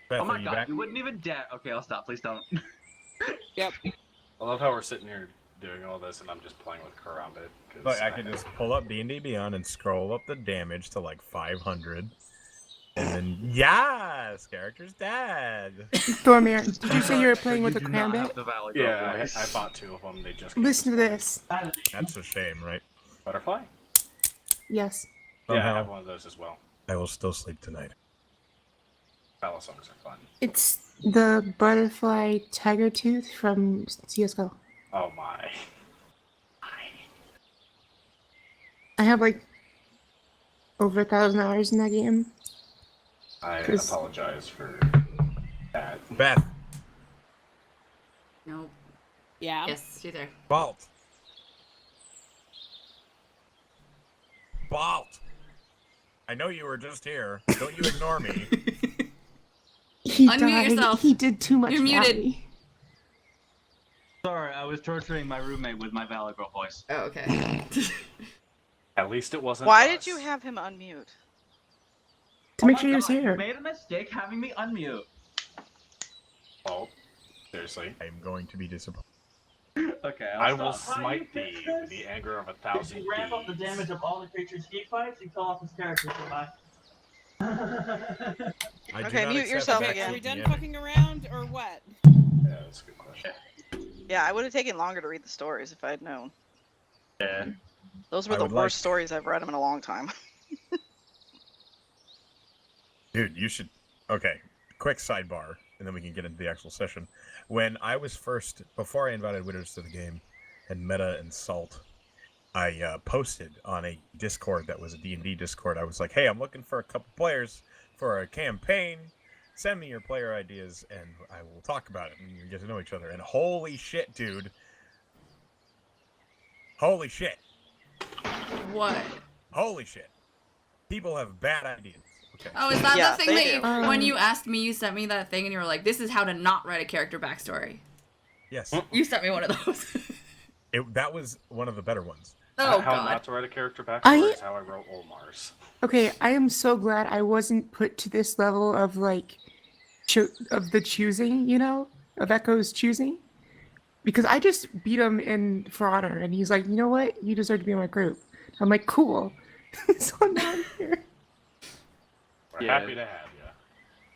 Beth, Oh my are you God, back? you wouldn't even dare. Okay, I'll stop. Please don't. Yep. I love how we're sitting here doing all this and I'm just playing with Karambit. Look, I could just pull up D&D Beyond and scroll up the damage to like 500. And then, yes! Character's dead! Thormir, did you say you were playing with a do not have Crambit? the Valley Girl Yeah, voice. I bought 2 of them. They just came Listen to this this. That's a shame, right? morning. Butterfly? Yes. Yeah, I Somehow, have one of those as well. I will still sleep tonight. Battle songs are fun. It's the butterfly tiger tooth from CSGO. Oh my. I have like over 1,000 hours in that game. I Chris- apologize for that. Beth, Nope. Yeah. Yes, you're there. Vault. fault. I know you were just here. Don't you ignore me. He Unmute died. yourself. He did too much. You're muted. Valley. Sorry, I was torturing my roommate with my Valley Girl voice. Oh, okay. At least it wasn't. Why us. did you have him unmute? To make my sure he was God, you here. made a mistake having me unmute. Well, seriously. I'm going to be disappointed. Okay, I I'll will stop. smite thee with the anger of 1,000 You ramp up the thieves. damage of all the creatures he fights, you kill off his character, so bye. I do Okay, not mute accept yourself Okay, again. are we done DMing. fucking around or what? Yeah, that's a good question. Yeah, I would have taken longer to read the stories if I had known. Yeah. Those were I the would worst like- stories I've read them in a long time. Dude, you should. Okay, quick sidebar, and then we can get into the actual session. When I was first, before I invited Witters to the game, and Meta and Salt, I posted on a Discord that was a D&D Discord. I was like, hey, I'm looking for a couple players for a campaign. Send me your player ideas, and I will talk about it, and you get to know each other. And holy shit, dude. Holy shit. What? Holy shit. People have bad ideas. Okay. Oh, is that Yeah, the thing they that do. you, when you asked me, you sent me that thing and you were like, this is how to not write a character backstory. Yes. You sent me one of those. That was one of the better ones. Oh, How God. not to write a character backstory I- is how I wrote Olmar's. Okay, I am so glad I wasn't put to this level of like, of the choosing, you know, of Echo's choosing, because I just beat him in For Honor, and he's like, you know what, you deserve to be in my group. I'm like, cool. So now I'm here. We're Yeah. happy to have you.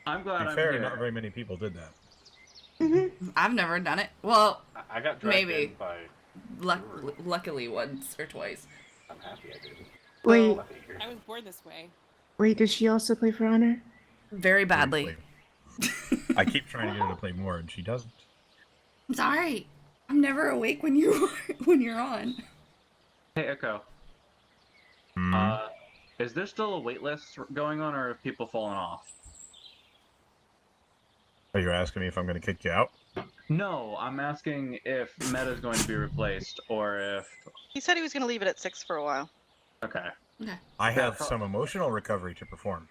I'm To glad be I'm fair, here. not very many people did that. I've never done it. Well, I got dragged Maybe. in by... luckily once or twice. I'm happy I did. Wait, Happy to hear. I was born this way. wait, does she also play For Honor? Very badly. I keep trying to get her to play more, and she doesn't. I'm sorry. I'm never awake when you when you're on. Hey, Echo. Hmm. Is there still a wait list going on, or have people fallen off? Are you asking me if I'm going to kick you out? No, I'm asking if Meta's going to be replaced, or if... He said he was going to leave it at 6 for a while. Okay. I have some emotional recovery to perform.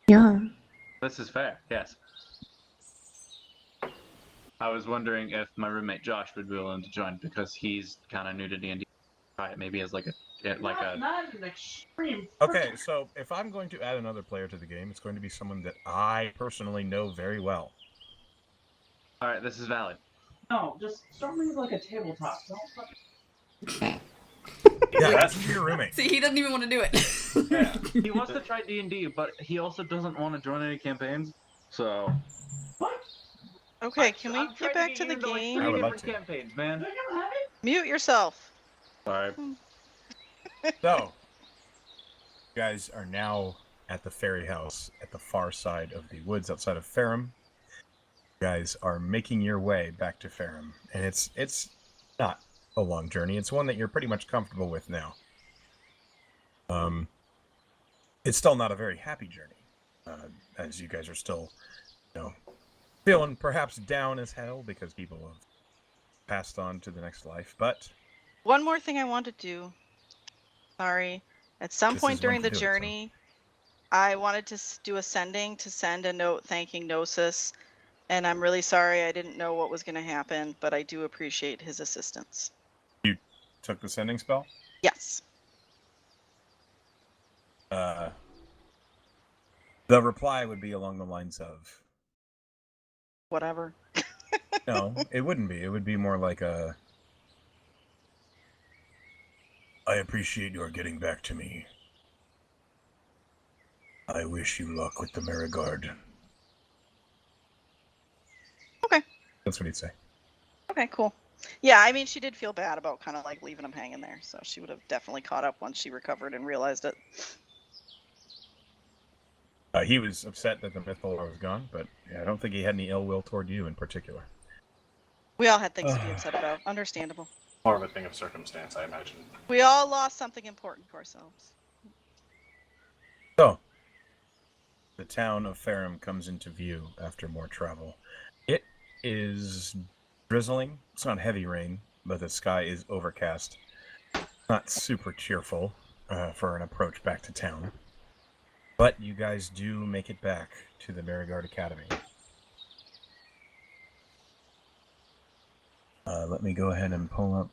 Yeah. This is fair, yes. I was wondering if my roommate Josh would be willing to join, because he's kind of new to D&D. Try it maybe as like a... Not an extreme. Okay, so if I'm going to add another player to the game, it's going to be someone that I personally know very well. Alright, this is valid. No, just start me like a tabletop. Don't fucking... Yeah, that's your roommate. See, he doesn't even want to do it. Yeah. He wants to try D&D, but he also doesn't want to join any campaigns, so... What? Okay, can we I'm trying get back get to you the into, like, game? I 3 would like different to. campaigns, man. They're gonna have it? Mute yourself. Sorry. So, you guys are now at the ferry house at the far side of the woods outside of Ferrum. You guys are making your way back to Ferrum, and it's not a long journey. It's one that you're pretty much comfortable with now. It's still not a very happy journey, as you guys are still, feeling perhaps down as hell because people have passed on to the next life. But One more thing I want to do. Sorry. At some This point is when during to the do it, so. journey, I wanted to do a sending to send a note thanking Gnosis. And I'm really sorry I didn't know what was going to happen, but I do appreciate his assistance. took the sending spell. Yes. The reply would be along the lines of, Whatever. no, it wouldn't be. It would be more like a, I appreciate your getting back to me. I wish you luck with the Marigard. Okay. That's what he'd say. Okay, cool. Yeah, I mean, she did feel bad about kind of like leaving him hanging there, so she would have definitely caught up once she recovered and realized it. He was upset that the Mythalore was gone, but I don't think he had any ill will toward you in particular. We all had things to be upset about. Understandable. More of a thing of circumstance, I imagine. We all lost something important to ourselves. So, the town of Ferrum comes into view after more travel. It is drizzling. It's not heavy rain, but the sky is overcast. Not super cheerful. for an approach back to town. But you guys do make it back to the Merigard Academy. Let me go ahead and pull up.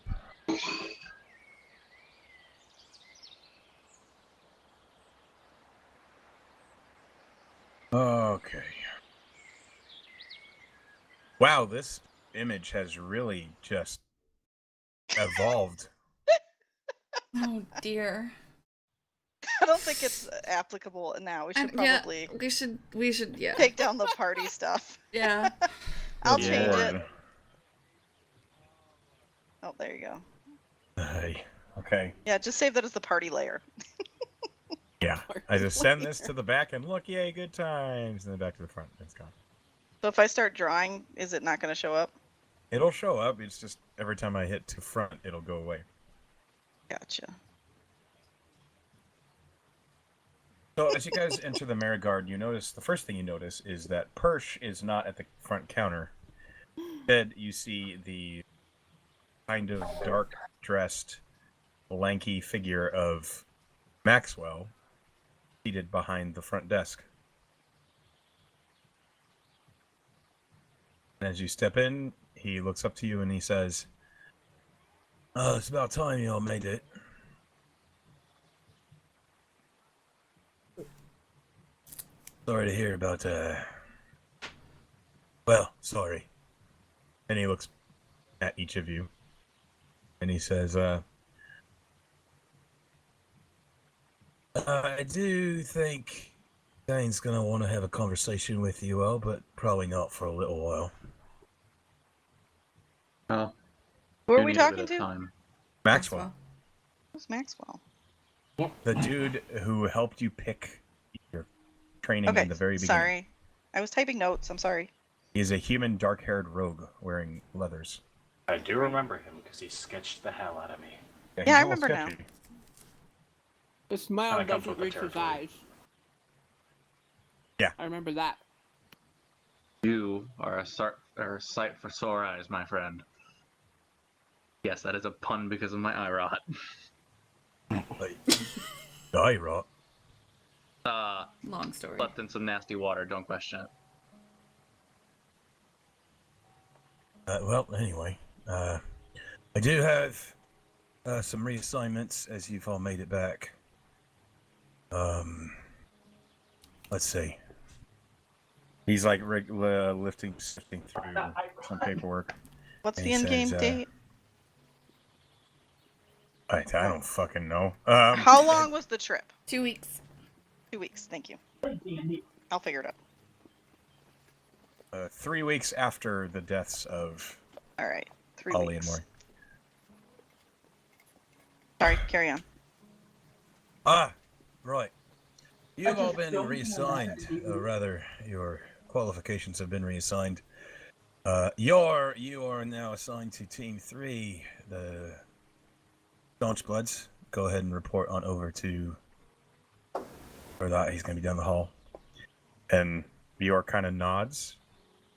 Okay. Wow, this image has really just evolved. Oh dear. I don't think it's applicable now. We should probably We should yeah. take down the party stuff. Yeah. I'll Good change lord. it. Oh, there you go. Hey, okay. Yeah, just save that as the party layer. Yeah. I just send this to the back and look, yay, good times. And then back to the front. It's gone. So if I start drawing, is it not going to show up? It'll show up. It's just every time I hit to front, it'll go away. Gotcha. So as you guys enter the Merigard, you notice the first thing you notice is that Persh is not at the front counter. Instead, you see the kind of dark-dressed, lanky figure of Maxwell seated behind the front desk. And as you step in, he looks up to you and he says, "Oh, it's about time you all made it. Sorry to hear about, well, sorry." And he looks at each of you. And he says, I do think Dane's gonna want to have a conversation with you all, but probably not for a little while. Oh, Who are you we need a bit talking of to? time. Maxwell, Who's Maxwell? the dude who helped you pick your training Okay, in the very beginning. sorry. I was typing notes. I'm sorry. He's a human dark-haired rogue wearing leathers. I do remember him because he sketched the hell out of me. Yeah, Yeah, he's I a little remember now. sketchy. The smile Kinda comes doesn't with the reach his territory. eyes. Yeah. I remember that. You are a sight for sore eyes, my friend. Yes, that is a pun because of my eye rot. Like, die rot. Long story. Slept in some nasty water, don't question it. Well, anyway, I do have some reassignments as you've all made it back. Let's see. He's like sifting through some paperwork. What's And the he end game says, date? I don't fucking know. How long was the trip? 2 weeks. 2 weeks. Thank you. I'll figure it out. 3 weeks after the deaths of All right. 3 Ollie weeks. and Maury. Sorry, carry on. Ah, right. You've all been reassigned, or rather, your qualifications have been reassigned. You are now assigned to Team 3, the Staunch Bloods. Go ahead and report on over to where that he's going to be down the hall. And Bjork kind of nods,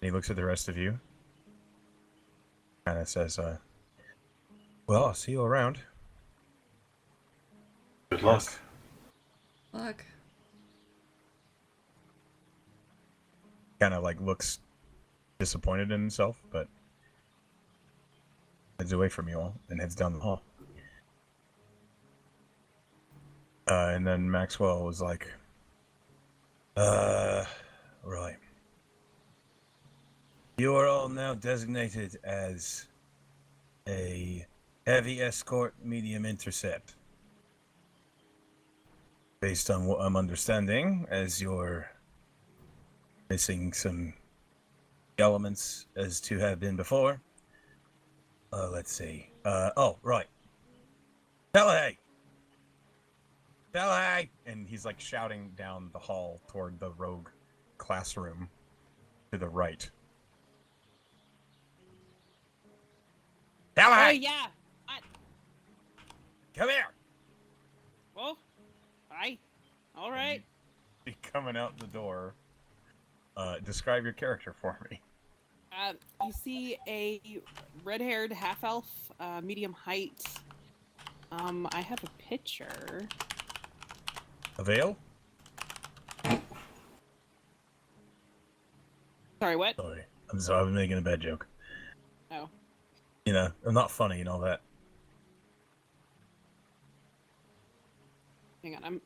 and he looks at the rest of you. Kind of says, well, I'll see you around. Good luck. Yes. Look. Kind of like looks disappointed in himself, but heads away from you all and heads down the hall. And then Maxwell was like, right. You are all now designated as a heavy escort, medium intercept. Based on what I'm understanding, as you're missing some elements as to have been before. Let's see. Oh, right. Delahey! Delahey! And he's like shouting down the hall toward the rogue classroom to the right. Oh Delahey! yeah. What? Come here! Well, hi. All right. Be coming out the door. Describe your character for me. You see a red-haired half-elf, medium height, I have a picture. A veil? Sorry, what? Sorry. I'm sorry, I'm making a bad joke. Oh. You know, I'm not funny and all that. Hang on, I'm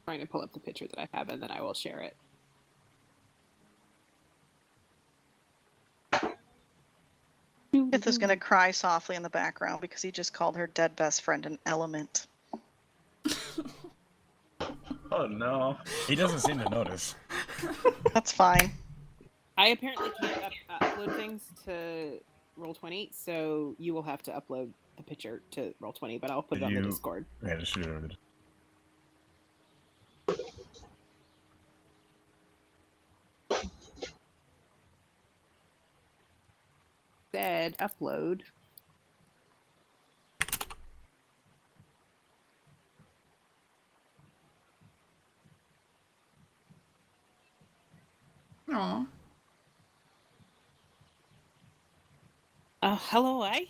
trying to pull up the picture that I have, and then I will share it. Kith is gonna cry softly in the background because he just called her dead best friend an element. Oh no. He doesn't seem to notice. That's fine. I apparently can't upload things to Roll20, so you will have to upload the picture to Roll20, but I'll put it on the Discord. Yeah, just shoot it over the... Said upload. Aw. Hello, I.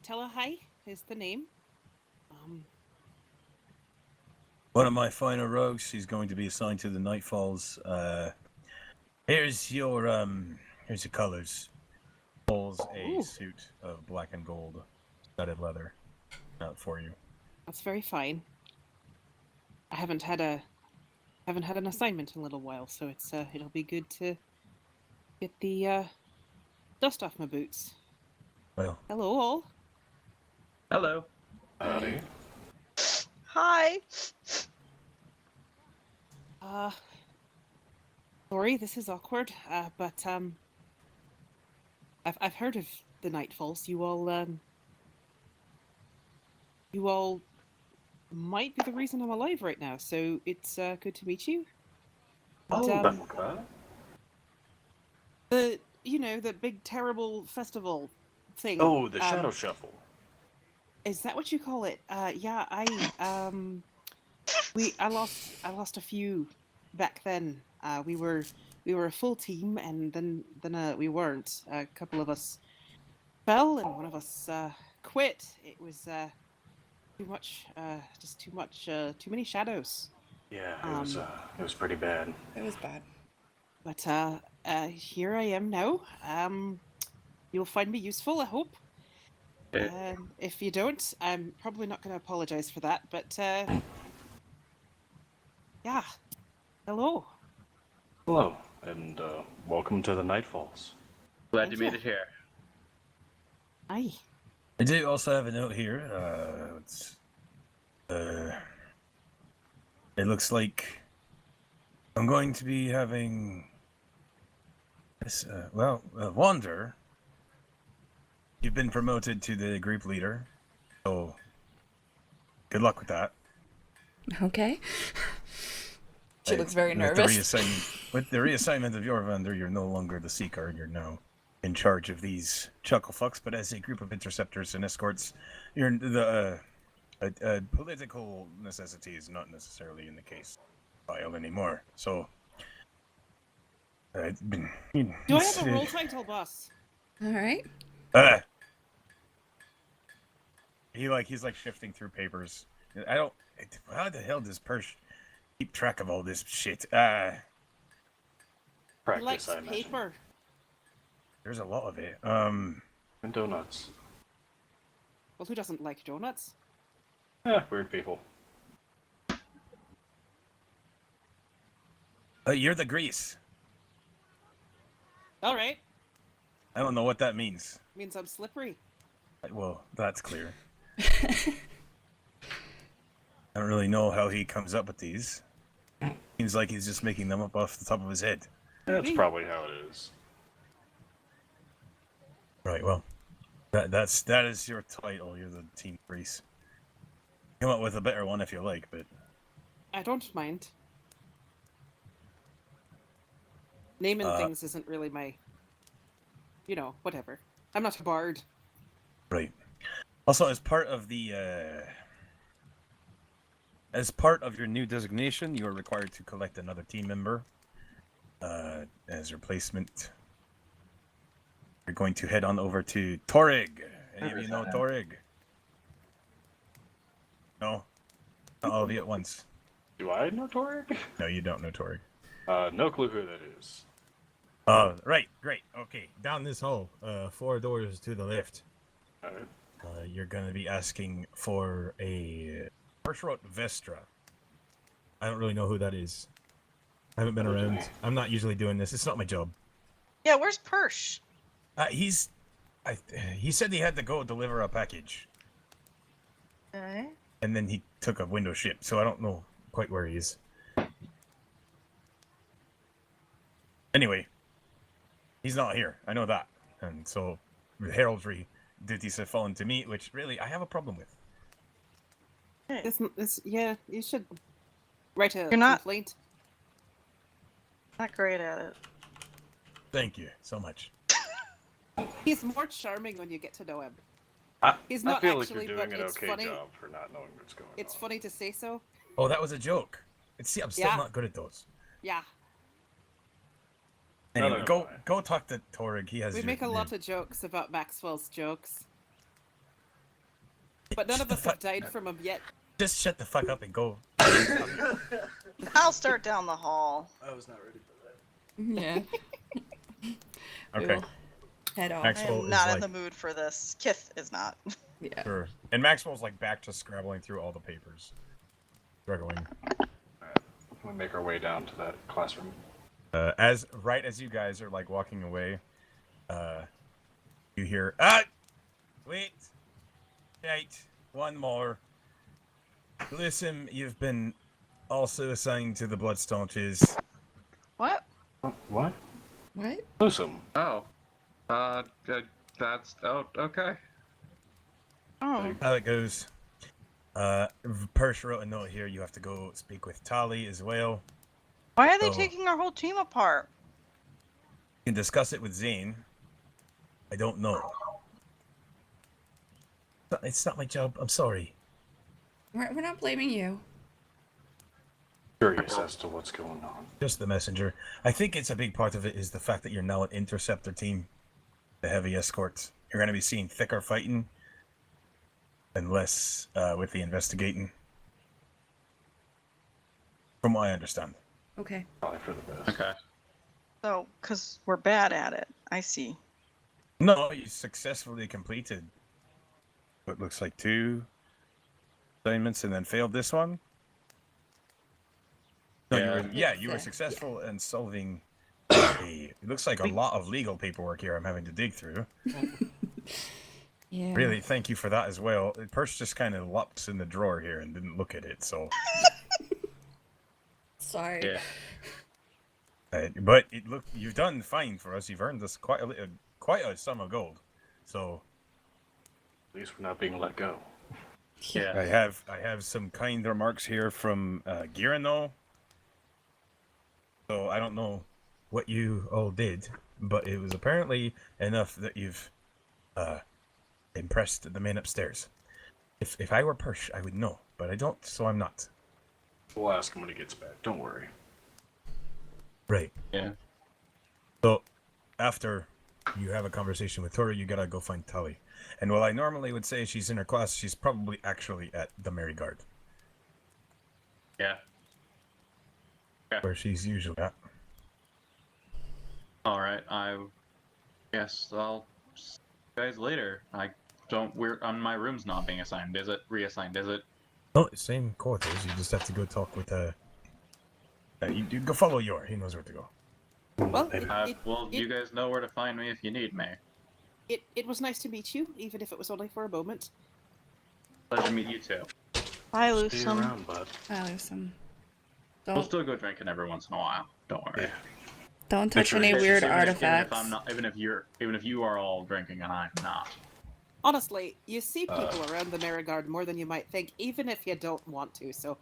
Tella Hi is the name. One of my final rogues, she's going to be assigned to the Nightfalls. Here's your colors. Pulls a Ooh. suit of black and gold studded leather out for you. That's very fine. I haven't had an assignment in a little while, so it'll be good to get the dust off my boots. Well, Hello, all. Hello. Howdy. Hi. Sorry, this is awkward. But I've heard of the Nightfalls. You all might be the reason I'm alive right now. So it's good to meet you. Oh, And, okay. the big terrible festival thing. Oh, the Shadow Shuffle. Is that what you call it? Yeah, I lost a few back then. We were a full team, and then we weren't. A couple of us fell, and one of us quit. It was too much, too many shadows. Yeah, it was pretty bad. It was bad. But here I am now. You'll find me useful, I hope. If you don't, I'm probably not going to apologize for that. But yeah, hello. Hello, and welcome to the Nightfalls. Glad Thank you made you. it here. Aye. I do also have a note here. It looks like I'm going to be having this. Wander. You've been promoted to the group leader, so good luck with that. Okay. She looks very With nervous. With the reassignment of your vendor, you're no longer the seeker. You're now in charge of these chucklefucks. But as a group of interceptors and escorts, you're the political necessity is not necessarily in the case file anymore. So, Do I have a role title, boss? All right. He's like shifting through papers. How the hell does Persh keep track of all this shit? He likes Practice, I imagine. paper. There's a lot of it. And donuts. Well, who doesn't like donuts? Weird people. You're the grease. All right. I don't know what that means. Means I'm slippery. Well, that's clear. I don't really know how he comes up with these. Seems like he's just making them up off the top of his head. That's probably how it is. Right, well, that is your title. You're the team grease. Come up with a better one if you like, but I don't mind. Naming things isn't really my, whatever. I'm not a bard. right. Also, as part of your new designation, you are required to collect another team member as replacement. You're going to head on over to Torrig, Any of you know Torig? No? Not all of you at once. Do I know Torig? No, you don't know Torig. No clue who that is. Right, great. Okay, down this hall, 4 doors to the left. Alright. You're gonna be asking for a Pershroat Vestra. I don't really know who that is. I haven't been around. I'm not usually doing this. It's not my job. Yeah, where's Persh? He said he had to go deliver a package, Okay. and then he took a window ship, so I don't know quite where he is. Anyway, he's not here. I know that. And so the heraldry duties have fallen to me, which really I have a problem with. Yeah, you should write a You're not- complaint. Not great at it. Thank you so much. He's more charming when you get to know him. He's I not feel like actually, you're doing but an it's okay funny. job for not knowing what's going It's on. funny to say so. Oh, that was a joke. See, I'm still Yeah. not good at those. Yeah, Anyway, no, go talk to Torig. He has. we your make a lot name. of jokes about Maxwell's jokes, but none Shut of the us have fuck- died from him yet. Just shut the fuck up and go. I'll start down the hall. I was not ready for that. Yeah. We Okay. will head off. I Maxwell am is not in like- the mood for this. Kith is not. Yeah. Sure. And Maxwell's like back to scrabbling through all the papers. Struggling. We make our way down to that classroom. As you guys are like walking away, you hear wait. One more. Listen, you've been also assigned to the Blood Staunches. What? What? What? Lusum. Oh. That's... Oh, okay. Oh. How it goes. Persh wrote a note here. You have to go speak with Tali as well. Why are they So- taking our whole team apart? You can discuss it with Zane. I don't know. It's not my job. I'm sorry. We're not blaming you. Curious as to what's going on. Just the messenger. I think it's a big part of it is the fact that you're now an interceptor team. The heavy escorts. You're going to be seeing thicker fighting and less with the investigating. From what I understand. Okay. Probably for the best. Okay. So, because we're bad at it. I see. No, you successfully completed what looks like 2 assignments and then failed this one. No, you were successful in solving it looks like a lot of legal paperwork here I'm having to dig through. Yeah. Really, thank you for that as well. Purse just kind of lops in the drawer here and didn't look at it, so. Sorry. Yeah. But you've done fine for us. You've earned us quite a sum of gold. So At least we're not being let go. Yeah. I have some kind remarks here from Girano. So I don't know what you all did, but it was apparently enough that you've impressed the men upstairs. If I were Persh, I would know, but I don't, so I'm not. We'll ask him when he gets back. Don't worry. Right. Yeah. So after you have a conversation with Tori, you gotta go find Tali. And while I normally would say she's in her class, she's probably actually at the Mary Guard, Yeah. where she's usually at. All right. I guess I'll see you guys later. My room's not being assigned, is it? Reassigned, is it? No, same quarters. You just have to go talk with you go follow Yor. He knows where to go. Well, You guys know where to find me if you need me. it was nice to meet you, even if it was only for a moment. Pleasure to meet you too. Bye, See you Lusum. around, bud. Listen. We'll Don't still go drinking every once in a while. Don't worry. don't touch Sure. any Even if- weird Even if artifacts. I'm not, even if you are all drinking and I'm not. Honestly, you see people around the Marigard more than you might think, even if you don't want to. So,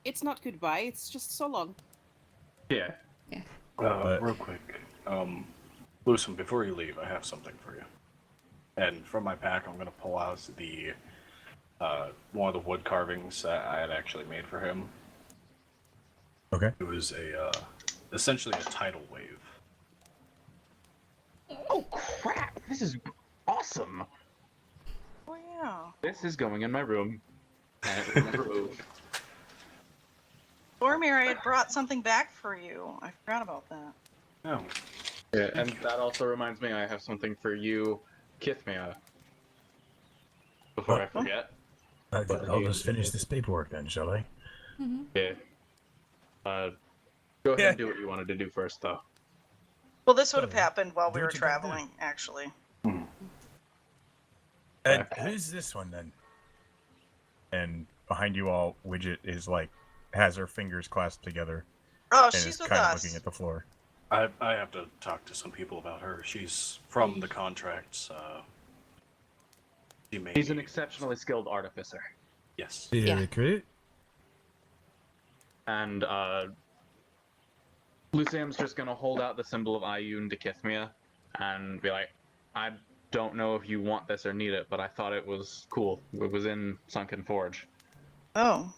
it's not goodbye. It's just so long. Yeah. Real quick. Lusum, before you leave, I have something for you. And from my pack, I'm going to pull out the one of the wood carvings that I had actually made for him. Okay. It was essentially a tidal wave. Oh crap! This is Awesome. Oh yeah. This is going in my room, and it was never moved. Boromir, I had brought something back for you. I forgot about that. Oh, Yeah, and that also reminds me, I have something for you, Kithmia. Before I forget. I'll just finish this paperwork then, shall I? Mm-hmm. Yeah. Go ahead Yeah. and do what you wanted to do first, though. Well, this would have Okay. happened while we Do were what you gotta do. traveling, actually. And who's this one then? And behind you all, Widget is like, has her fingers clasped together Oh, and she's is with kind of us. looking at the floor. I have to talk to some people about her. She's from the contracts. She may. He's an exceptionally skilled artificer. Yes. Be a Yeah. recruit? And Luciam's just gonna hold out the symbol of Iyun to Kithmia and be like, I don't know if you want this or need it, but I thought it was cool. It was in Sunken Forge. Oh.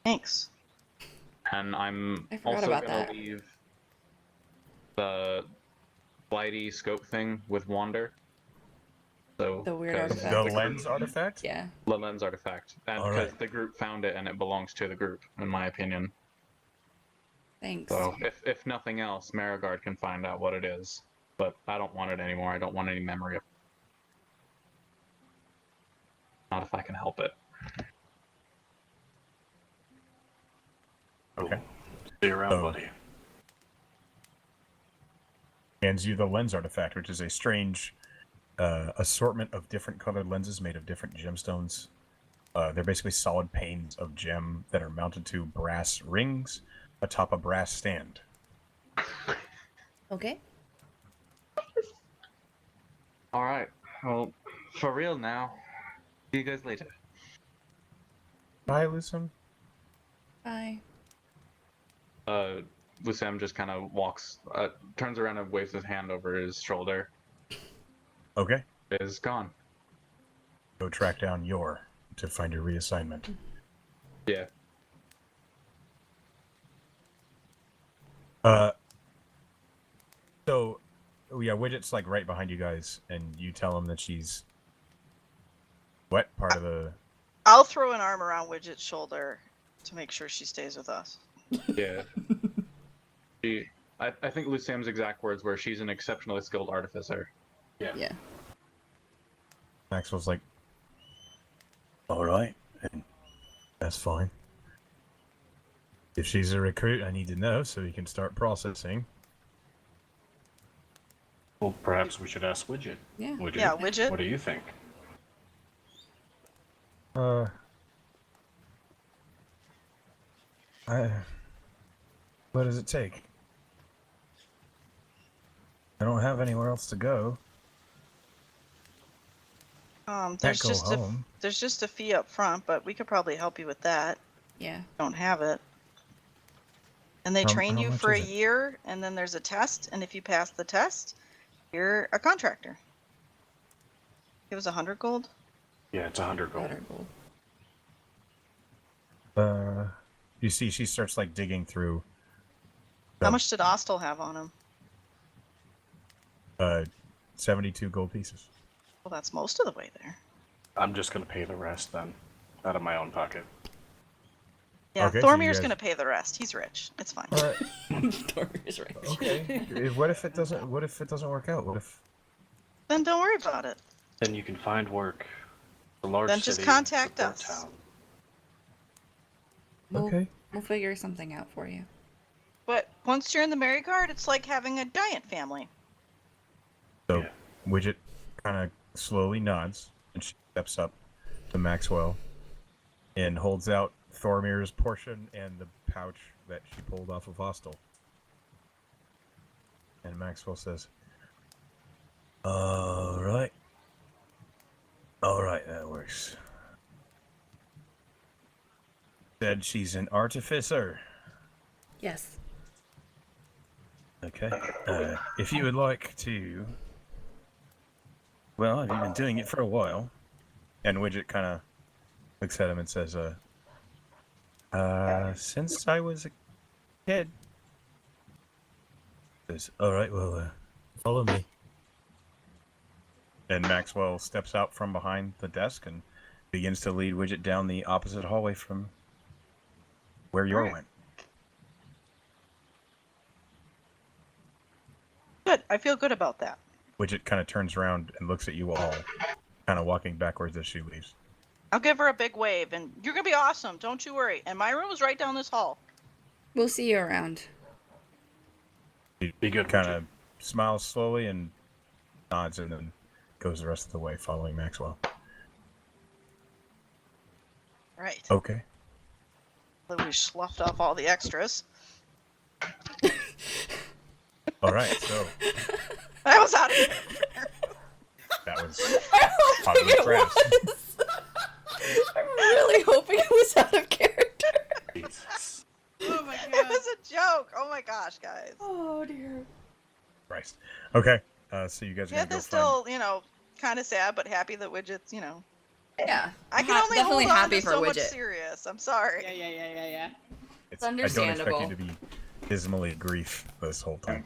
Thanks. And I'm I forgot also about gonna that. leave the flighty scope thing with Wander. So The weird 'cause artifact. The lens artifact? Yeah. The lens artifact. And All because right. the group found it and it belongs to the group, in my opinion. Thanks. So if nothing else, Marigard can find out what it is. But I don't want it anymore. I don't want any memory of it. Not if I can help it. Okay. See you around, Oh. buddy. Hands you the lens artifact, which is a strange assortment of different colored lenses made of different gemstones. They're basically solid panes of gem that are mounted to brass rings atop a brass stand. Okay. All right. Well, for real now. See you guys later. Bye, Lucem. Bye. Lucem just kind of walks, turns around and waves his hand over his shoulder. Okay. Is gone. Go track down Yor to find your reassignment. Yeah. So, yeah, Widget's like right behind you guys, and you tell him that she's what part of the? I'll throw an arm around Widget's shoulder to make sure she stays with us. Yeah. I think Lucem's exact words were, she's an exceptionally skilled artificer. Yeah. Yeah. Maxwell's like, all right, and that's fine. If she's a recruit, I need to know so we can start processing. Well, perhaps we should ask Widget. Yeah. Widget. Yeah, Widget. What do you think? What does it take? I don't have anywhere else to go. There's go just home. there's just a fee up front, but we could probably help you with that. Yeah. Don't have it. And they train how you much for a is it? year, and then there's a test, and if you pass the test, you're a contractor. It was 100 gold. Yeah, it's 100 gold. Better gold. You see, she starts like digging through. How much did Ostel have on him? 72 gold pieces. Well, that's most of the way there. I'm just gonna pay the rest then, out of my own pocket. Yeah, Okay, so you Thormir's guys- gonna pay the rest. He's rich. It's fine. Thormir's right. Okay. What if it doesn't? What if it doesn't work out? What if? Then don't worry about it. Then you can find work. The large Then just city, contact support us. Town. We'll figure something out for you. But once you're in the Mary Guard, it's like having a giant family. So, Yeah. Widget kind of slowly nods, and she steps up to Maxwell and holds out Thormir's portion and the pouch that she pulled off of Hostel. And Maxwell says, All right, that works. Said she's an artificer. Yes. Okay. If you would like to... Well, I've been doing it for a while. And Widget kind of looks at him and says, since I was a kid. Says, all right, well, follow me. And Maxwell steps out from behind the desk and begins to lead Widget down the opposite hallway from where Yor Alright. went. Good. I feel good about that. Widget kind of turns around and looks at you all, kind of walking backwards as she leaves. I'll give her a big wave, and you're gonna be awesome. Don't you worry. And my room is right down this hall. We'll see you around. She Be good, kind Widget. of smiles slowly and nods and then goes the rest of the way following Maxwell. Right. Okay. Then we sloughed off all the extras. All right, so I was out of here. that was I'm hoping Popular it press. was. I'm really hoping it was out of character. Jesus. Oh my It god. was a joke. Oh my gosh, guys. Oh dear. Christ. Okay, so you guys are Yeah, gonna go they're find. still, kind of sad, but happy that Widget's. Yeah. I can only definitely hold on happy to for so much Widget. serious. I'm sorry. Yeah. I don't expect understandable. you to be dismally grief this whole time.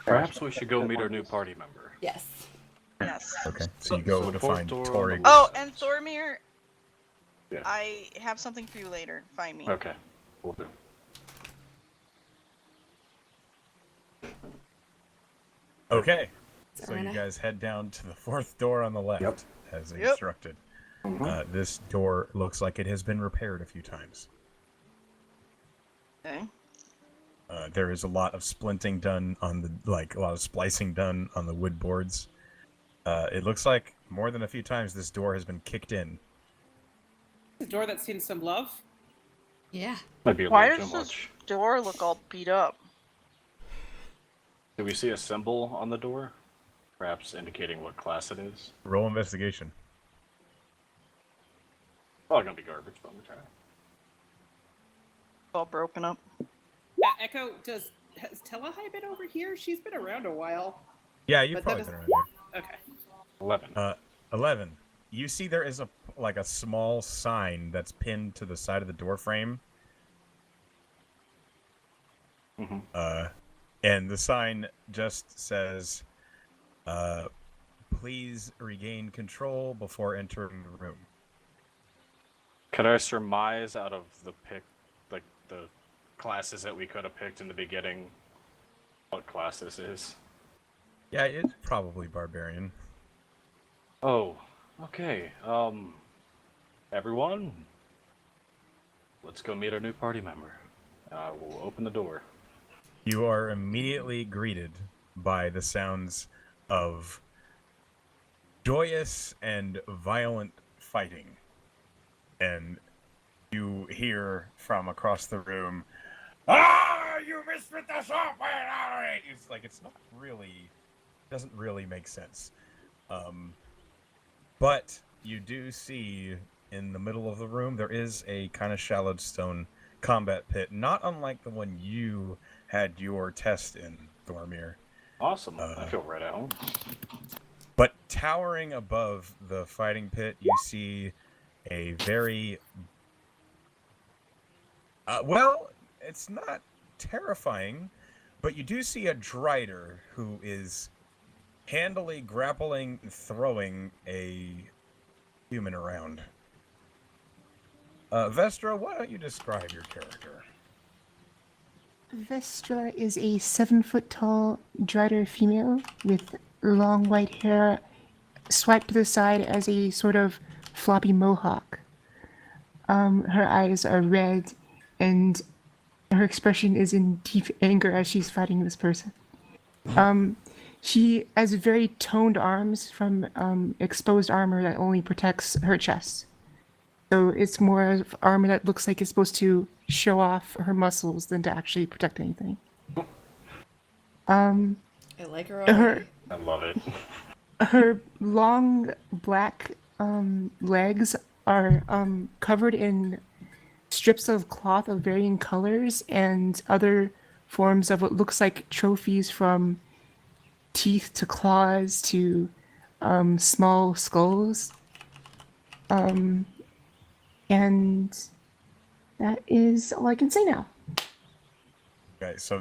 Perhaps we should go meet our new party member. Yes. Yes. Okay, so you go So to fourth find door on Tori. the Oh, left. and Thormir, Yeah. I have something for you later. Find me. Okay, we'll do. Okay, so Sorry, you Anna. guys head down to the fourth door on the left, Yep. as Yep. instructed. Mhm. This door looks like it has been repaired a few times. Okay. There is a lot of splinting done on the, a lot of splicing done on the wood boards. It looks like more than a few times this door has been kicked in. The door that's seen some love. Yeah. Might be a Why little does too this much. door look all beat up? Do we see a symbol on the door? Perhaps indicating what class it is? Roll investigation. Probably gonna be garbage, but I'm gonna try. All broken up. Echo, has Telahai been over here? She's been around a while. Yeah, you've But that probably is- been around here. Okay. 11. 11. You see there is a small sign that's pinned to the side of the door frame. Mhm. And the sign just says, please regain control before entering the room. Could I surmise out of the the classes that we could have picked in the beginning what class this is? Yeah, it's probably barbarian. Oh, okay. Everyone, let's go meet our new party member. We'll open the door. You are immediately greeted by the sounds of joyous and violent fighting. And you hear from across the room, "Ah, you misfit the software!" It's not really, doesn't really make sense. But you do see in the middle of the room, there is a kind of shallowed stone combat pit, not unlike the one you had your test in, Thormir. Awesome. I feel right at home. But towering above the fighting pit, you see a very... well, it's not terrifying, but you do see a Drider who is handily grappling and throwing a human around. Vestra, why don't you describe your character? Vestra is a 7-foot-tall Drider female with long white hair swiped to the side as a sort of floppy mohawk. Her eyes are red, and her expression is in deep anger as she's fighting this person. She has very toned arms from exposed armor that only protects her chest. So it's more of armor that looks like it's supposed to show off her muscles than to actually protect anything. I like her Her already. I love it. her long black legs are covered in strips of cloth of varying colors and other forms of what looks like trophies, from teeth to claws to small skulls. And that is all I can say now. Okay, so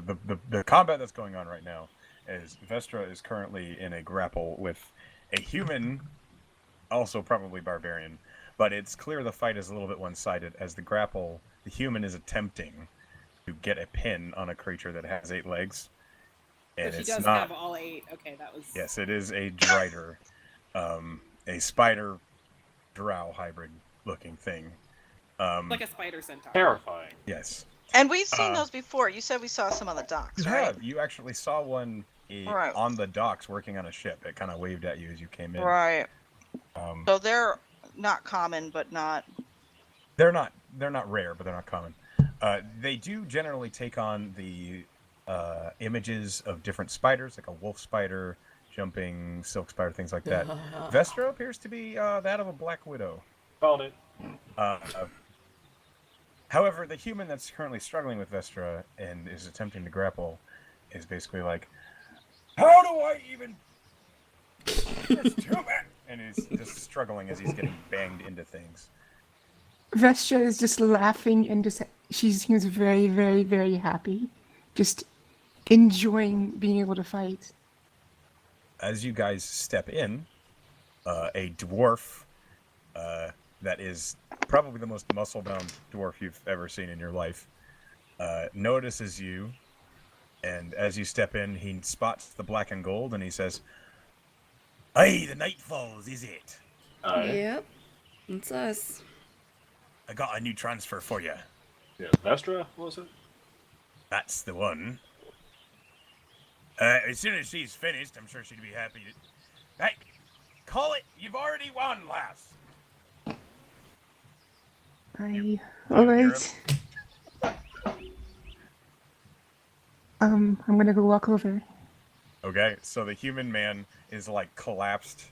the combat that's going on right now is Vestra is currently in a grapple with A human, also probably barbarian, but it's clear the fight is a little bit one-sided as the human is attempting to get a pin on a creature that has 8 legs. And So she it's does not. have all 8. Okay, that was. Yes, it is a drider, a spider drow hybrid looking thing. Like a spider centaur. Terrifying. Yes. And we've seen those before. You said we saw some on the docks, You right? have. You actually saw one Right. on the docks working on a ship. It kind of waved at you as you came in. Right. Um, So they're not common, but not. they're not rare, but they're not common. They do generally take on the images of different spiders, like a wolf spider, jumping silk spider, things like that. Vestra appears to be that of a black widow. Called it. However, the human that's currently struggling with Vestra and is attempting to grapple is basically like, how do I even... There's too many... And he's just struggling as he's getting banged into things. Vestra is just laughing and just she seems very, very, very happy. Just enjoying being able to fight. As you guys step in, a dwarf that is probably the most muscle-bound dwarf you've ever seen in your life notices you, and as you step in, he spots the black and gold, and he says, "Hey, the Nightfalls, is it? Yep, it's us. I got a new transfer for you." Yeah, Vestra, was it? That's the one. As soon as she's finished, I'm sure she'd be happy to... Hey, call it. You've already won, lass. Alright. I'm gonna go walk over. Okay, so the human man is like collapsed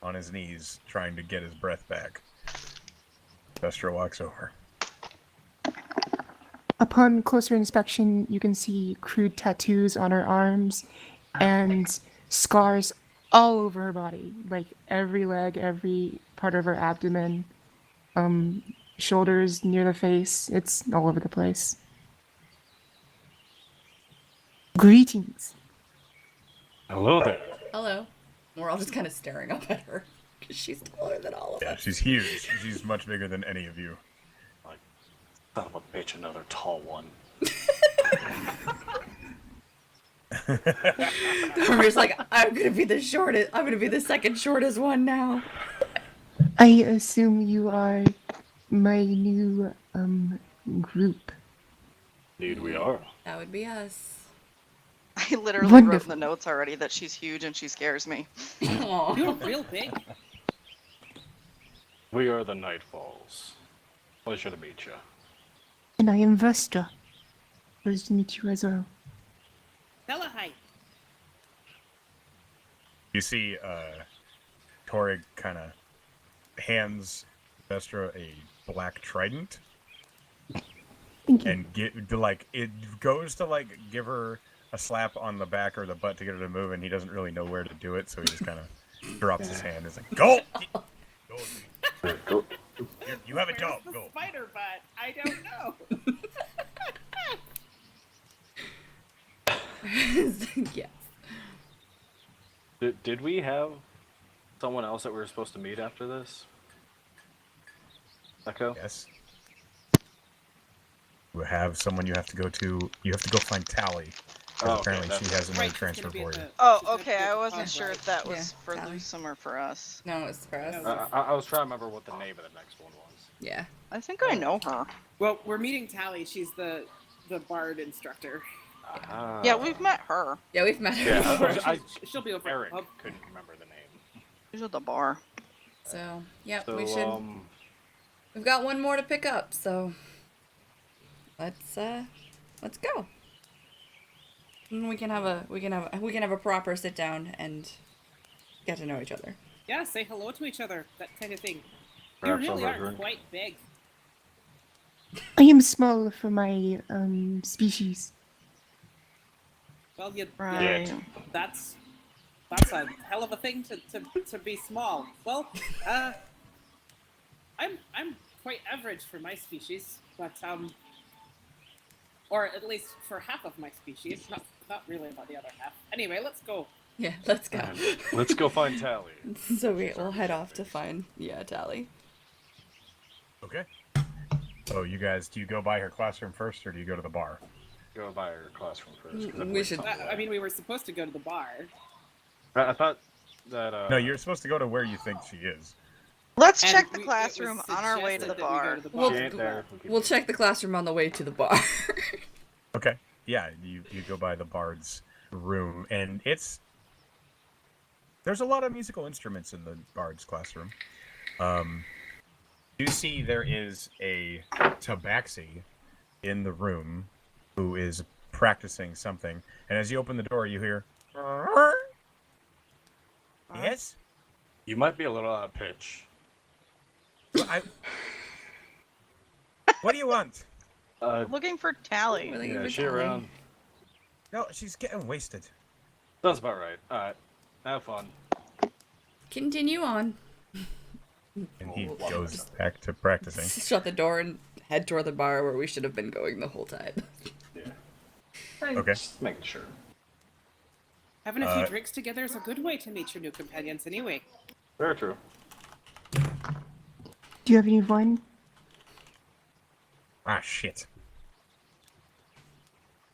on his knees, trying to get his breath back. Vestra walks over. Upon closer inspection, you can see crude tattoos on her arms and scars all over her body, like every leg, every part of her abdomen, shoulders, near the face. It's all over the place. Greetings. Hello there. Hello. We're all just kind of staring up at her because she's taller than all of Yeah, us. she's huge. She's much bigger than any of you. Like, son of a bitch, another tall one. Dormir's like, I'm gonna be the shortest. I'm gonna be the second shortest one now. I assume you are my new group. Indeed, we are. That would be us. I literally wrote in Wonderful. the notes already that she's huge and she scares me. Aw. You're real big. We are the Nightfalls. Pleasure to meet you. And I am Vestra. Pleased to meet you as well. Tell her hi. You see, Torrig kind of hands Vestra a black trident, Thank you. and it goes to like give her a slap on the back or the butt to get her to move, and he doesn't really know where to do it, so he just kind of drops his hand. He's like, "Go, go, you have a job. Where's the Go." spider butt? I don't know. Yes. Did we have someone else that we were supposed to meet after this? Echo? Yes. You have someone you have to go to. You have to go find Tally. Because apparently she has another Right, transfer she's gonna for be you. at Oh, she's gonna okay. be at I the wasn't pub, sure right? if that was Yeah, for Tally. Lusum or for us. No, it's for us. No. I was trying to remember what the name of the next one was. Yeah. I think I know her. Well, we're meeting Tally. She's the bard instructor. Yeah, we've met her. Yeah, we've met her Yeah, before. She'll be over at Eric the pub. couldn't remember the name. She's at the bar. So, yep, So, we should. We've got one more to pick up, so let's go. And we can have a proper sit down and get to know each other. Yeah, say hello to each other. That kind of thing. Perhaps you really over a are drink. quite big. I am small for my species. Well, Right. that's a hell of a thing to be small. Well, I'm quite average for my species, but or at least for half of my species, not really about the other half. Anyway, let's go. Yeah, let's go. And let's go find Tally. So we'll head off to find Tally. Okay. So you guys, do you go by her classroom first, or do you go to the bar? Go by her classroom first. 'cause I We believe should- something I mean, we were supposed to go to the bar. I thought that. No, you're supposed to go to where you think she is. Let's And check the it was classroom on our way to suggested the that we go bar. to the Well, She ain't there. We'll check the classroom on the way to the bar. Okay. Yeah, you go by the bard's room, and there's a lot of musical instruments in the bard's classroom. You see there is a tabaxi in the room who is practicing something, and as you open the door, you hear, yes? You might be a little out of pitch. What do you want? Looking for Tally. Really? Yeah, With she Tally. around. No, she's getting wasted. Sounds about right. Alright. Have fun. Continue on. And he goes back to practicing. Shut the door and head toward the bar where we should have been going the whole time. Yeah. Okay. Just making sure. Having a few drinks together is a good way to meet your new companions, anyway. Very true. Do you have any wine? Ah, shit.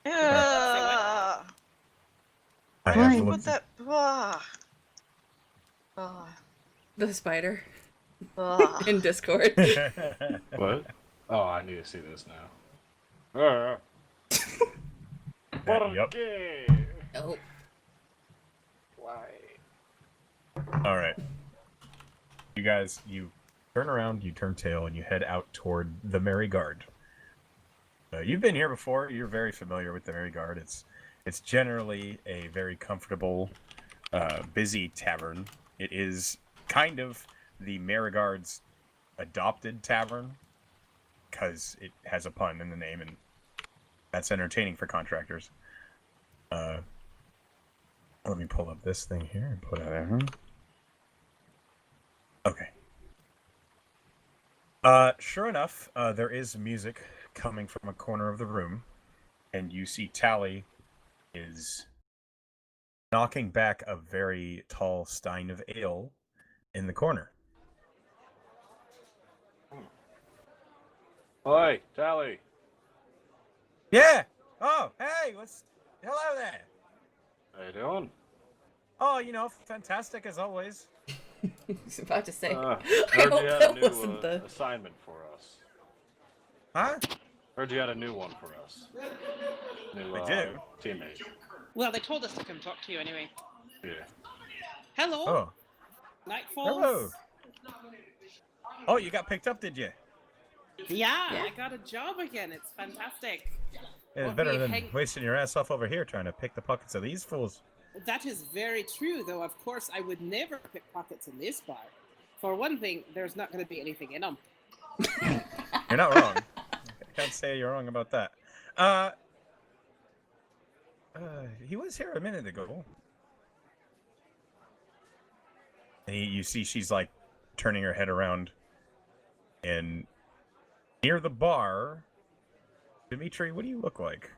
Yeah. I Why? have Put looked that. The spider Ugh. in Discord. What? Oh, I need to see this now. Yup. Oh. Why? All right. You guys, you turn around, you turn tail, and you head out toward the Merry Guard. You've been here before. You're very familiar with the Merry Guard. It's generally a very comfortable, busy tavern. It is kind of the Merry Guard's adopted tavern because it has a pun in the name, and that's entertaining for contractors. Let me pull up this thing here and put it there. Okay. Sure enough, there is music coming from a corner of the room, and you see Tally is knocking back a very tall stein of ale in the corner. Oi, Tally. Yeah! Oh, hey, hello there! How you doing? Oh, fantastic as always. I was about to say. Heard I you hope had that a new wasn't the. assignment for us. Huh? Heard you had a new one for us. New I do. teammate. Well, they told us to come talk to you anyway. Yeah. Hello, Oh, Nightfalls. hello. Oh, you got picked up, did you? Yeah, Yeah. I got a job again. It's fantastic. It's What better we than hang- wasting your ass off over here trying to pick the pockets of these fools. That is very true, though. Of course, I would never pick pockets in this bar. For one thing, there's not going to be anything in them. You're not wrong. I can't say you're wrong about that. He was here a minute ago. And you see she's like turning her head around, and near the bar, Dimitri, what do you look like?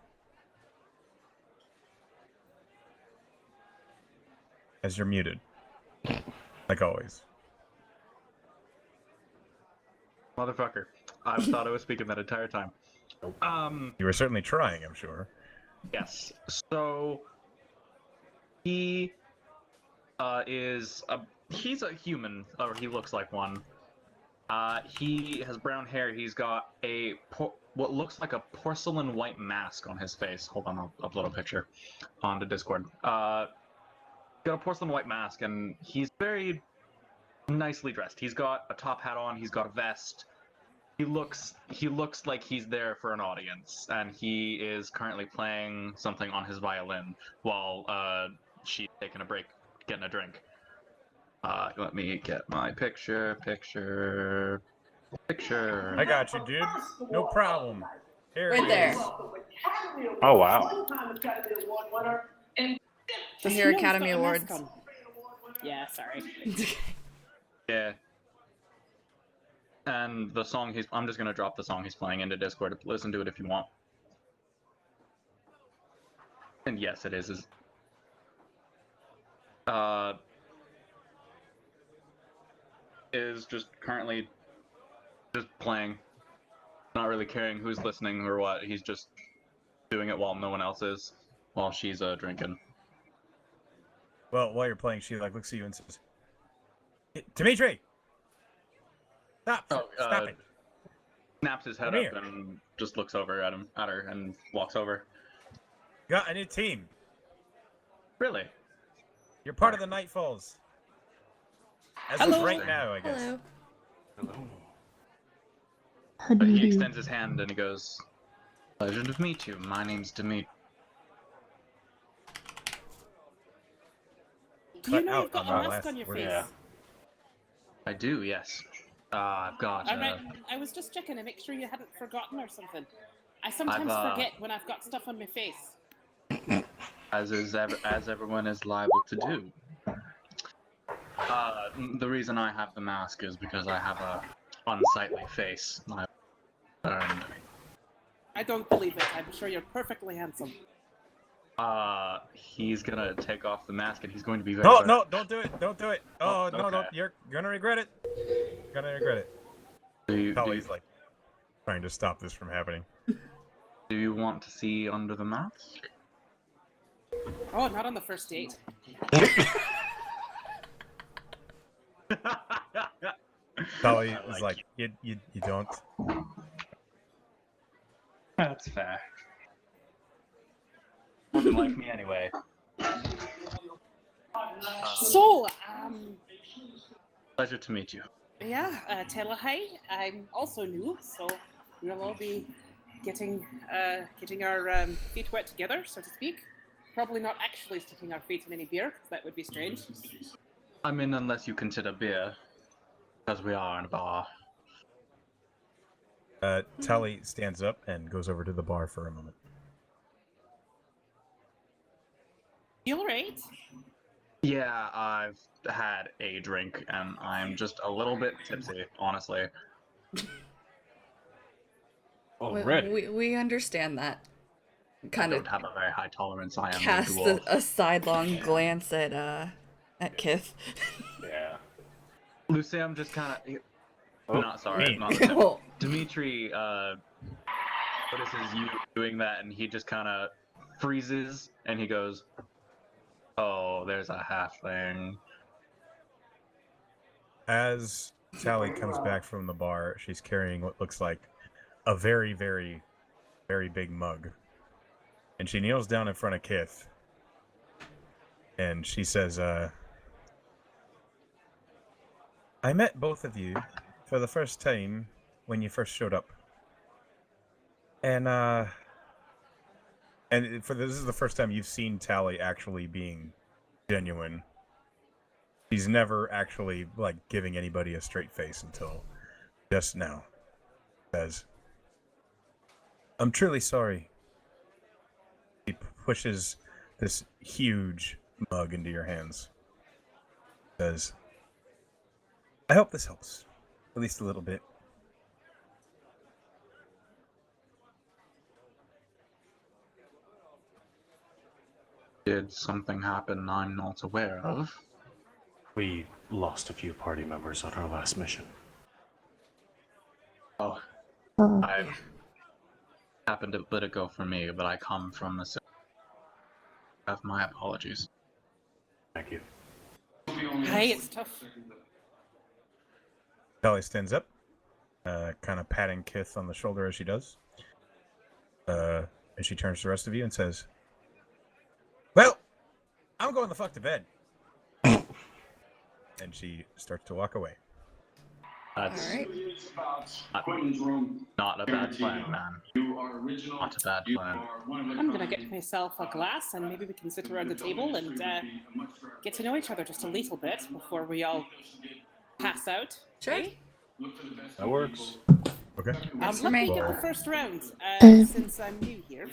As you're muted. Like always. Motherfucker. I thought I was speaking that entire time. You were certainly trying, I'm sure. Yes. So he he's a human, or he looks like one. He has brown hair. He's got what looks like a porcelain white mask on his face. Hold on, I'll upload a picture onto Discord. Got a porcelain white mask, and he's very nicely dressed. He's got a top hat on. He's got a vest. He looks like he's there for an audience, and he is currently playing something on his violin while she's taking a break, getting a drink. Let me get my picture. I got you, dude. No problem. Here Right it there. is. Oh, wow. From your Academy Awards. Yeah, sorry. Yeah. And the song I'm just gonna drop the song he's playing into Discord. Listen to it if you want. And yes, it is. is just currently just playing, not really caring who's listening or what. He's just doing it while no one else is, while she's drinking. Well, while you're playing, she like looks at you and says, "Dimitri, stop! Stop it!" Snaps his head Come up here. and just looks over at her, and walks over. Got a new team. Really? You're part of the Nightfalls. As Hello. of right now, I guess. Hello. Hello. How do But you he do? extends his hand and he goes, "Pleasure to meet you. My name's Dimitri." Do you Cut know out you've got on a that mask last on your word. face? Yeah. I do, yes. I've got. Alright, I was just checking to make sure you hadn't forgotten or something. I sometimes I've, forget when I've got stuff on my face. as everyone is liable to do. The reason I have the mask is because I have a unsightly face. And I don't believe it. I'm sure you're perfectly handsome. he's gonna take off the mask and he's going to be very. No, very... no, don't do it! Don't do it! Oh, Oh, no, okay. don't! You're gonna regret it. Gonna regret it. Tully's like trying to stop this from happening. Do you want to see under the mask? Oh, not on the first date. Tully is like, you don't. That's fair. Wouldn't like me anyway. So, Pleasure to meet you. yeah, tell her hi. I'm also new, so we'll all be getting our feet wet together, so to speak. Probably not actually sticking our feet in any beer, because that would be strange. I mean, unless you consider beer, because we are in a bar. Tully stands up and goes over to the bar for a moment. You alright? Yeah, I've had a drink and I'm just a little bit tipsy, honestly. Already. We understand that. Kind I of don't have a very high tolerance. I am cast a dwarf. a sidelong glance at Kith. Yeah. Lucy, I'm just kind of. Oh, Not sorry, me. not Lucy. Oh, Dimitri notices you doing that, and he just kind of freezes, and he goes, "Oh, there's a halfling." As Tally comes back from the bar, she's carrying what looks like a very, very, very big mug. And she kneels down in front of Kith. And she says, I met both of you for the first time when you first showed up. And this is the first time you've seen Tally actually being genuine. She's never actually like giving anybody a straight face until just now. Says, I'm truly sorry. He pushes this huge mug into your hands. Says, I hope this helps. At least a little bit. Did something happen I'm not aware of? We lost a few party members on our last mission. Oh, Oh, I happened to let it go for me, but I come from the city. I have my apologies. Thank you. Hey, it's tough. Tally stands up, kind of patting Kith on the shoulder as she does. And she turns to the rest of you and says, well, I'm going the fuck to bed. And she starts to walk away. That's alright. not a bad plan, man. Not a bad plan. I'm gonna get myself a glass and maybe we can sit around the table and get to know each other just a little bit before we all pass out. Sure. eh? That works. Okay. Works for Let me me. get the first round since I'm new here.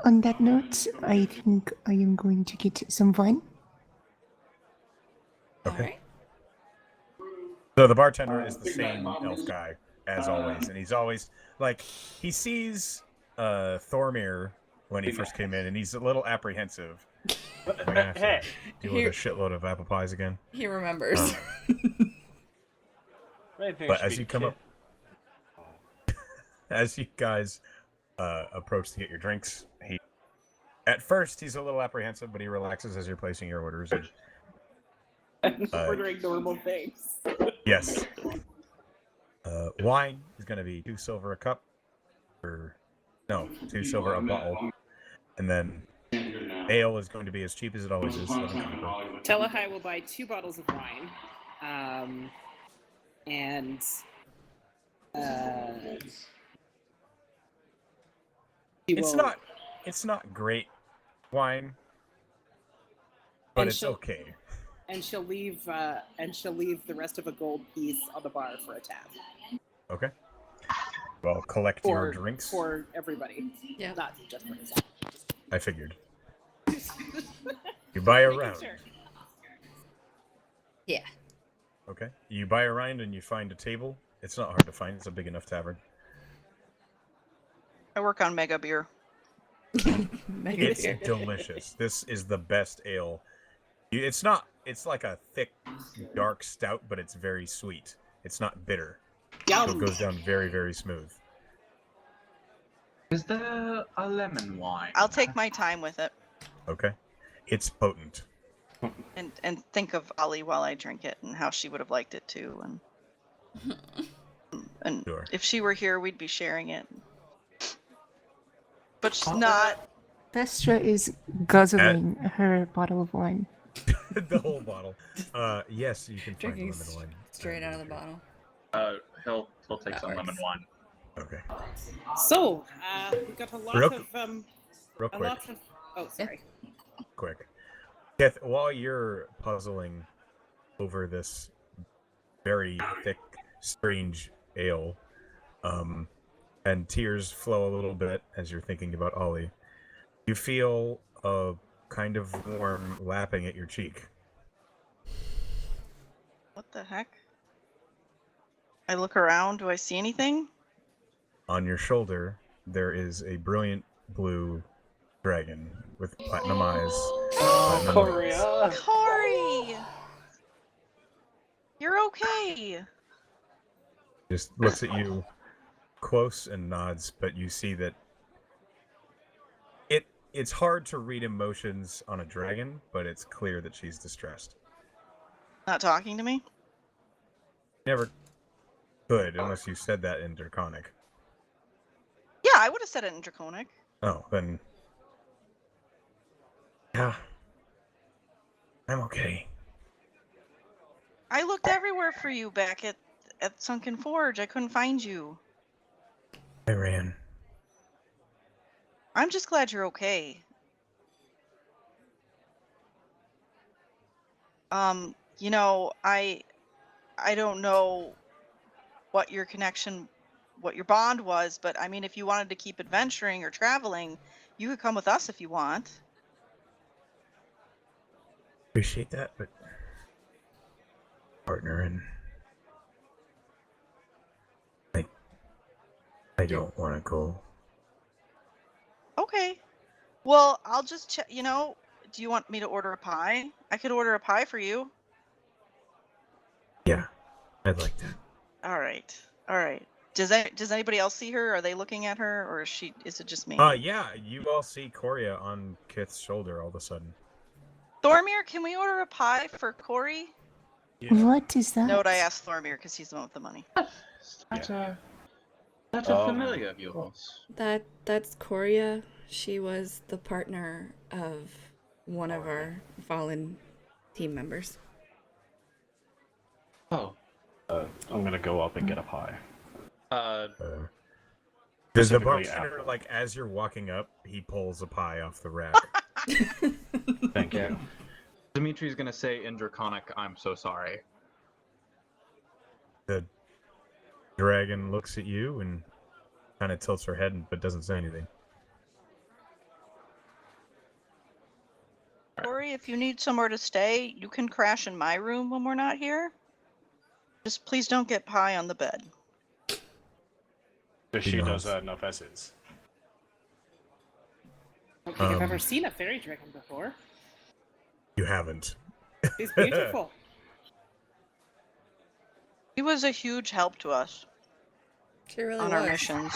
on that note, I think I am going to get some wine. Okay. Alright. So the bartender is the same elf guy as always, and he's always like he sees Thormir when he first came in, and he's a little apprehensive. We're gonna have to Hey, deal with a shitload of apple pies again. He remembers. But as you come up, as you guys approach to get your drinks, at first he's a little apprehensive, but he relaxes as you're placing your orders. And, Ordering normal things. yes. Wine is going to be 2 silver a cup, or no, 2 silver a bottle, and then ale is going to be as cheap as it always is, 7 copper. Telehai will buy 2 bottles of wine, and It's not great wine, but And it's okay. and she'll leave the rest of a gold piece on the bar for a tab. Okay. Well, collect your drinks. For everybody. Yeah. Not just for herself. I figured. You buy a Making round. sure. Yeah. Okay. You buy a round and you find a table. It's not hard to find. It's a big enough tavern. I work on mega beer. It's delicious. This is the best ale. It's like a thick, dark stout, but it's very sweet. It's not bitter. So it goes down very, very smooth. Is there a lemon wine? I'll take my time with it Okay. It's potent. and think of Ollie while I drink it and how she would have liked it too. And Sure. if she were here, we'd be sharing it. But she's not. Vestra is guzzling her bottle of wine. The whole bottle. Yes, you can find Drinking lemon wine. straight out of the bottle. He'll take That some lemon works. wine. Okay. So, we've got a lot Real a quick. lot of oh sorry. Quick. Keth, while you're puzzling over this very thick, strange ale, and tears flow a little bit as you're thinking about Ollie, you feel a kind of warm lapping at your cheek. What the heck? I look around. Do I see anything? On your shoulder, there is a brilliant blue dragon with platinum eyes. Platinum wings. Corey! You're okay. Just looks at you close and nods, but you see that it's hard to read emotions on a dragon, but it's clear that she's distressed. Not talking to me? Never could unless you said that in Draconic. Yeah, I would have said it in Draconic. Oh, then yeah, I'm okay. I looked everywhere for you back at Sunken Forge. I couldn't find you. I ran. I'm just glad you're okay. You know, I don't know what your connection, what your bond was, but I mean, if you wanted to keep adventuring or traveling, you could come with us if you want. Appreciate that, but partner and I don't want to go. Okay. Well, I'll just check, you know, do you want me to order a pie? I could order a pie for you. Yeah, I'd like that. All right. All right. Does anybody else see her? Are they looking at her, or is it just me? Yeah, you all see Coria on Kith's shoulder all of a sudden. Thormir, can we order a pie for Corey? What is that? Note, I asked Thormir because he's the one with the money. That's a familiar of yours. That's Coria. She was the partner of one of our fallen team members. Oh. I'm gonna go up and get a pie. Does the Specifically bartender, apple. like, as you're walking up, he pulls a pie off the rack? Thank you. Dimitri's gonna say in Draconic, I'm so sorry. The dragon looks at you and kind of tilts her head, but doesn't say anything. Corey, if you need somewhere to stay, you can crash in my room when we're not here. Just please don't get pie on the bed. She knows. does enough as is. I don't think I've ever seen a fairy dragon before. You haven't. She's beautiful. He was a huge help to us She really on was. our missions.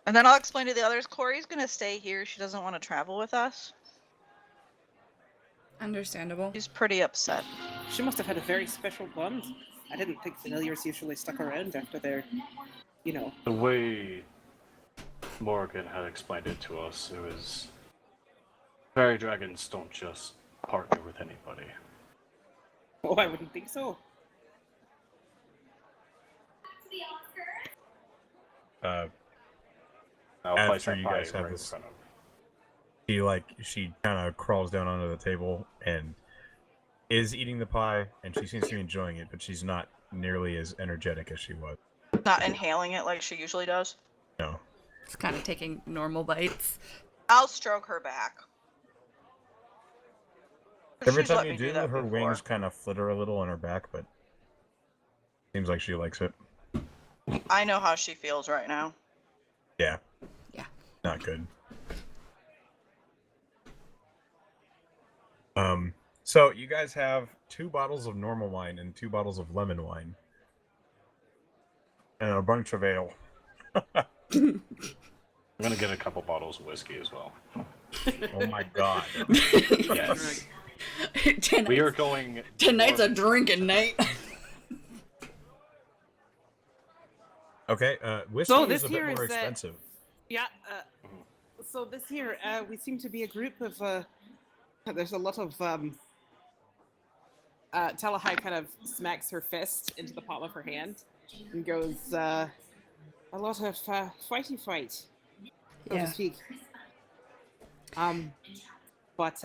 And then I'll explain to the others, Corey's gonna stay here. She doesn't want to travel with us. Understandable. She's pretty upset. She must have had a very special bond. I didn't think familiars usually stuck around after their, you know. The way Morgan had explained it to us, it was fairy dragons don't just partner with anybody. Oh, I wouldn't think so. I'll place After that you pie guys have right in this, front of. she kind of crawls down onto the table and is eating the pie, and she seems to be enjoying it, but she's not nearly as energetic as she was. Not inhaling it like she usually does. No. It's kind of taking normal bites. I'll stroke her back. Every She's time let you me do, that her before. wings kind of flitter a little on her back, but seems like she likes it. I know how she feels right now. Yeah. Yeah. Not good. So you guys have 2 bottles of normal wine and 2 bottles of lemon wine. And a bunch of ale. I'm gonna get a couple bottles of whiskey as well. Oh my god. Yes. We are going. Tonight's a more- drinking night. Okay, whiskey So is this a bit here more is, expensive. Yeah. So this here, we seem to be a group of. There's a lot of. Talahai kind of smacks her fist into the palm of her hand and goes, a lot of fighty fight, so Yeah. to speak. But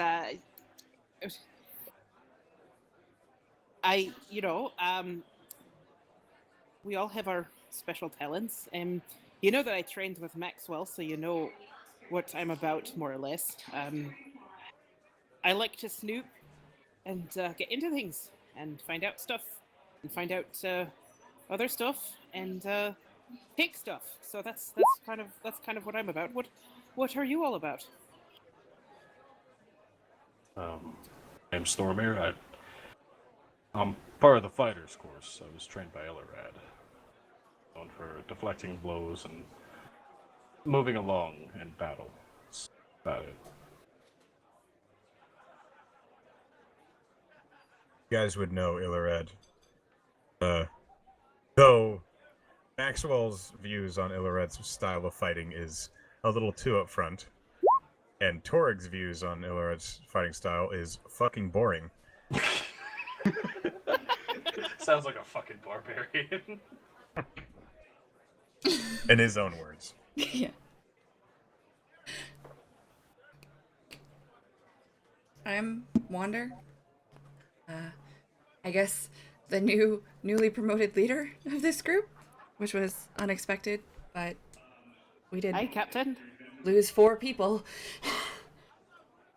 we all have our special talents, and you know that I trained with Maxwell, so you know what I'm about, more or less. I like to snoop and get into things and find out stuff and find out other stuff and take stuff. So that's kind of what I'm about. What are you all about? I'm Stormir. I'm part of the fighters course. I was trained by Ellerad. Known for deflecting blows and moving along in battle. That's about it. You guys would know Illired. Though Maxwell's views on Illired's style of fighting is a little too upfront, and Torig's views on Illired's fighting style is fucking boring. Sounds like a fucking barbarian. In his own words. Yeah. I'm Wander. I guess the newly promoted leader of this group, which was unexpected, but we did Hi, Captain. lose 4 people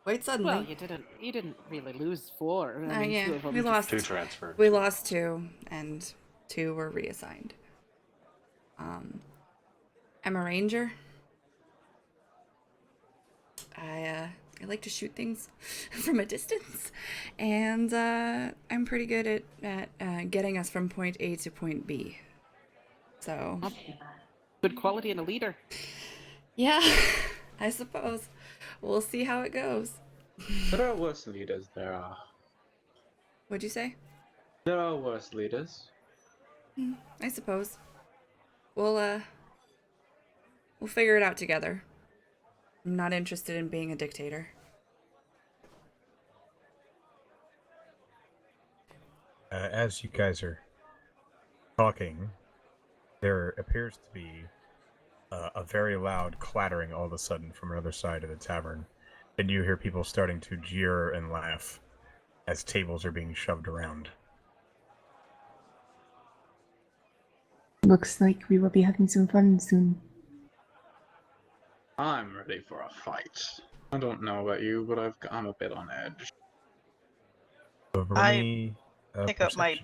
quite suddenly. Well, you didn't really lose 4. I mean, Yeah, 2 of them we lost 2 transferred. We lost 2, and 2 were reassigned. I'm a ranger. I like to shoot things from a distance, and I'm pretty good at getting us from point A to point B. So, Good quality in a leader. yeah, I suppose we'll see how it goes. There are worse leaders, there are. What'd you say? There are worse leaders. I suppose. We'll figure it out together. I'm not interested in being a dictator. As you guys are talking, there appears to be a very loud clattering all of a sudden from another side of the tavern. And you hear people starting to jeer and laugh as tables are being shoved around. Looks like we will be having some fun soon. I'm ready for a fight. I don't know about you, but I'm a bit on edge. I pick up my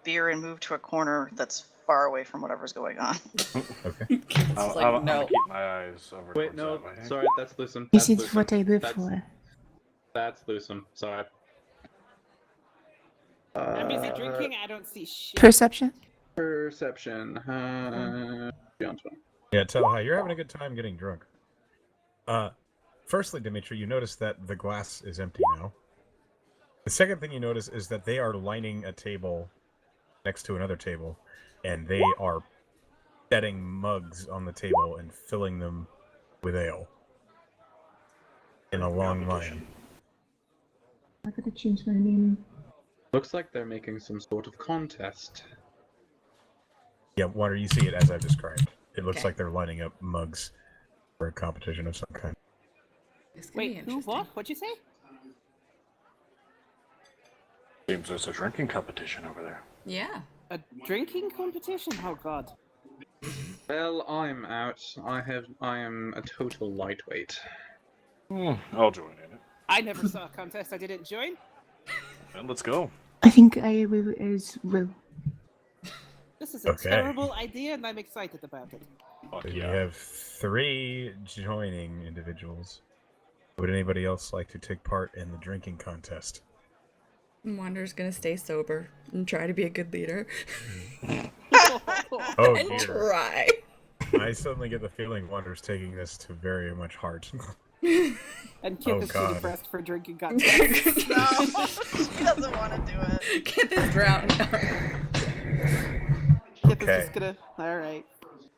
beer and move to a corner that's far away from whatever's going on. Okay. I'm like, gonna keep my eyes over Wait, towards no, that way. sorry, that's Lucem. This That's is what I Lucem. live That's- for. That's Lucem, sorry. I'm busy drinking. I don't see shit. Perception. Perception. Beyond 20. Yeah, tell hi. You're having a good time getting drunk. Firstly, Dimitri, you notice that the glass is empty now. The second thing you notice is that they are lining a table next to another table, and they are setting mugs on the table and filling them with ale in a long line. I gotta change my name. Looks like they're making some sort of contest. Yeah, Water, you see it as I've described. It looks Okay. like they're lining up mugs for a competition of some kind. This could be Wait, who? interesting. What? What'd you say? Seems there's a drinking competition over there. Yeah. A drinking competition? Oh God. Well, I'm out. I am a total lightweight. I'll join in it. I never saw a contest I didn't join. Well, let's go. I think I will as well. This is a Okay. terrible idea, and I'm excited about it. Fuck So yeah. we have 3 joining individuals. Would anybody else like to take part in the drinking contest? Wander's gonna stay sober and try to be a good leader. Oh And dear. try. I suddenly get the feeling Wander's taking this to very much heart. And Kip Oh, is too God. depressed for drinking contest. No, he doesn't want to do it. Get this drowned. Kip Okay. is just gonna. All right.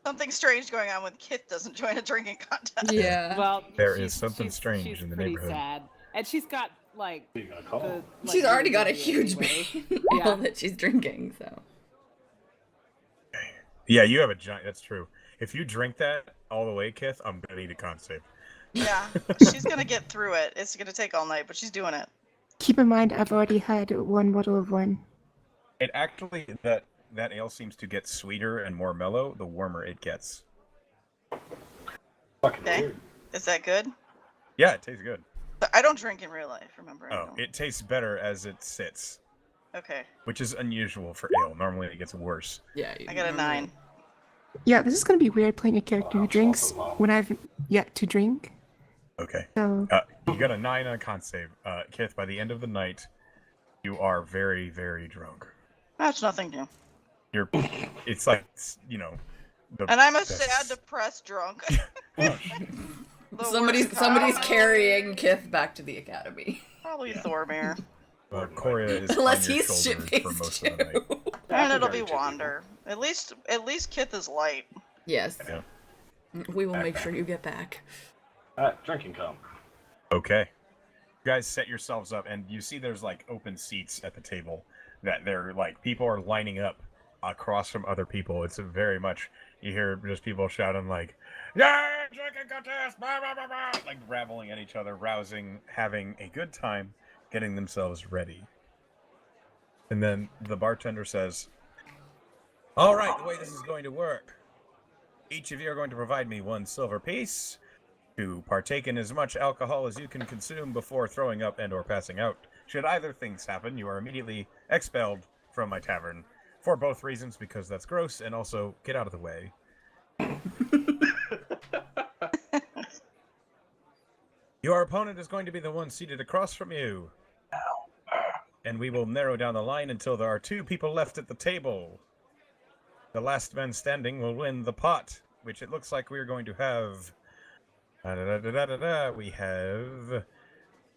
Something strange going on when Kit doesn't join a drinking contest. Yeah. Well, There she's, is something she's, strange she's in the pretty neighborhood. sad, and she's got like You got a call. the. Like, She's already got a really huge anyway. bag Yeah. that she's drinking, so. Yeah, you have a giant. That's true. If you drink that all the way, Kith, I'm gonna need a con save. Yeah, she's gonna get through it. It's gonna take all night, but she's doing it. Keep in mind, I've already had 1 bottle of wine. It actually that ale seems to get sweeter and more mellow the warmer it gets. Fucking Okay. weird. Is that good? Yeah, it tastes good. But I don't drink in real life. Remember? I Oh, don't. it tastes better as it sits, Okay, which is unusual for ale. Normally it gets worse. Yeah. I got a 9. Yeah, this is gonna be weird playing a character who drinks when I've yet to drink. Okay. So You got a 9 on a con save. Kith, by the end of the night, you are very, very drunk. That's nothing new. You're, it's like, you know, And I'm a sad, depressed drunk. The Somebody's worst kind. carrying Kith back to the academy. Probably Thormere. Coria is Unless on your he's shoulders shit for faced most too. of the night. And it'll be Very two Wander. At least Kith is light. Yes. Yeah. We will make sure you get back. Drinking comp. Okay. You guys set yourselves up, and you see there's like open seats at the table that they're like people are lining up across from other people. It's very much you hear just people shouting like, "Yeah, drinking contest!" Blah, blah, blah, blah, like raveling at each other, rousing, having a good time, getting themselves ready. And then the bartender says, "All right, the way this is going to work. Each of you are going to provide me 1 silver piece to partake in as much alcohol as you can consume before throwing up and or passing out. Should either things happen, you are immediately expelled from my tavern for both reasons, because that's gross, and also get out of the way." Your opponent is going to be the one seated across from you. And we will narrow down the line until there are 2 people left at the table. The last man standing will win the pot, which it looks like we're going to have. We have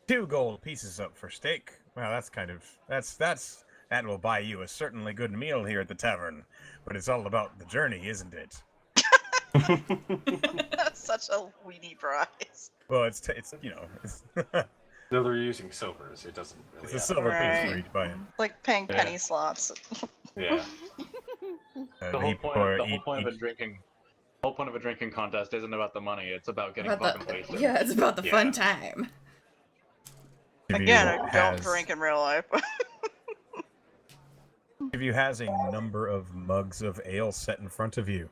2 gold pieces up for stake. Well, that's kind of that will buy you a certainly good meal here at the tavern. But it's all about the journey, isn't it? That's such a weenie prize. Well, it's you know, Though they're using silvers, it doesn't really. it's a matter. silver piece for Right. each buy-in. Like paying Yeah. penny slots. Yeah. The whole point of a drinking contest isn't about the money. It's about getting fucking wasted. Yeah, it's about the fun Yeah. time. Again, I don't drink in real life. If you has a number of mugs of ale set in front of you,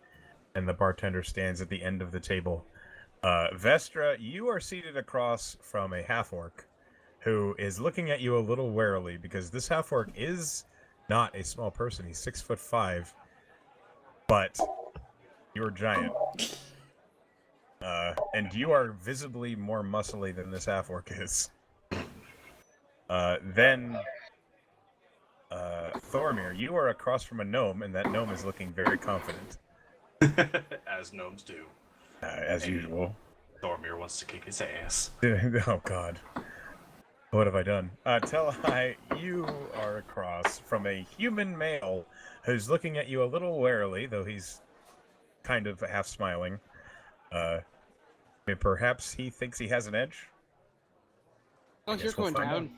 and the bartender stands at the end of the table. Vestra, you are seated across from a half-orc who is looking at you a little warily, because this half-orc is not a small person. He's 6'5", but you're giant. And you are visibly more muscly than this half-orc is. Then Thormir, you are across from a gnome, and that gnome is looking very confident, As gnomes do. as Maybe usual. Thormir wants to kick his ass. Oh God, what have I done? Telai, you are across from a human male who's looking at you a little warily, though he's kind of half smiling. Perhaps he thinks he has an edge. Oh, I you're guess we'll going find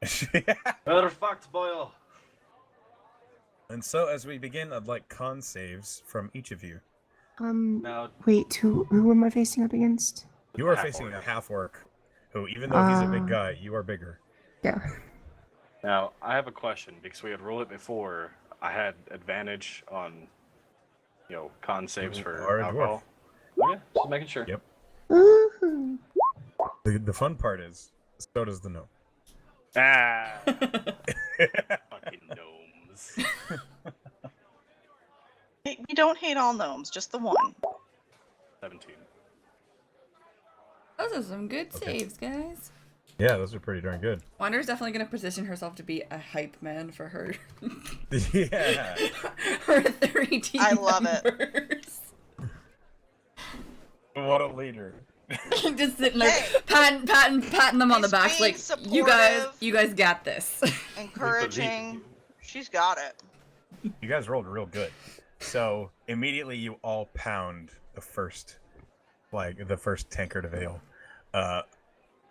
down. out. Better fucked, Boyle. And so, as we begin, I'd like con saves from each of you. Now, Wait, who am I facing up against? You are half facing orc. a half orc, who, even though he's a big guy, you are bigger. Yeah. Now, I have a question because we had rolled it before. I had advantage on, con saves You for are a dwarf. alcohol. Okay, just making sure. Yep. Woohoo. The fun part is, so does the gnome. Ah, fucking gnomes. We don't hate all gnomes, just the one. 17. Those are some good Okay. saves, guys. Yeah, those are pretty darn good. Wander's definitely gonna position herself to be a hype man for her. Yeah. Her 3 team I love it. members. What a leader. Just sitting there, Hey. patting them on the He's back, being like you guys supportive. got this. Encouraging. She's got it. You guys rolled real good. So immediately you all pound the first tankard of ale.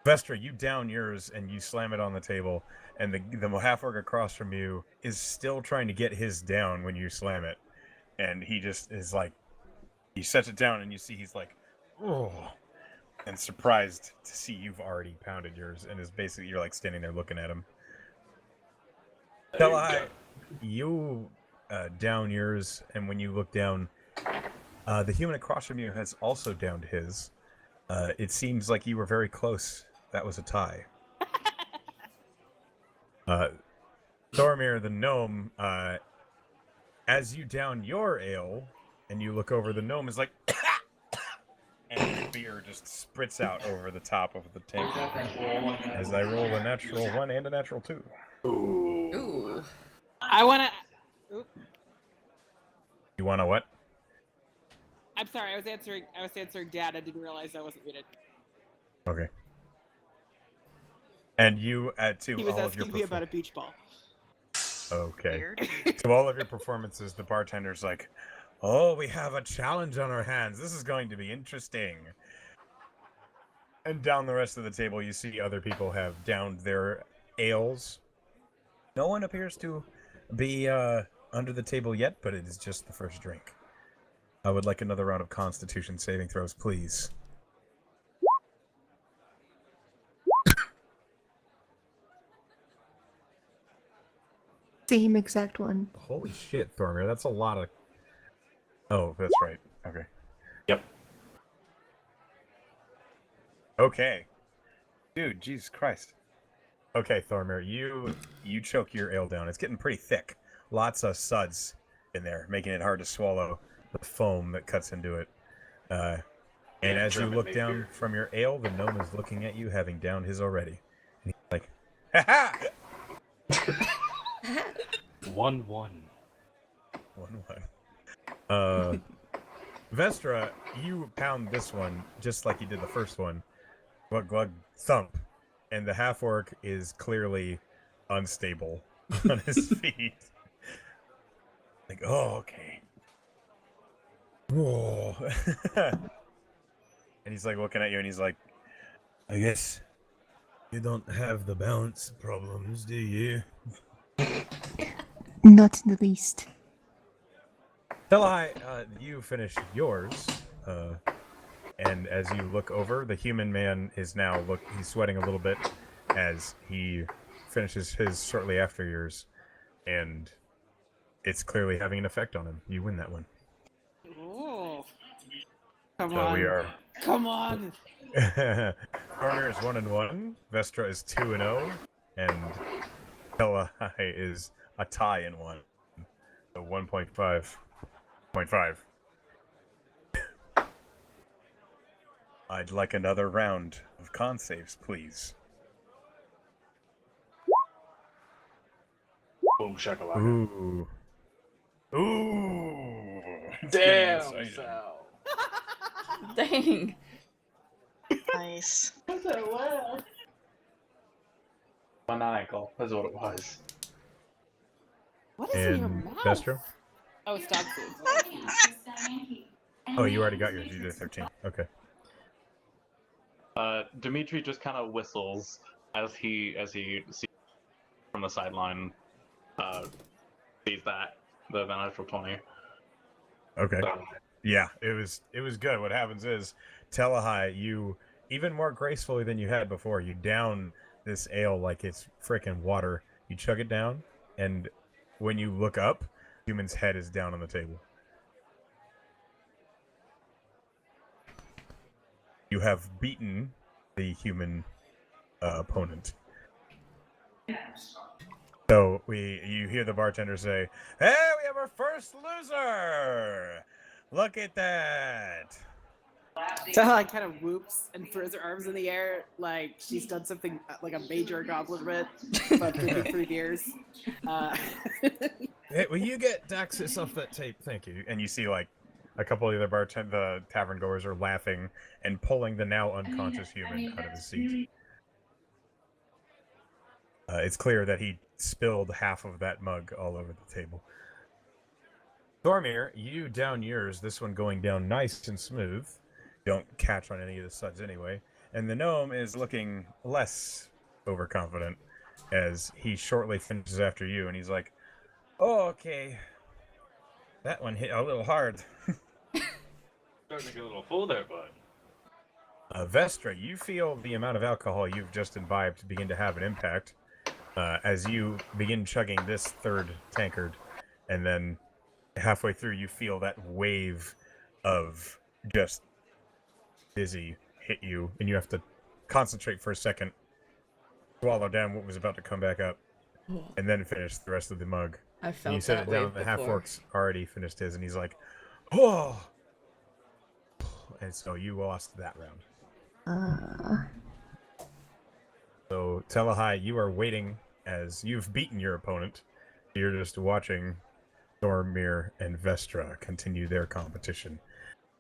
Vestra, you down yours and you slam it on the table, and the half orc across from you is still trying to get his down when you slam it, and he just is like, he sets it down, and you see he's like, oh, and surprised to see you've already pounded yours, and is basically, you're like standing there looking at him. Telai, you down yours, and when you look down, the human across from you has also downed his. It seems like you were very close. That was a tie. Thormir the gnome, as you down your ale, and you look over, the gnome is like, and beer just spritz out over the top of the tank. As I roll a natural 1 and a natural 2. Ooh. I wanna. Oop. You want to what? I'm sorry. I was answering Dad. I didn't realize I wasn't muted. Okay. And you add to He was all of your asking me about a beach ball. Okay. Weird. To all of your performances, the bartender's like, oh, we have a challenge on our hands. This is going to be interesting. And down the rest of the table, you see other people have downed their ales. No one appears to be under the table yet, but it is just the first drink. I would like another round of Constitution saving throws, please. Same exact one. Holy shit, Thormir, that's a lot of... Oh, that's right. Okay. Yep. Okay. Dude, Jesus Christ. Okay, Thormir, you choke your ale down. It's getting pretty thick. Lots of suds in there, making it hard to swallow the foam that cuts into it. And as you German look made down beer. from your ale, the gnome is looking at you, having downed his already. And he's like, ha ha! 1-1. 1-1. Vestra, you pound this one just like you did the first one. Glug glug thump. And the half orc is clearly unstable on his feet. Like, oh, okay. Oh. And he's like looking at you and he's like, I guess you don't have the balance problems, do you? Not in the least. Telai, you finish yours, and as you look over, the human man is now he's sweating a little bit as he finishes his shortly after yours, and it's clearly having an effect on him. You win that one. Oh. Come So on. we are. Come on. Corner is 1-1, Vestra is 2-0, and Telai is a tie in 1. So 1.5. 0.5. I'd like another round of con saves, please. Boom shakalaka. Ooh. Ooh. It's getting Damn, exciting. Sal. Dang. Nice. Maniacal is what it was. What is in your And mouth? Vestra? Oh, it's dog food. Oh, you already got yours. You did a 13. Okay. Dimitri just kind of whistles as he sees from the sideline. Sees that the natural 20. Okay. Yeah, it was good. What happens is, Telehai, you even more gracefully than you had before, you down this ale like it's freaking water. You chug it down, and when you look up, human's head is down on the table. You have beaten the human opponent. So you hear the bartender say, "Hey, we have our first loser! Look at that!" Tala kind of whoops and throws her arms in the air like she's done something like a major accomplishment, but drinking 3 beers. Hey, will you get Daxis off that tape? Thank you. And you see like a couple of the tavern goers are laughing and pulling the now unconscious human out of his seat. It's clear that he spilled half of that mug all over the table. Thormir, you down yours, this one going down nice and smooth. Don't catch on any of the suds anyway. And the gnome is looking less overconfident as he shortly finishes after you, and he's like, "Oh, okay. That one hit a little hard." Starting to get a little full there, bud. Vestra, you feel the amount of alcohol you've just imbibed begin to have an impact as you begin chugging this third tankard, and then halfway through you feel that wave of just dizzy hit you, and you have to concentrate for a second, swallow down what was about to come back up, and then finish the rest of the mug. I And felt you set that it down, wave the before. half-orc's already finished his, and he's like, "Oh!" And so you lost that round. So, Telehai, you are waiting as you've beaten your opponent. You're just watching Thormir and Vestra continue their competition.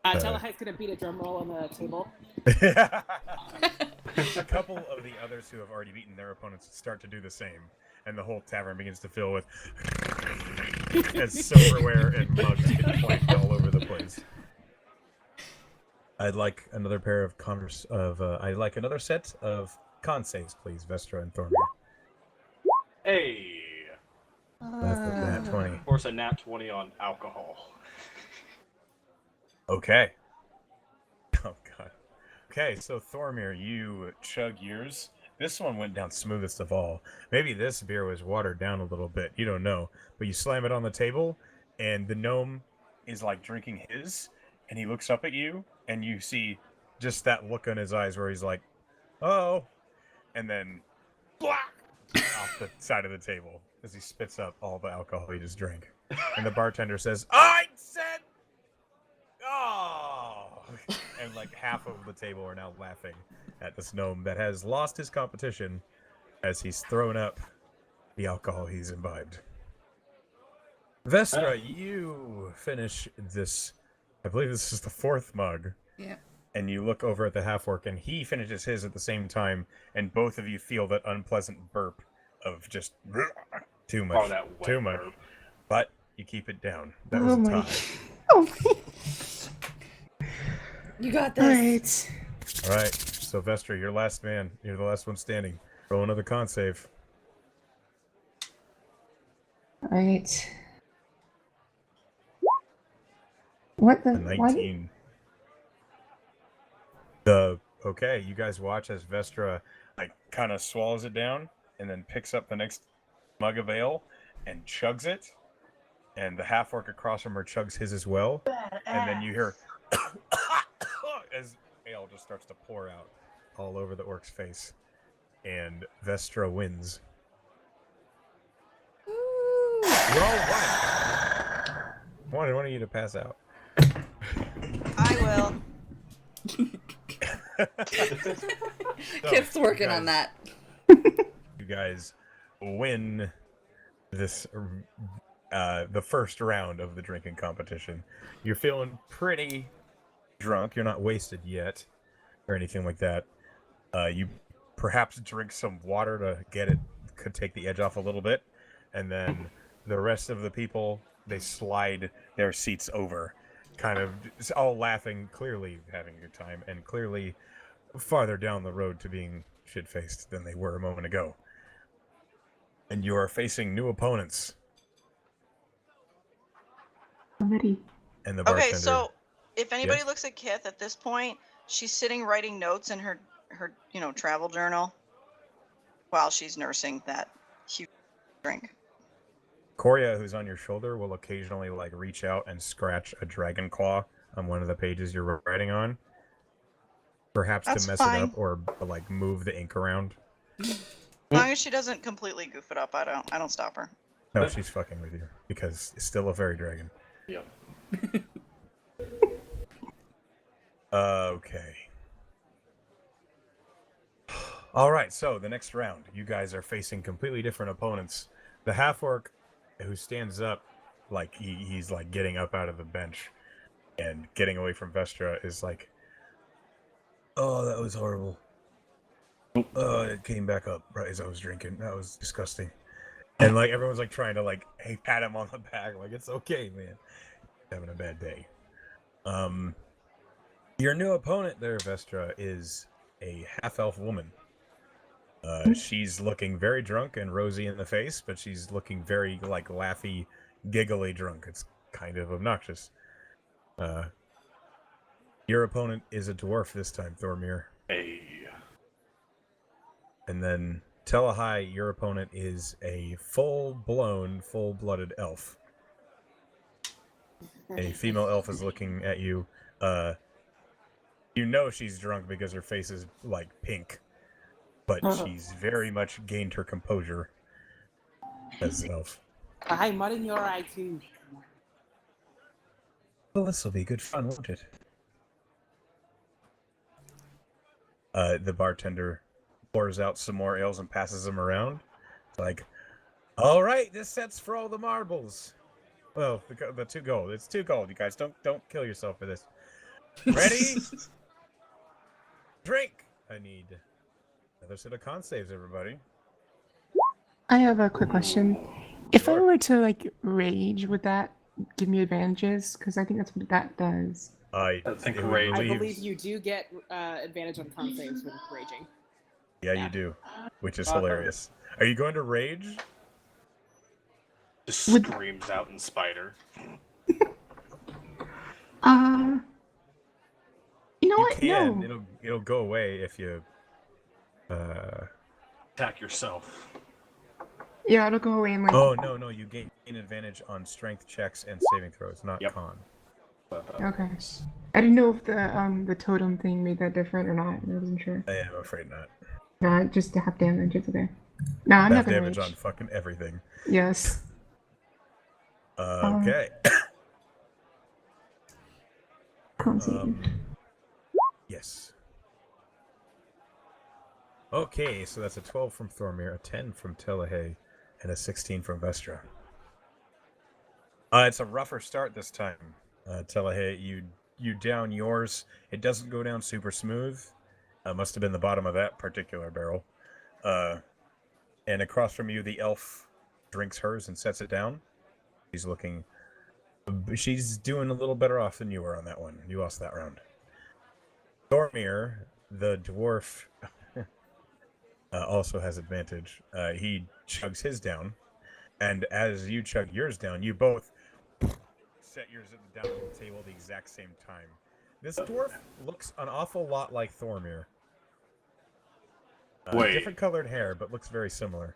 Telehai's gonna beat a drum roll on the table. A couple of the others who have already beaten their opponents start to do the same, and the whole tavern begins to fill with as silverware and mugs get clanked all over the place. I'd like another pair of I'd like another set of con saves, please, Vestra and Thormir. Hey. That's a nat 20. Of course, a nat 20 on alcohol. Okay. Oh, God. Okay, so Thormir, you chug yours. This one went down smoothest of all. Maybe this beer was watered down a little bit. You don't know. But you slam it on the table, and the gnome is like drinking his, and he looks up at you, and you see just that look on his eyes where he's like, "Oh," and then blah, off the side of the table as he spits up all the alcohol he just drank. And the bartender says, "I said, oh!" And like half of the table are now laughing at this gnome that has lost his competition as he's thrown up the alcohol he's imbibed. Vestra, you finish this. I believe this is the 4th mug. Yeah. And you look over at the half-orc, and he finishes his at the same time, and both of you feel that unpleasant burp of just too much. Oh, that wet too much. burp. But you keep it down. That was a tie. Oh, You got all this. right. All right, so Vestra, you're last man. You're the last one standing. Roll another con save. All right. What the? A 19. Okay, you guys watch as Vestra like kind of swallows it down and then picks up the next mug of ale and chugs it, and the half orc across from her chugs his as well, and then you hear as ale just starts to pour out all over the orc's face, and Vestra wins. Roll one. I wanted one of you to pass out. I will. Kip's working guys- on that. You guys win this the first round of the drinking competition. You're feeling pretty drunk. You're not wasted yet, or anything like that. You perhaps drink some water to get it, could take the edge off a little bit, and then the rest of the people, they slide their seats over, kind of all laughing, clearly having a good time, and clearly farther down the road to being shit-faced than they were a moment ago. And you are facing new opponents. Already. And the bartender. Okay, so if anybody Yes? looks at Kith at this point, she's sitting writing notes in her travel journal while she's nursing that huge drink. Korea, who's on your shoulder, will occasionally like reach out and scratch a dragon claw on one of the pages you're writing on. Perhaps That's to mess fine. it up or like move the ink around. As long as she doesn't completely goof it up, I don't stop her. No, she's fucking with you because it's still a fairy dragon. Yep. Okay. All right, so the next round, you guys are facing completely different opponents. The half-orc who stands up, like he's like getting up out of the bench and getting away from Vestra, is like, "Oh, that was horrible. It came back up right as I was drinking. That was disgusting." And like everyone's like trying to like, hey, pat him on the back, like it's okay, man. Having a bad day. Your new opponent there, Vestra, is a half-elf woman. She's looking very drunk and rosy in the face, but she's looking very like laughy, giggly drunk. It's kind of obnoxious. Your opponent is a dwarf this time, Thormir. Hey. And then Telahai, your opponent is a full-blown, full-blooded elf. A female elf is looking at you. You know she's drunk because her face is like pink, but she's very much gained her composure as an elf. Hi, mud in your eye too. Well, this will be good fun, won't it? The bartender pours out some more ales and passes them around. It's like, all right, this set's for all the marbles. Well, the 2 gold. It's 2 gold, you guys. Don't kill yourself for this. Ready? Drink! I need another set of con saves, everybody. I have a quick question. If I were to like rage, would that give me advantages? Because I think that's what that does. I think it would rage- I relieve- believe you do get advantage on con saves with raging. Yeah, yeah. you do, which is hilarious. Are you going to rage? Just Would- screams out in spider. You know You what? can. No. It'll go away if you. Attack yourself. Yeah, it'll go away and like. Oh no, you gain advantage on strength checks and saving throws, not Yep. con. Okay. I didn't know if the totem thing made that different or not. I wasn't sure. I am afraid not. No, just to have damage. It's okay. No, I'm not Have gonna damage rage. on fucking everything. Yes. Okay. Can't see you. Yes. Okay, so that's a 12 from Thormir, a 10 from Telahai, and a 16 from Vestra. It's a rougher start this time. Telahai, you down yours. It doesn't go down super smooth. Must have been the bottom of that particular barrel. And across from you, the elf drinks hers and sets it down. She's doing a little better off than you were on that one. You lost that round. Thormir, the dwarf, also has advantage. He chugs his down, and as you chug yours down, you both set yours down on the table at the exact same time. This dwarf looks an awful lot like Thormir. Wait. Different colored hair, but looks very similar.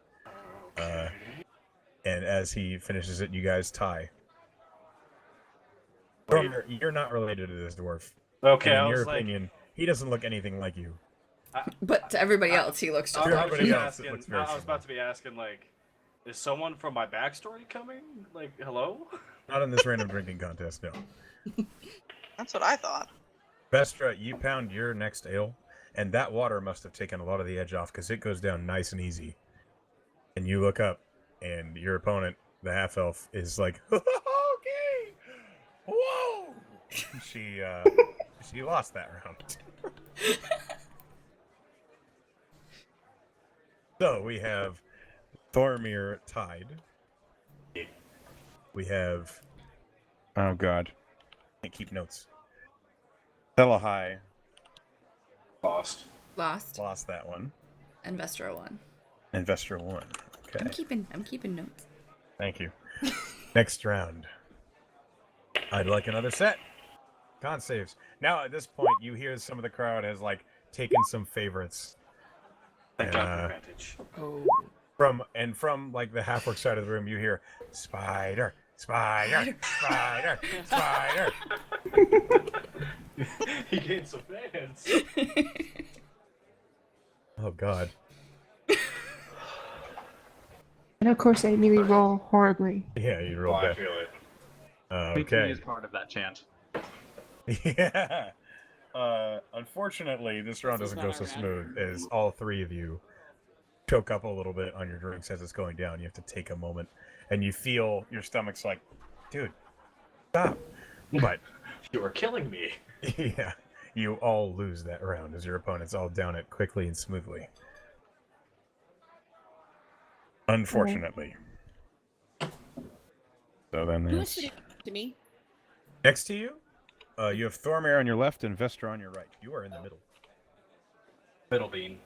And as he finishes it, you guys tie. Wait. Thormir, you're not related to this dwarf. Okay, And I in your was like, opinion, he doesn't look anything like you. But to everybody else, he looks just I like was, Everybody you. else, it looks very I was similar. about to be asking, like, is someone from my backstory coming? Like, hello? Not in this random drinking contest, no. That's what I thought. Vestra, you pound your next ale, and that water must have taken a lot of the edge off because it goes down nice and easy. And you look up, and your opponent, the half elf, is like, okay, whoa. She lost that round. So we have Thormir tied. We have, oh god, can't keep notes. Telahai Lost. Lost. that one. And Vestra won. And Vestra won. Okay. I'm keeping notes. Thank you. Next round. I'd like another set. Con saves. Now at this point, you hear some of the crowd has like taken some favorites. Thank God for advantage. Oh. From like the half-orc side of the room, you hear spider, spider, spider, spider. He gained some fans. Oh god. And of course, I immediately roll horribly. Yeah, you Oh, rolled I that. feel it. Okay. is part of that chant. Yeah. Unfortunately, this round This is doesn't go not so our round. smooth as all three of you choke up a little bit on your drinks as it's going down. You have to take a moment, and you feel your stomach's like, dude, stop. But You are killing me. yeah, you all lose that round as your opponents all down it quickly and smoothly. Unfortunately. So then Who there's is sitting to me? next to you. You have Thormir on your left and Vestra on your right. You are in the middle. Middle bean.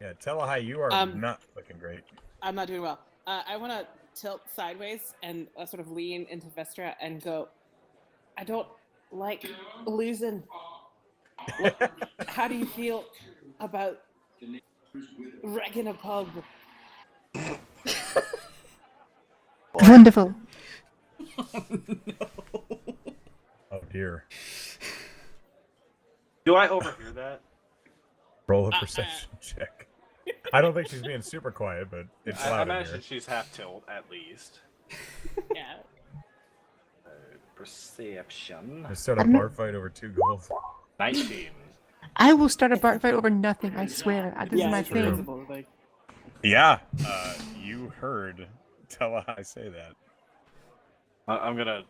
Yeah, Telahai, you are not looking great. I'm not doing well. I want to tilt sideways and sort of lean into Vestra and go, I don't like losing. How do you feel about wrecking a pub? Wonderful. Oh dear. Do I overhear that? Roll a perception check. I don't think she's being super quiet, but it's I loud in imagine here. she's half tilt at least. Yeah. Perception. Let's start a bar fight over 2 gold. 19. I will start a bar fight over nothing. I swear. This is my it's a thing. principle thing. Yeah, you heard Telahai say that. I'm gonna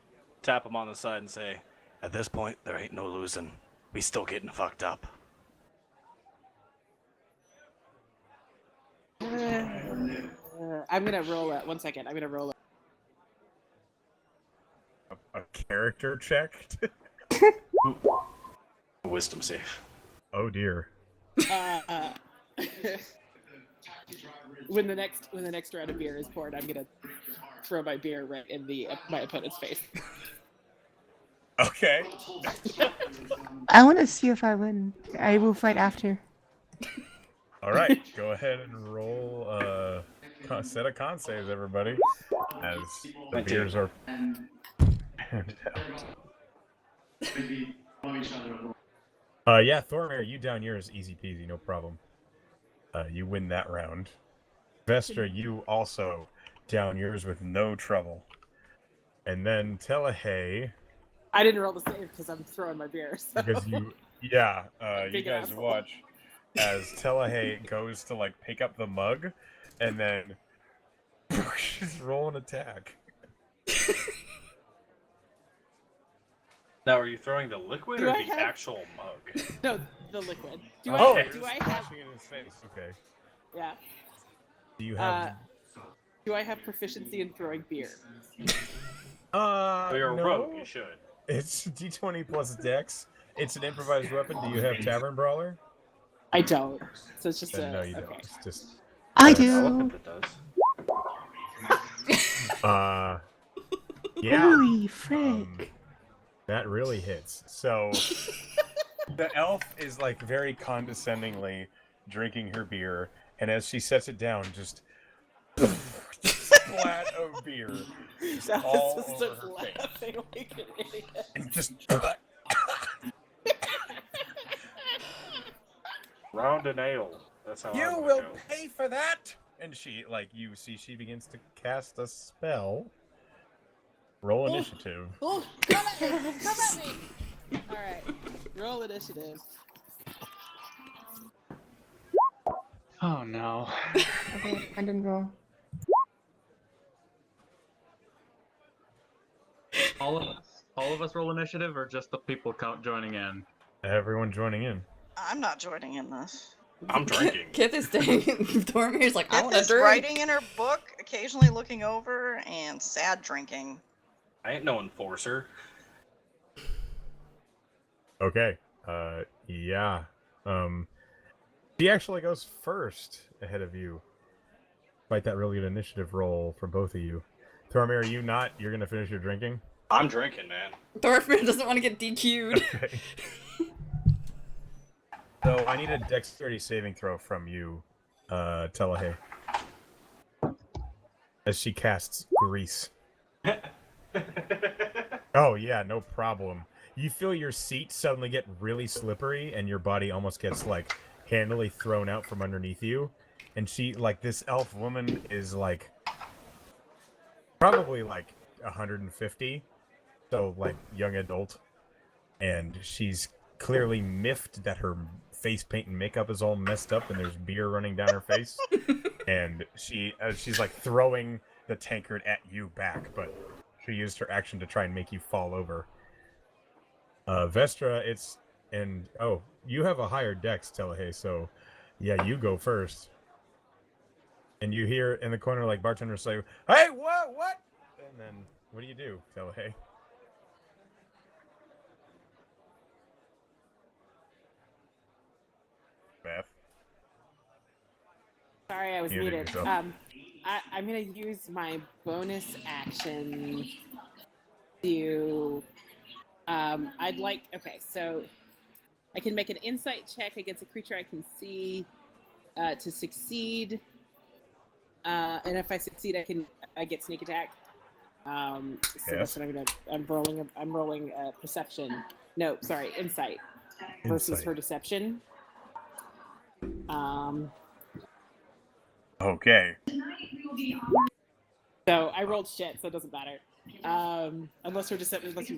tap him on the side and say, at this point, there ain't no losing. We still getting fucked up. I'm gonna roll it. 1 second. I'm gonna roll it. A character check? Wisdom save. Oh dear. When the next round of beer is poured, I'm gonna throw my beer right in my opponent's face. Okay. I want to see if I win. I will fight after. All right, go ahead and roll set of con saves, everybody, as the beers are handed out. Yeah, Thormir, you down yours easy peasy, no problem. You win that round. Vestra, you also down yours with no trouble. And then Telahai, I didn't roll the save because I'm throwing my beer. So. because you Big guys asshole. watch as Telahai goes to like pick up the mug, and then she's roll an attack. Now, are you throwing the liquid Do or I the have- actual mug? No, the liquid. Do Oh, I you're do I just have splashing it in his face. Okay. yeah? Do you have? Do I have proficiency in throwing beer? Well, you're a no. rogue, you should. It's D20 plus Dex. It's an improvised weapon. Do you have Tavern Brawler? I don't. So it's just Then no, you okay. don't. It's just. I That's do. what it does. Yeah. Holy frick. That really hits. So the elf is like very condescendingly drinking her beer, and as she sets it down, just splat of beer just That all was just over her face, laughing like an idiot. and just. Round and ale. That's how I You wanna will go. pay for that. And she, like, you see, she begins to cast a spell. Roll initiative. Oh, come at me! Come at me! All right, roll initiative. Oh no. Okay, I didn't roll. All of us roll initiative, or just the people joining in? Everyone joining in. I'm not joining in this. I'm drinking. Kith is staying. Thormir's like, I Kith want to is drink. writing in her book, occasionally looking over, and sad drinking. I ain't no enforcer. Okay. Yeah. She actually goes first ahead of you. Despite that really good initiative roll for both of you. Thormir, are you not? You're gonna finish your drinking? I'm drinking, man. Thormir doesn't want to get DQ'd. Okay. So I need a dexterity saving throw from you, Telehay. As she casts grease. Oh yeah, no problem. You feel your seat suddenly get really slippery and your body almost gets like handily thrown out from underneath you. And she, like, this elf woman is like probably like 150, so like young adult, and she's clearly miffed that her face paint and makeup is all messed up and there's beer running down her face. And she's like throwing the tankard at you back, but she used her action to try and make you fall over. Vestra, you have a higher dex, Telehay, so yeah, you go first. And you hear in the corner, like, bartender say, "Hey, what? And then, what do you do, Telehay? Beth? Sorry, I was Muted muted. yourself. I'm gonna use my bonus action to. So I can make an insight check against a creature I can see to succeed, and if I succeed, I get sneak attack. So Yes. that's what I'm rolling perception. No, sorry, insight versus Insight. her deception. Okay. So I rolled shit, so it doesn't matter. Unless you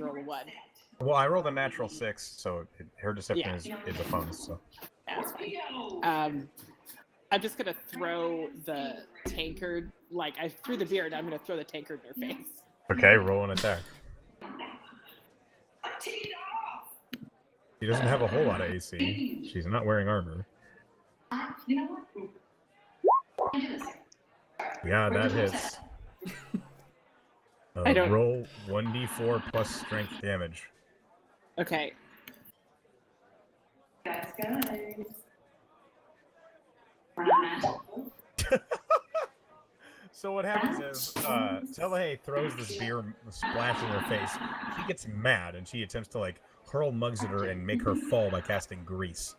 roll a 1. Well, I rolled a natural 6, so her deception is a bonus, so. That's fine. I'm just gonna throw the tankard. Like, I threw the beer, and I'm gonna throw the tankard in her face. Okay, roll an attack. She doesn't have a whole lot of AC. She's not wearing armor. Yeah, that hits. I don't- Roll 1d4 plus strength damage. Okay. So what happens is, Telehay throws this beer splash in her face. She gets mad and she attempts to like hurl mugs at her and make her fall by casting grease.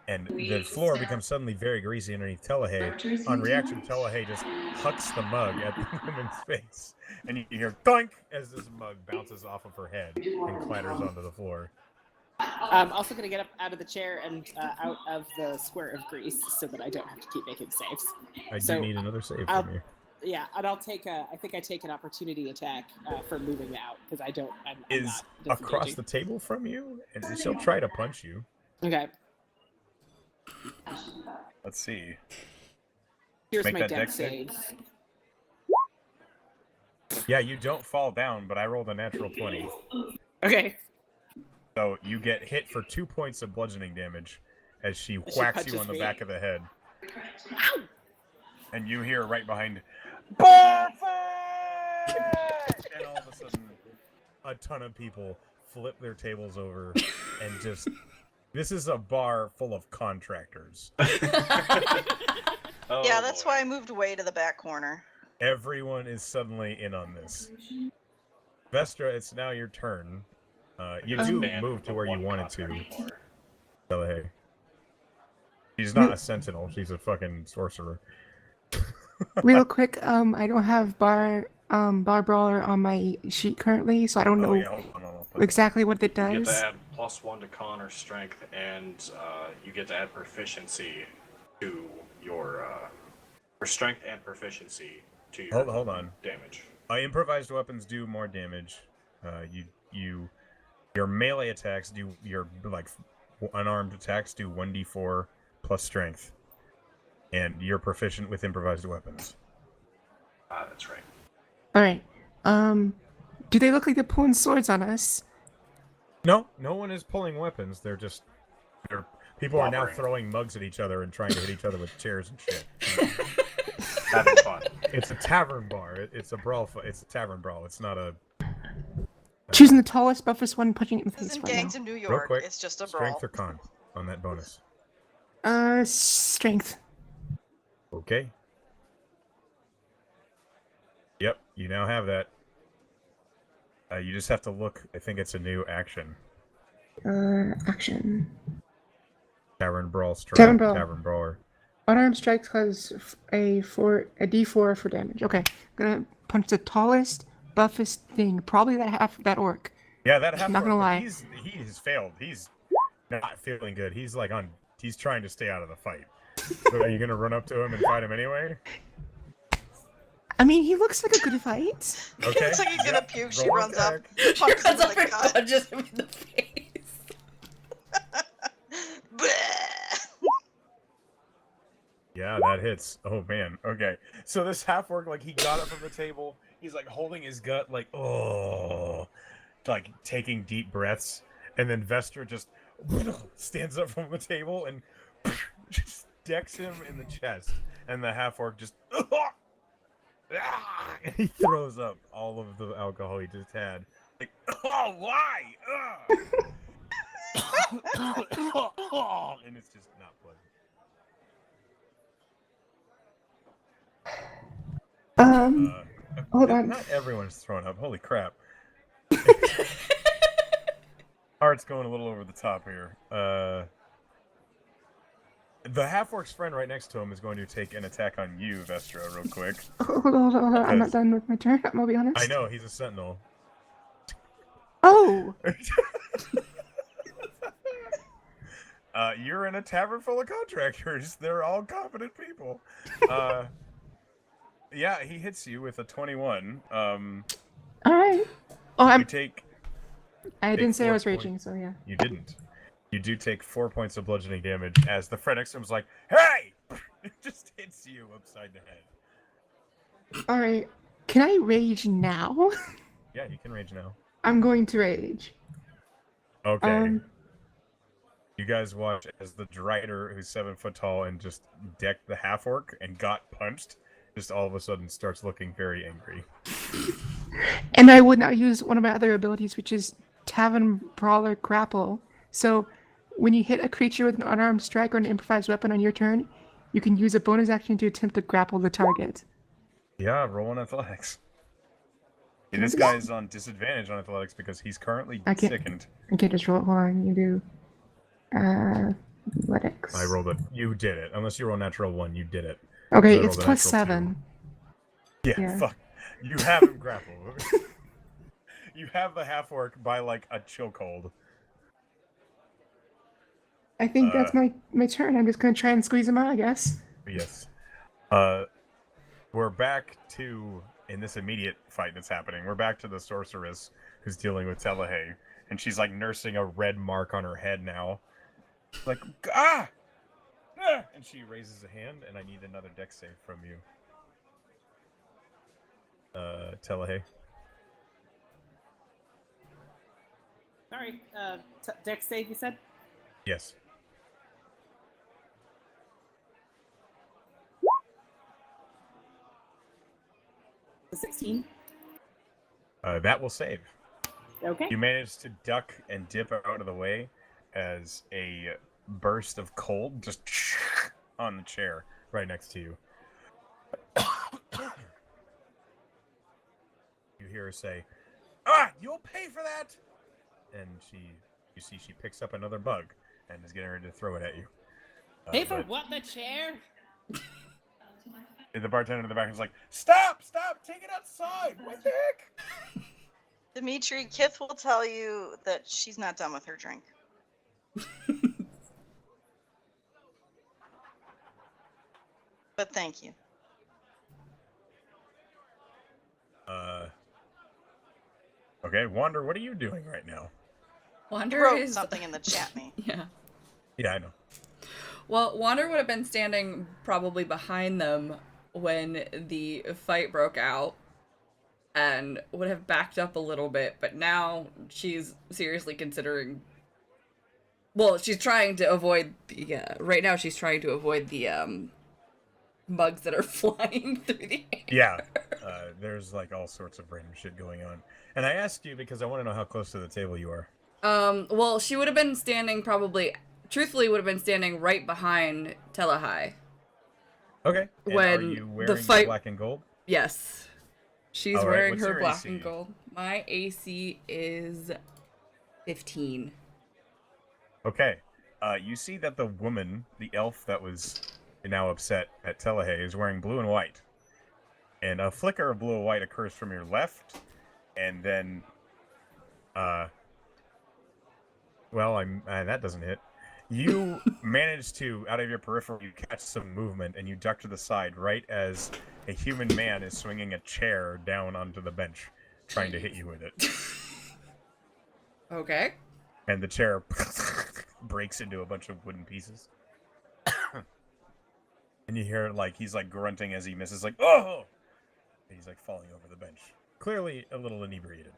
And the floor becomes suddenly very greasy underneath Telehay. On reaction, Telehay just hucks the mug at the woman's face. And you hear doink as this mug bounces off of her head and clatters onto the floor. I'm also going to get up out of the chair and out of the square of grease so that I don't have to keep making saves. I So, do need another save I'll- from you. Yeah, and I take an opportunity attack for moving out because I'm Is not across the table from you, and she'll try to punch you. Okay. Let's see. Here's Make my that dex dex save. Yeah, you don't fall down, but I rolled a natural 20. Okay. So you get hit for 2 points of bludgeoning damage as she As she whacks you punches on the me. back of the head. Ow! And you hear right behind, "Perfect!" And all of a sudden, a ton of people flip their tables over and just... This is a bar full of contractors. Oh, Yeah, that's boy. why I moved away to the back corner. Everyone is suddenly in on this. Vestra, it's now your turn. You Just do banned move to the where you one wanted to. contract Telehay. She's not a sentinel. She's a fucking sorcerer. Real quick, I don't have bar brawler on my sheet currently, so I don't know Oh, yeah, hold on, I'll put exactly what it You get does. to add +1 to con or strength, and you get to add proficiency to your or strength and proficiency to your Hold on. damage. Improvised weapons do more damage. Your melee attacks do, your like unarmed attacks do 1d4 plus strength, And you're proficient with improvised weapons. Ah, that's right. All right. Do they look like they're pulling swords on us? No one is pulling weapons. People are now Blubbering. throwing mugs at each other and trying to hit each other with chairs and shit. Having fun. It's a tavern bar. It's a brawl. It's a tavern brawl. It's not a. Choosing the tallest, buffest one, punching it in the This face isn't right gangs now. of New Real York. quick. It's just a brawl. Strength or con on that bonus. Strength. Okay. Yep, you now have that. You just have to look. I think it's a new action. Action. Tavern brawl strike. Tavern brawl. Tavern brawler. Unarmed strikes cause a D4 for damage. Okay, gonna punch the tallest, buffest thing. Probably that orc. Yeah, that half. Not gonna lie. He has failed. He's not feeling good. He's He's trying to stay out of the fight. So are you gonna run up to him and fight him anyway? I mean, he looks like a good fight. Okay. It's like he's gonna puke. She Roll runs up, attack. punches him Runs in up the and gut. punches him in the face. Yeah, that hits. Oh man. Okay. So this half orc, like, he got up from the table. He's like holding his gut, like, oh, like taking deep breaths, and then Vestra just stands up from the table and just decks him in the chest, and the half orc just and he throws up all of the alcohol he just had. Like, oh, why? And it's just not pleasant. Hold on. Not everyone's thrown up. Holy crap. Art's going a little over the top here. The half-orc's friend right next to him is going to take an attack on you, Vestra, real quick. Hold on. I'm not done with my turn. I'll be honest. I know, he's a sentinel. Oh! You're in a tavern full of contractors. They're all competent people. Yeah, he hits you with a 21. Alright. Oh, You take... I didn't say I 4 was points. raging, so yeah. You didn't. You do take 4 points of bludgeoning damage as the friend next to him is like, hey! It just hits you upside the head. Alright. Can I rage now? Yeah, you can rage now. I'm going to rage. Okay. You guys watch as the Drider, who's 7 foot tall and just decked the half orc and got punched, just all of a sudden starts looking very angry. And I would now use one of my other abilities, which is Tavern Brawler Grapple. So when you hit a creature with an unarmed strike or an improvised weapon on your turn, you can use a bonus action to attempt to grapple the target. Yeah, roll on athletics. And this guy is on disadvantage on athletics because he's currently sickened. I can't just roll it. Hold on. You do athletics. I rolled it. You did it. Unless you roll natural 1, you did it. Okay, I it's rolled a plus natural 7. 2. Yeah, fuck. You have him grappled. You have the half orc by like a chokehold. I think that's my turn. I'm just gonna try and squeeze him out, I guess. Yes. We're back to, in this immediate fight that's happening, we're back to the sorceress who's dealing with Telehay. And she's like nursing a red mark on her head now. Like, ah! And she raises a hand, and I need another dex save from you. Telehay. Sorry, dex save, you said? Yes. The 16. That will save. Okay. You managed to duck and dip out of the way as a burst of cold just on the chair right next to you. You hear her say, "Ah, you'll pay for that!" And you see she picks up another bug and is getting ready to throw it at you. Pay for what, the chair? The bartender in the back is like, Stop! Take it outside! What the heck? Dimitri, Kith will tell you that she's not done with her drink. But thank you. Okay, Wander, what are you doing right now? Wander Wrote is something in the chat me. Yeah. Yeah, I know. Well, Wander would have been standing probably behind them when the fight broke out and would have backed up a little bit, but now she's seriously considering. Well, she's trying to avoid the. Right now, she's trying to avoid the bugs that are flying through the air. Yeah, there's like all sorts of random shit going on. And I asked you because I want to know how close to the table you are. Well, she would have been standing truthfully, would have been standing right behind Telehai. Okay. And When are you wearing the fight, black and gold? yes, she's All right, wearing what's her your black AC? and gold. My AC is 15. Okay. You see that the woman, the elf that was now upset at Telehay, is wearing blue and white. And a flicker of blue and white occurs from your left, and then, that doesn't hit. You manage to, out of your peripheral, you catch some movement, and you duck to the side right as a human man is swinging a chair down onto the bench, trying to hit you with it. Okay. And the chair breaks into a bunch of wooden pieces. And you hear, like, he's, like, grunting as he misses, like, oh! And he's, like, falling over the bench. Clearly a little inebriated.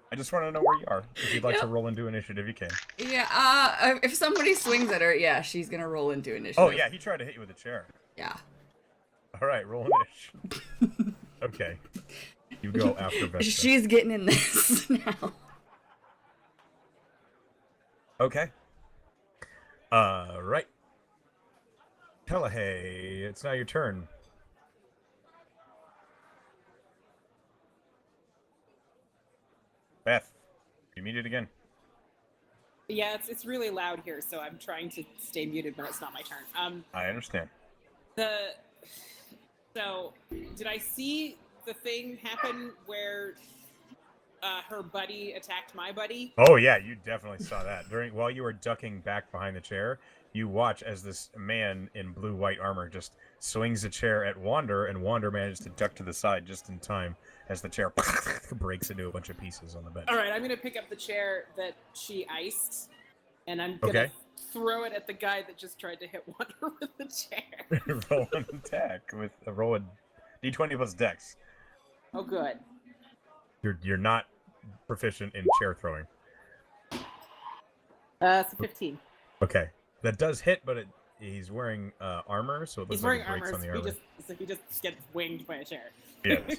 I just want to know where you are. If you'd like to roll into initiative, you can. Yeah, if somebody swings at her, yeah, she's gonna roll into initiative. Oh, yeah, he tried to hit you with a chair. Yeah. All right, roll initiative. Okay. You go after Vespa. She's getting in this now. Okay. Right. Telehay, it's now your turn. Beth, you muted again. Yeah, it's really loud here, so I'm trying to stay muted when it's not my turn. I understand. So did I see the thing happen where her buddy attacked my buddy? Oh yeah, you definitely saw that. While you were ducking back behind the chair, you watch as this man in blue-white armor just swings a chair at Wander, and Wander manages to duck to the side just in time as the chair breaks into a bunch of pieces on the bench. All right, I'm gonna pick up the chair that she iced, and I'm gonna throw it at the guy that just tried to hit Wander with the chair. Roll an attack with a roll a d20 plus dex. Oh, good. You're not proficient in chair throwing. It's a 15. Okay, that does hit, but he's wearing armor, so it looks like it breaks on the armor. So he just gets winged by a chair. Yes.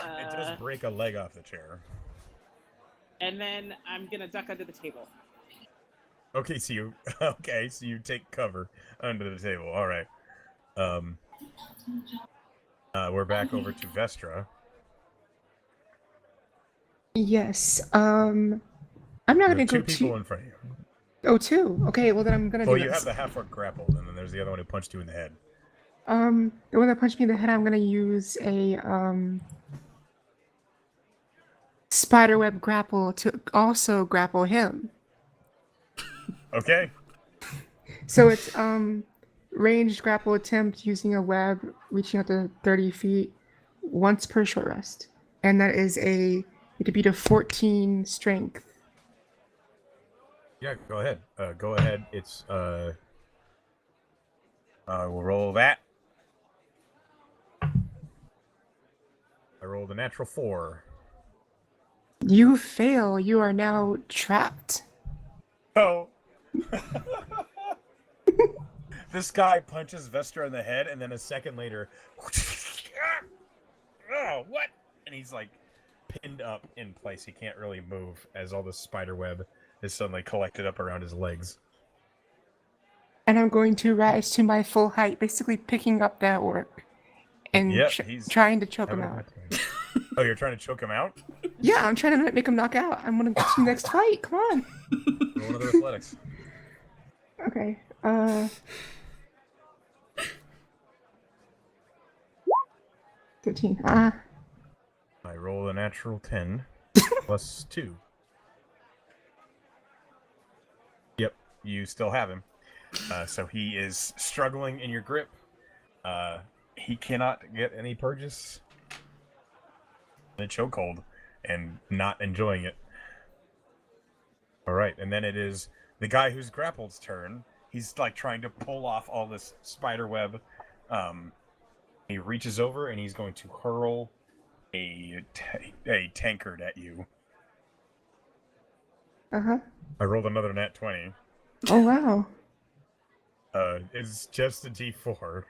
It does break a leg off the chair. And then I'm gonna duck under the table. Okay, so you take cover under the table. All right. We're back over to Vestra. Yes. I'm not There gonna are go two people in front of you. Oh, two. Okay. Well, then I'm gonna. Well, do you this. have the half-orc grappled, and then there's the other one who punched you in the head. The one that punched me in the head, I'm gonna use a spiderweb grapple to also grapple him. Okay. So it's ranged grapple attempt using a web reaching up to 30 feet once per short rest, and that is it could be to 14 strength. Yeah, go ahead. Go ahead. It's we'll roll that. I rolled a natural 4. You fail. You are now trapped. Oh. This guy punches Vestra in the head, and then a second later, oh, what? And he's like pinned up in place. He can't really move as all the spider web is suddenly collected up around his legs. And I'm going to rise to my full height, basically picking up that orc and he's trying to choke him out. Oh, you're trying to choke him out? Yeah, I'm trying to make him knock out. I'm gonna get to the next fight. Come on. Roll another athletics. Okay. 13. I roll a natural 10 plus 2. Yep, you still have him. So he is struggling in your grip. He cannot get any purges. In a chokehold and not enjoying it. All right, and then it is The guy who's grappled's turn. He's like trying to pull off all this spider web. He reaches over and he's going to hurl a tankard at you. Uh-huh. I rolled another nat 20. Oh, wow. It's just a d4.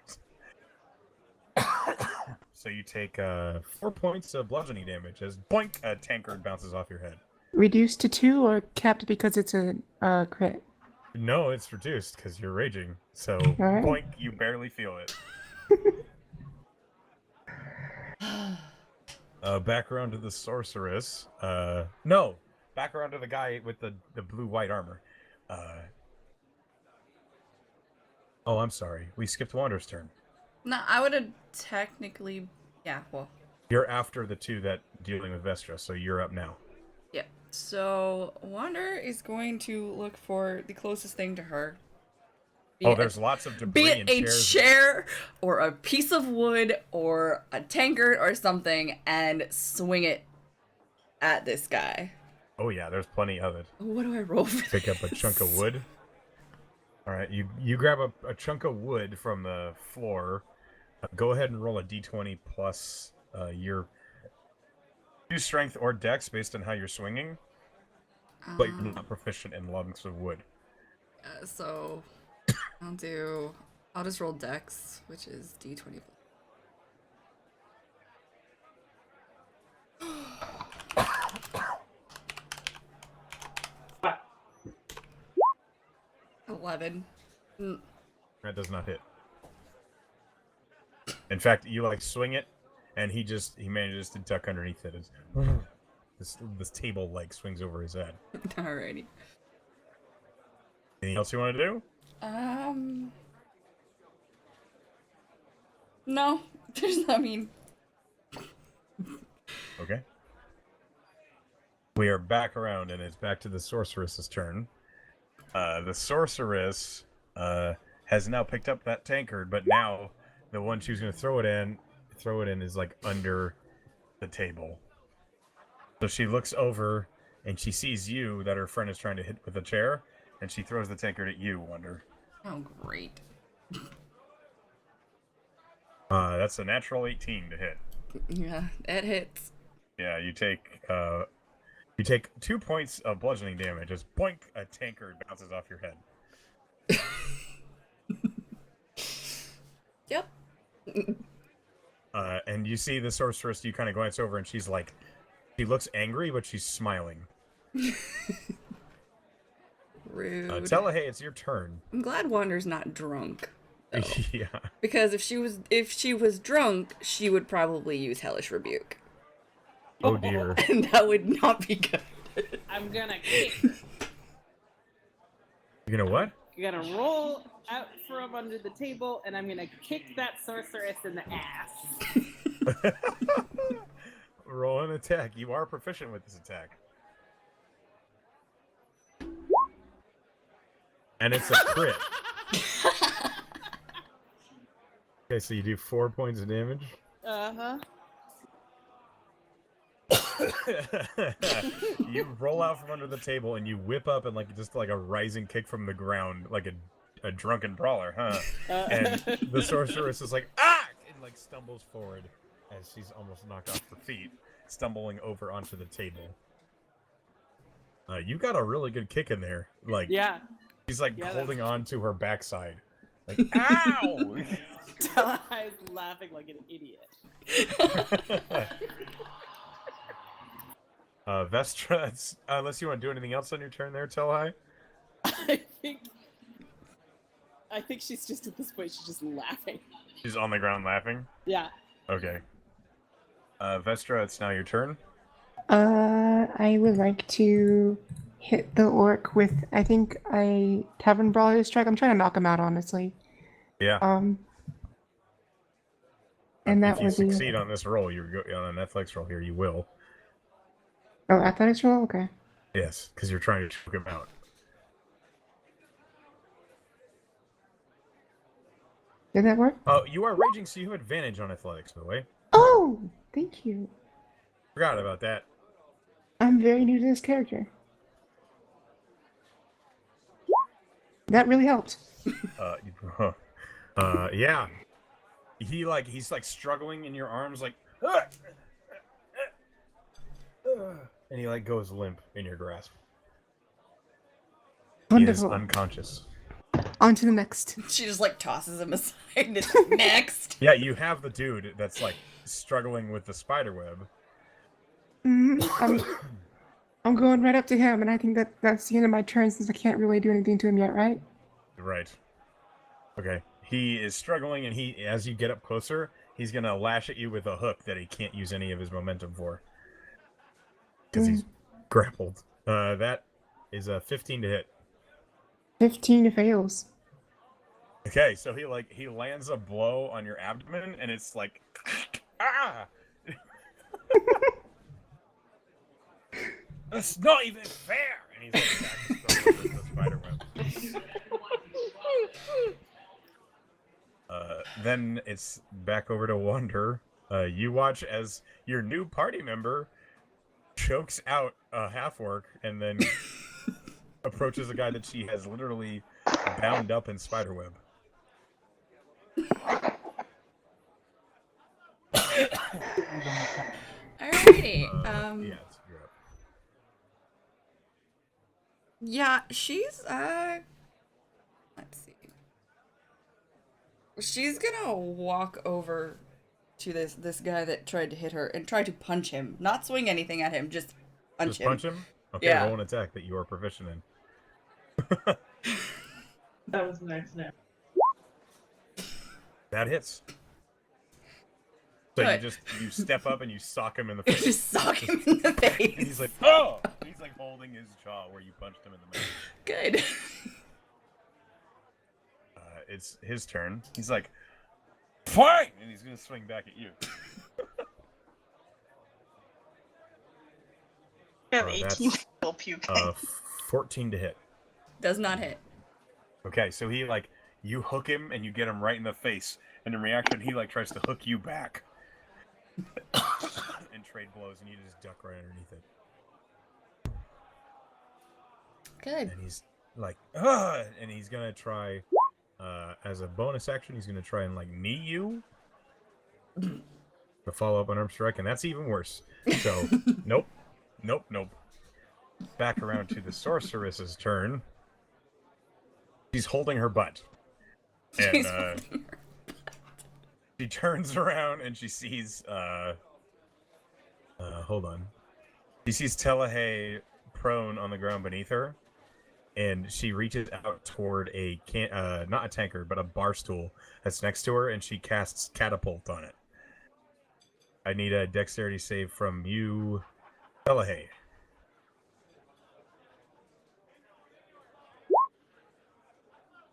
So you take 4 points of bludgeoning damage as boink, a tankard bounces off your head. Reduced to 2 or capped because it's a crit? No, it's reduced because you're raging. So right. boink, you barely feel it. Back around to the sorceress. No, back around to the guy with the blue-white armor. Oh, I'm sorry. We skipped Wander's turn. No, I would have technically... Yeah, well... You're after the two that dealing with Vestra, so you're up now. Yeah. So, Wander is going to look for the closest thing to her. There's lots of debris Be it and a chairs. chair, or a piece of wood, or a tankard, or something, and swing it at this guy. Oh yeah, there's plenty of it. What do I roll for Pick up a chunk of wood. Alright, you grab a chunk of wood from the floor. Go ahead and roll a d20 plus your strength or dex based on how you're swinging. But you're not proficient in lumps of wood. So, I'll just roll dex, which is d20. 11. That does not hit. In fact, you like swing it, and he manages to duck underneath it. This table like swings over his head. Alrighty. Anything else you want to do? No. Okay. We are back around, and it's back to the sorceress's turn. The sorceress has now picked up that tankard, but now the one she was going to throw it in is like under the table. So she looks over and she sees you that her friend is trying to hit with a chair, and she throws the tankard at you, Wonder. Oh, great. That's a natural 18 to hit. Yeah, it hits. Yeah, you take 2 points of bludgeoning damage as boink, a tankard bounces off your head. Yep. And you see the sorceress, you kind of glance over and she's like, she looks angry, but she's smiling. Rude. Telehay, it's your turn. I'm glad Wander's not drunk. Though. Yeah. Because if she was drunk, she would probably use Hellish Rebuke. Oh dear. And that would not be good. I'm gonna kick. You're gonna what? I'm gonna roll out from under the table, and I'm gonna kick that sorceress in the ass. Roll an attack. You are proficient with this attack. And it's a crit. Okay, so you do 4 points of damage. Uh-huh. You roll out from under the table and you whip up and just like a rising kick from the ground, like a drunken brawler, huh? And the sorceress is like, ah! And like stumbles forward as she's almost knocked off her feet, stumbling over onto the table. You got a really good kick in there. Like, yeah. She's like Yeah, holding on to her backside. Like, ow! Telai's laughing like an idiot. Vestra, unless you want to do anything else on your turn there, Telai? I think she's just at this point, she's just laughing. She's on the ground laughing? Yeah. Okay. Vestra, it's now your turn. I would like to hit the orc with, I think, a Tavern Brawler strike. I'm trying to knock him out, honestly. Yeah. And that if you would be... succeed on this roll, you're on an athletics roll here, you will. Oh, athletics roll? Okay. Yes, because you're trying to choke him out. Did that work? Oh, you are raging, so you have advantage on athletics, by the way. Oh, thank you. Forgot about that. I'm very new to this character. That really helped. Yeah. He's like struggling in your arms, like, and he like goes limp in your grasp. He is Wonderful. unconscious. On to the next. She just like tosses him aside and it's next. Yeah, you have the dude that's like struggling with the spider web. I'm going right up to him, and I think that's the end of my turn since I can't really do anything to him yet, right? Right. Okay. He is struggling, and as you get up closer, he's gonna lash at you with a hook that he can't use any of his momentum for. Because he's grappled. That is a 15 to hit. 15 fails. Okay, so he lands a blow on your abdomen, and it's like, ah! That's not even fair! And he's like back with the spider web. Then it's back over to Wonder. You watch as your new party member chokes out a half-orc and then approaches a guy that she has literally bound up in spiderweb. Alrighty. Yeah, you're up. Yeah, she's let's see. She's gonna walk over to this guy that tried to hit her and try to punch him. Not swing anything at him, just punch him. Punch him? Okay, Yeah. roll an attack that you are proficient in. That was nice. Now. That hits. So Good. you step up and you sock him in the face. Just sock him in the face. And he's like, oh! He's like holding his jaw where you punched him in the mouth. Good. It's his turn. He's like, fine! And he's gonna swing back at you. I have 18 that's, people puking. 14 to hit. Does not hit. Okay, so you hook him and you get him right in the face. And in reaction, he tries to hook you back. And trade blows, and you just duck right underneath it. Good. And he's like, ugh! And he's gonna try, as a bonus action, he's gonna try and knee you. To follow up on arm strike, and that's even worse. So, nope. Back around to the sorceress's turn. She's holding her butt. And, she turns around and she sees, hold on. She sees Telehay prone on the ground beneath her, and she reaches out toward not a tankard, but a bar stool that's next to her, and she casts Catapult on it. I need a dexterity save from you, Telehay.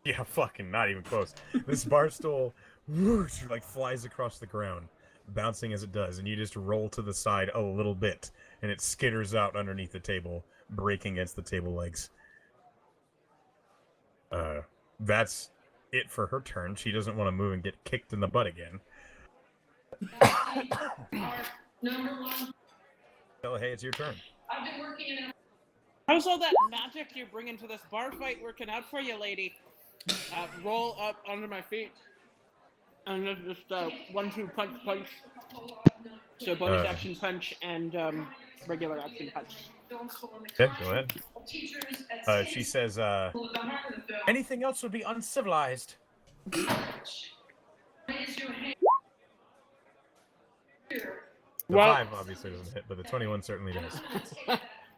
Yeah, fucking not even close. This bar stool whoosh, flies across the ground, bouncing as it does, and you just roll to the side a little bit, and it skitters out underneath the table, breaking against the table legs. That's it for her turn. She doesn't want to move and get kicked in the butt again. Tell her, hey, it's your turn. How's all that magic you bring into this bar fight working out for you, lady? Roll up under my feet. And then just 1-2 punch. So bonus action punch and regular action punch. Okay, go ahead. She says, anything else would be uncivilized. The 5 obviously doesn't hit, but the 21 certainly does.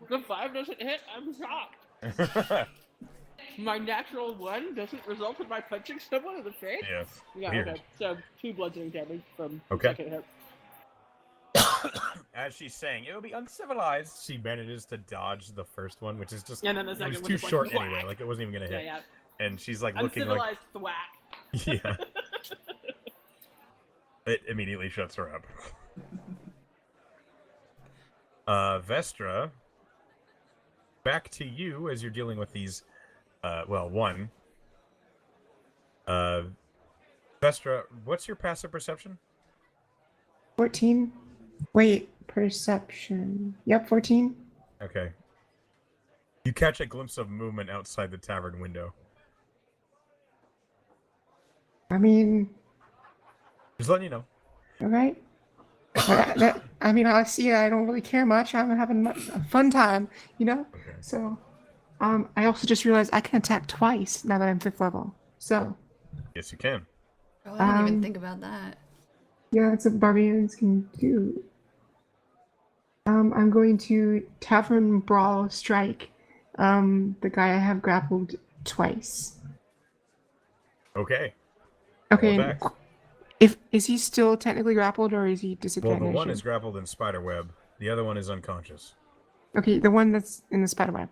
The 5 doesn't hit? I'm shocked. My natural 1 doesn't result in my punching someone in the face? Yeah. Yeah, Weird. okay. So 2 bludgeoning damage from the Okay. second hit. As she's saying, it would be uncivilized, she manages to dodge the first one, which is just And then the it second was one too is short whack. anyway. It wasn't even gonna hit. Yeah. And she's looking like Uncivilized thwack. yeah. It immediately shuts her up. Vestra, back to you as you're dealing with these. One. Vestra, what's your passive perception? 14. Wait, perception. Yep, 14. Okay. You catch a glimpse of movement outside the tavern window. I mean, Just letting you know. alright. I mean, I see. I don't really care much. I'm having a fun time, you know. Okay. So, I also just realized I can attack twice now that I'm 5th level. So, Yes, you can. Oh, I didn't even Um, think about that. yeah, that's what barbarians can do. I'm going to Tavern Brawl Strike. The guy I have grappled twice. Okay. Okay, Roll and attack. if is he still technically grappled or is he Well, disadvantaged? the one is grappled in spiderweb. The other one is unconscious. Okay, the one that's in the spiderweb.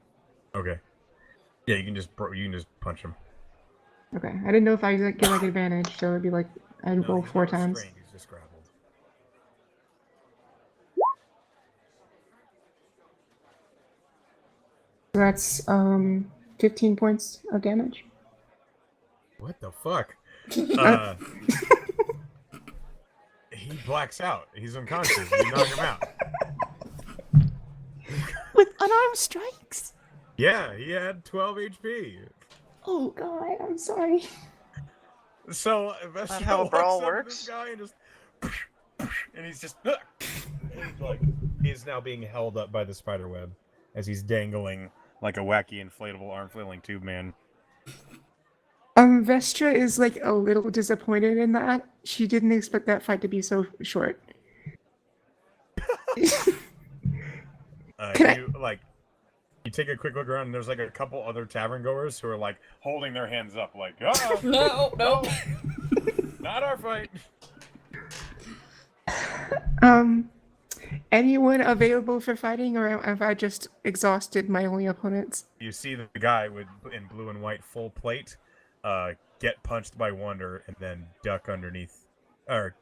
Okay. Yeah, you can just punch him. Okay, I didn't know if I get like advantage, so it'd be like I'd No, roll he's 4 not times. restrained. He's just grappled. So that's 15 points of damage. What the fuck? He blacks out. He's unconscious. You knock him out. With unarmed strikes? Yeah, he had 12 HP. Oh god, I'm sorry. So Not Vestra how a walks brawl up to works. this guy and just, and he's just, he's now being held up by the spider web as he's dangling like a wacky inflatable arm flailing tube man. Vestra is like a little disappointed in that. She didn't expect that fight to be so short. You take a quick look around and there's like a couple other tavern goers who are like holding their hands up like, ah, No. not our fight. Anyone available for fighting, or have I just exhausted my only opponents? You see the guy in blue and white full plate get punched by Wonder and then duck underneath, or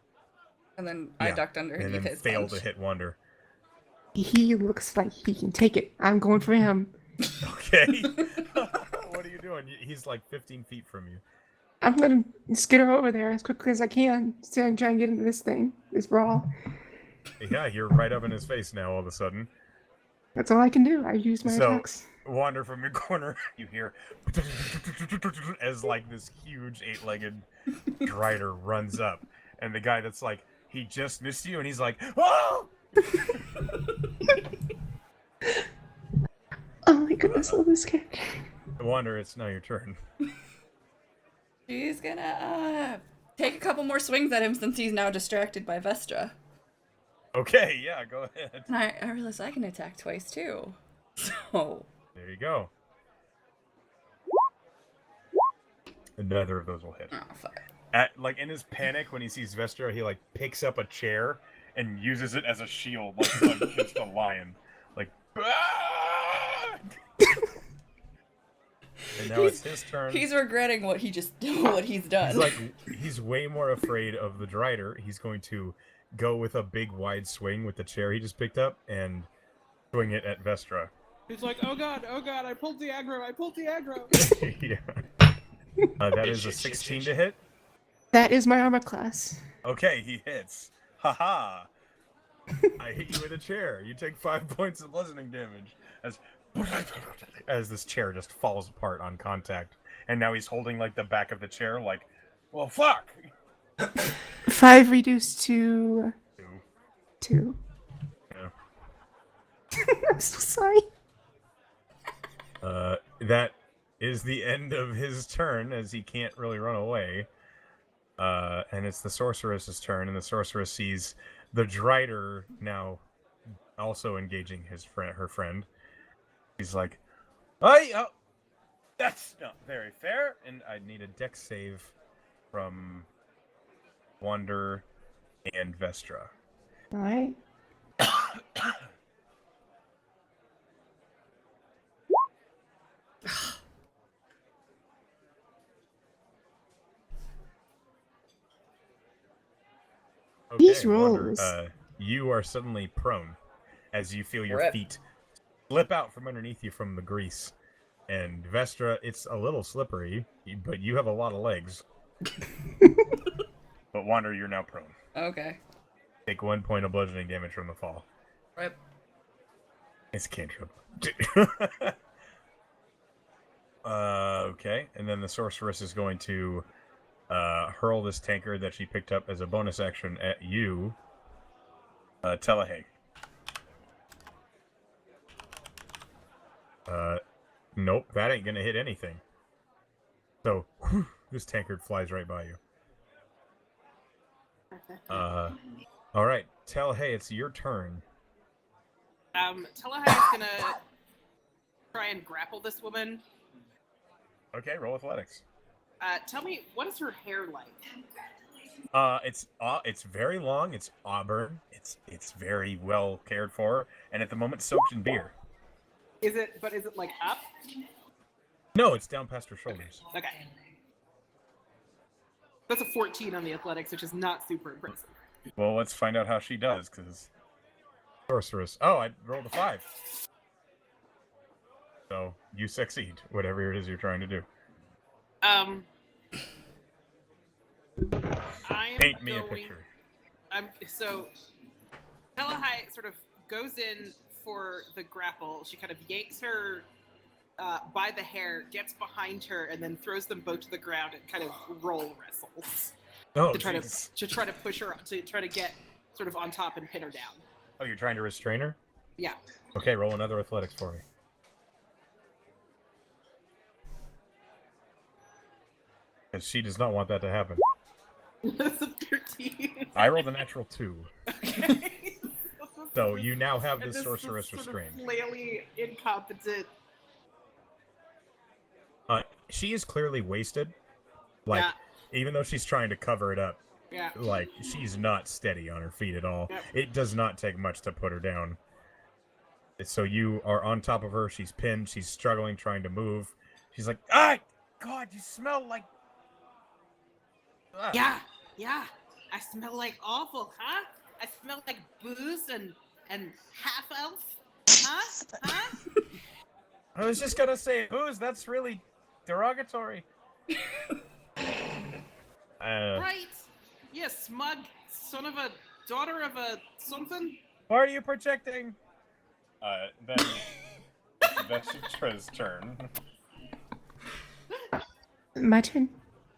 And then I ducked underneath and then his fail punch. to hit Wonder. He looks like he can take it. I'm going for him. Okay. What are you doing? He's like 15 feet from you. I'm gonna skitter over there as quickly as I can to try and get into this thing, this brawl. Yeah, you're right up in his face now all of a sudden. That's all I can do. I use my attacks. Wander from your corner, you hear as like this huge 8-legged drider runs up, and the guy that's like, he just missed you, and he's like, oh! Oh my goodness, I love this character. Wander, it's now your turn. She's gonna take a couple more swings at him since he's now distracted by Vestra. Okay, yeah, go ahead. And I realize I can attack twice too. So There you go. Neither of those will hit. oh fuck. Like in his panic when he sees Vestra, he like picks up a chair and uses it as a shield, like just a lion. Like and now it's his turn. He's regretting what he's done. He's way more afraid of the Drider. He's going to go with a big wide swing with the chair he just picked up and swing it at Vestra. He's like, oh god, I pulled the aggro. Yeah. That is a 16 to hit. That is my armor class. Okay, he hits. Haha. I hit you with a chair. You take 5 points of bludgeoning damage as this chair just falls apart on contact. And now he's holding like the back of the chair like, well, fuck. 5 reduced to 2. Yeah. I'm so sorry. That is the end of his turn as he can't really run away. And it's the sorceress's turn, and the sorceress sees the Drider now also engaging her friend. He's like, oh, that's not very fair. And I need a dex save from Wander and Vestra. All right. Okay, These Wander, rolls. you are suddenly prone as you feel your Rip. feet slip out from underneath you from the grease. And Vestra, it's a little slippery, but you have a lot of legs. But Wander, you're now prone. Okay. Take 1 point of bludgeoning damage from the fall. Rip. It's a cantrip. Okay, and then the sorceress is going to hurl this tankard that she picked up as a bonus action at you, Telehay. Nope, that ain't gonna hit anything. So, whew, this tankard flies right by you. All right, Telehay, it's your turn. Telehai's gonna try and grapple this woman. Okay, roll athletics. Tell me, what is her hair like? It's very long. It's auburn. It's very well cared for, and at the moment soaked in beer. Is it like up? No, it's down past her shoulders. Okay. That's a 14 on the athletics, which is not super impressive. Well, let's find out how she does, because sorceress. Oh, I rolled a 5. So you succeed, whatever it is you're trying to do. Paint me a picture. So Telehai sort of goes in for the grapple. She kind of yanks her by the hair, gets behind her, and then throws them both to the ground and kind of roll wrestles. Oh, to try to push her, to try to get sort of on top and pin her down. Oh, you're trying to restrain her? Yeah. Okay, roll another athletics for me. Because she does not want that to happen. That's a 13. I rolled a natural 2. Okay. So you now have this And sorceress sort restrained. of flaily incompetent. She is clearly wasted. Like, Yeah. even though she's trying to cover it up, Yeah. like, she's not steady on her feet at all. Yep. It does not take much to put her down. So you are on top of her. She's pinned. She's struggling, trying to move. She's like, ah, God, you smell like... Ugh. Yeah. I smell like awful, huh? I smell like booze and half-elf, huh? I was just gonna say booze. That's really derogatory. Right. Yeah, smug son of a daughter of a something. Why are you projecting? Then Vestra's turn. My turn.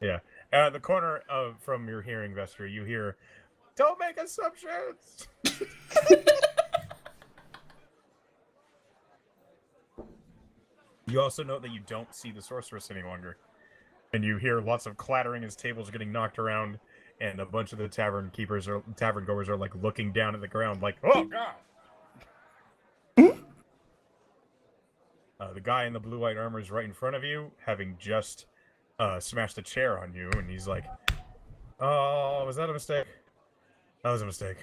Yeah. The corner of from your hearing, Vestra, you hear, "Don't make assumptions." You also note that you don't see the sorceress any longer, and you hear lots of clattering as tables are getting knocked around, and a bunch of the tavern goers are like looking down at the ground, like, "Oh God!" The guy in the blue-white armor is right in front of you, having just smashed a chair on you, and he's like, "Oh, was that a mistake? That was a mistake."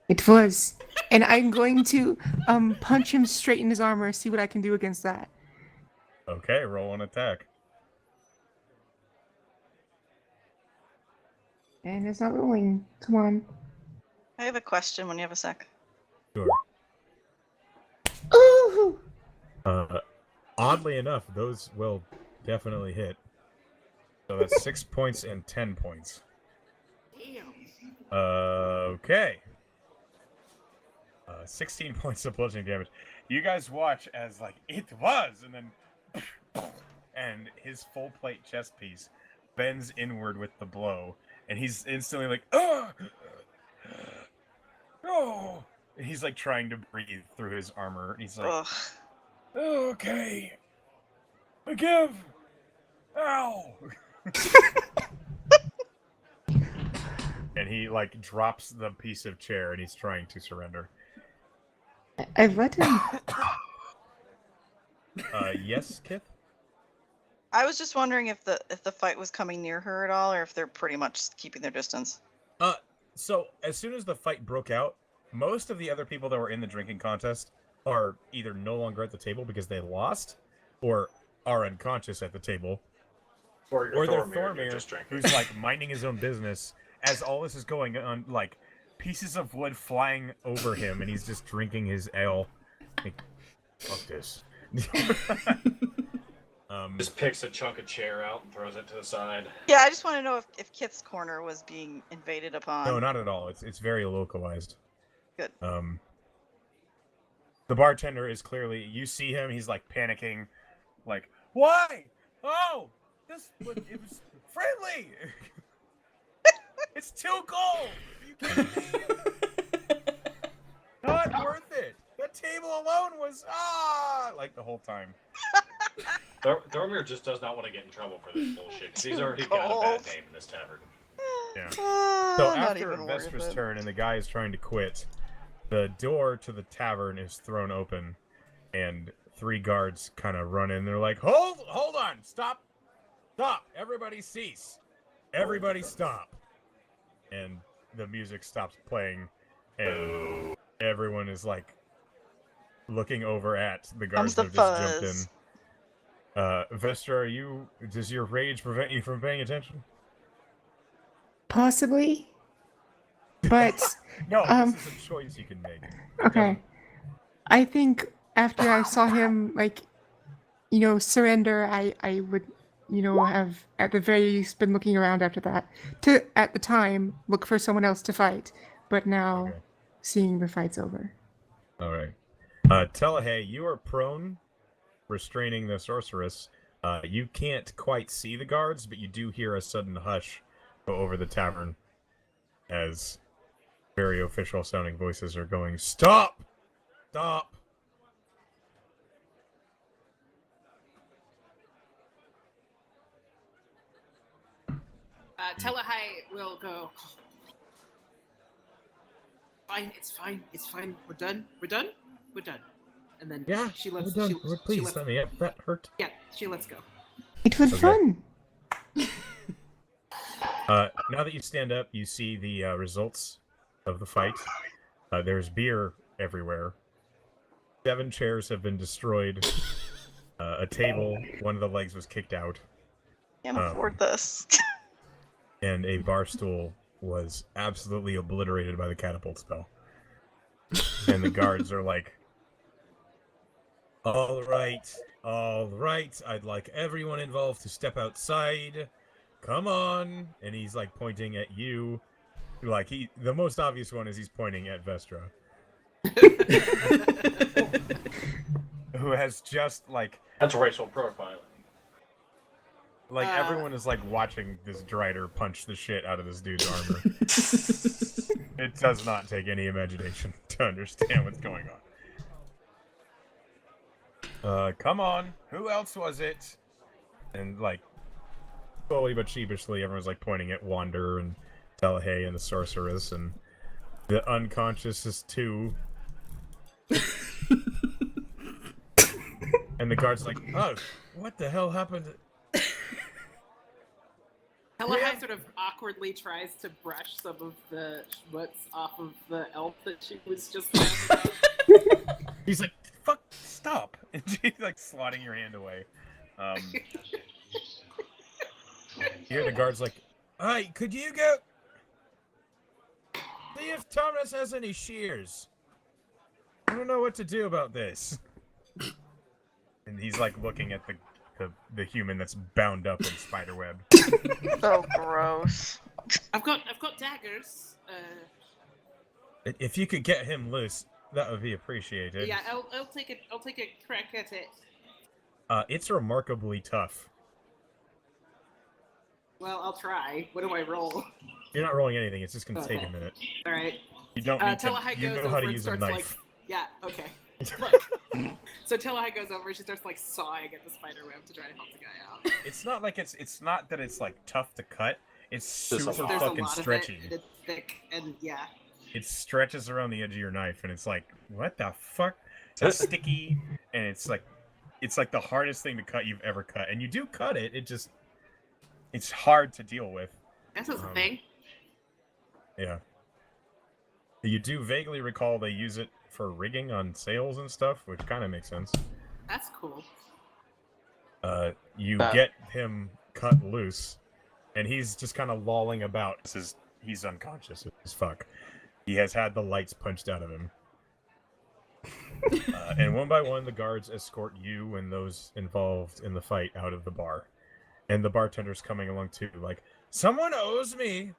It was. And I'm going to punch him straight in his armor, see what I can do against that. Okay, roll an attack. And it's not rolling. Come on. I have a question when you have a sec. Sure. Ooh! Oddly enough, those will definitely hit. So that's 6 points and 10 points. Damn. Okay. 16 points of bludgeoning damage. You guys watch as, like, it was, and then... And his full plate chest piece bends inward with the blow, and he's instantly like, "Ugh! Oh!" And he's, like, trying to breathe through his armor. He's like, Ugh. "Okay. Forgive! Ow!" And he, like, drops the piece of chair, and he's trying to surrender. I let him. Yes, Kith? I was just wondering if the fight was coming near her at all, or if they're pretty much keeping their distance. So, as soon as the fight broke out, most of the other people that were in the drinking contest are either no longer at the table because they lost, or are unconscious at the table, Or they're Thormir just drinking. who's, like, minding his own business as all this is going on, like, pieces of wood flying over him, and he's just drinking his ale. Like, fuck this. Just picks a chunk of chair out and throws it to the side. Yeah, I just want to know if Kith's corner was being invaded upon. No, not at all. It's very localized. Good. The bartender is clearly, you see him, he's like panicking, like, "Why? Oh, it was friendly." It's too cold! Are you kidding me? Not worth it! The table alone was, like the whole time. Dormir just does not want to get in trouble for this bullshit. 'Cause he's already got a bad name in this tavern. Yeah. So Not after even worth Vestra's it. turn and the guy is trying to quit, the door to the tavern is thrown open, and 3 guards kind of run in. They're like, hold on, stop, everybody cease, everybody stop. And the music stops playing, and everyone is like looking over at the guards Comes that the have just jumped in. fuzz. Vestra, does your rage prevent you from paying attention? Possibly. But No, this is a choice you can make. okay. I think after I saw him surrender, I would, have at the very least been looking around after that. To at the time look for someone else to fight. But now Okay. seeing the fight's over. All right. Telehay, you are prone, restraining the sorceress. You can't quite see the guards, but you do hear a sudden hush go over the tavern as very official sounding voices are going, "Stop! Stop!" Telehai will go. Fine, it's fine. We're done. And then she lets. we're done. She Please, lets, let me. That hurt. yeah, she lets go. It was Okay. fun. Now that you stand up, you see the results of the fight. There's beer everywhere. 7 chairs have been destroyed. A table, one of the legs was kicked out. Can't afford this. And a bar stool was absolutely obliterated by the catapult spell. And the guards are like, all right, I'd like everyone involved to step outside. Come on. And he's like pointing at you. Like the most obvious one is he's pointing at Vestra. Who has just like... That's racial profiling. Like, everyone is, like, watching this Drider punch the shit out of this dude's armor. It does not take any imagination to understand what's going on. Come on. Who else was it? And, like, slowly but sheepishly, everyone's, like, pointing at Wander and Telehay and the Sorceress, and the unconscious is 2. And the guard's like, oh, what the hell happened? Telehai sort of awkwardly tries to brush some of the schmutz off of the elf that she was just. He's like, fuck, stop. And she's like swatting your hand away. Here the guard's like, hey, could you go see if Thomas has any shears? I don't know what to do about this. And he's like looking at the human that's bound up in spiderweb. So gross. I've got daggers. If you could get him loose, that would be appreciated. Yeah, I'll take a crack at it. It's remarkably tough. Well, I'll try. What do I roll? You're not rolling anything. It's just gonna take a minute. All right. You don't need to. Telehai You goes know how over to and use a starts knife. like, yeah, okay. So Telehai goes over and she starts like sawing at the spider web to try to help the guy out. It's not like it's not that it's like tough to cut. It's super There's a fucking lot stretchy. of it, and it's thick, and yeah. It stretches around the edge of your knife, and it's like, what the fuck? It's sticky, and it's like the hardest thing to cut you've ever cut. And you do cut it. It's hard to deal with. That's a thing. Yeah. You do vaguely recall they use it for rigging on sails and stuff, which kind of makes sense. That's cool. You get him cut loose, and he's just kind of lolling about. He's unconscious as fuck. He has had the lights punched out of him. And one by one, the guards escort you and those involved in the fight out of the bar. And the bartender's coming along too, like, someone owes me!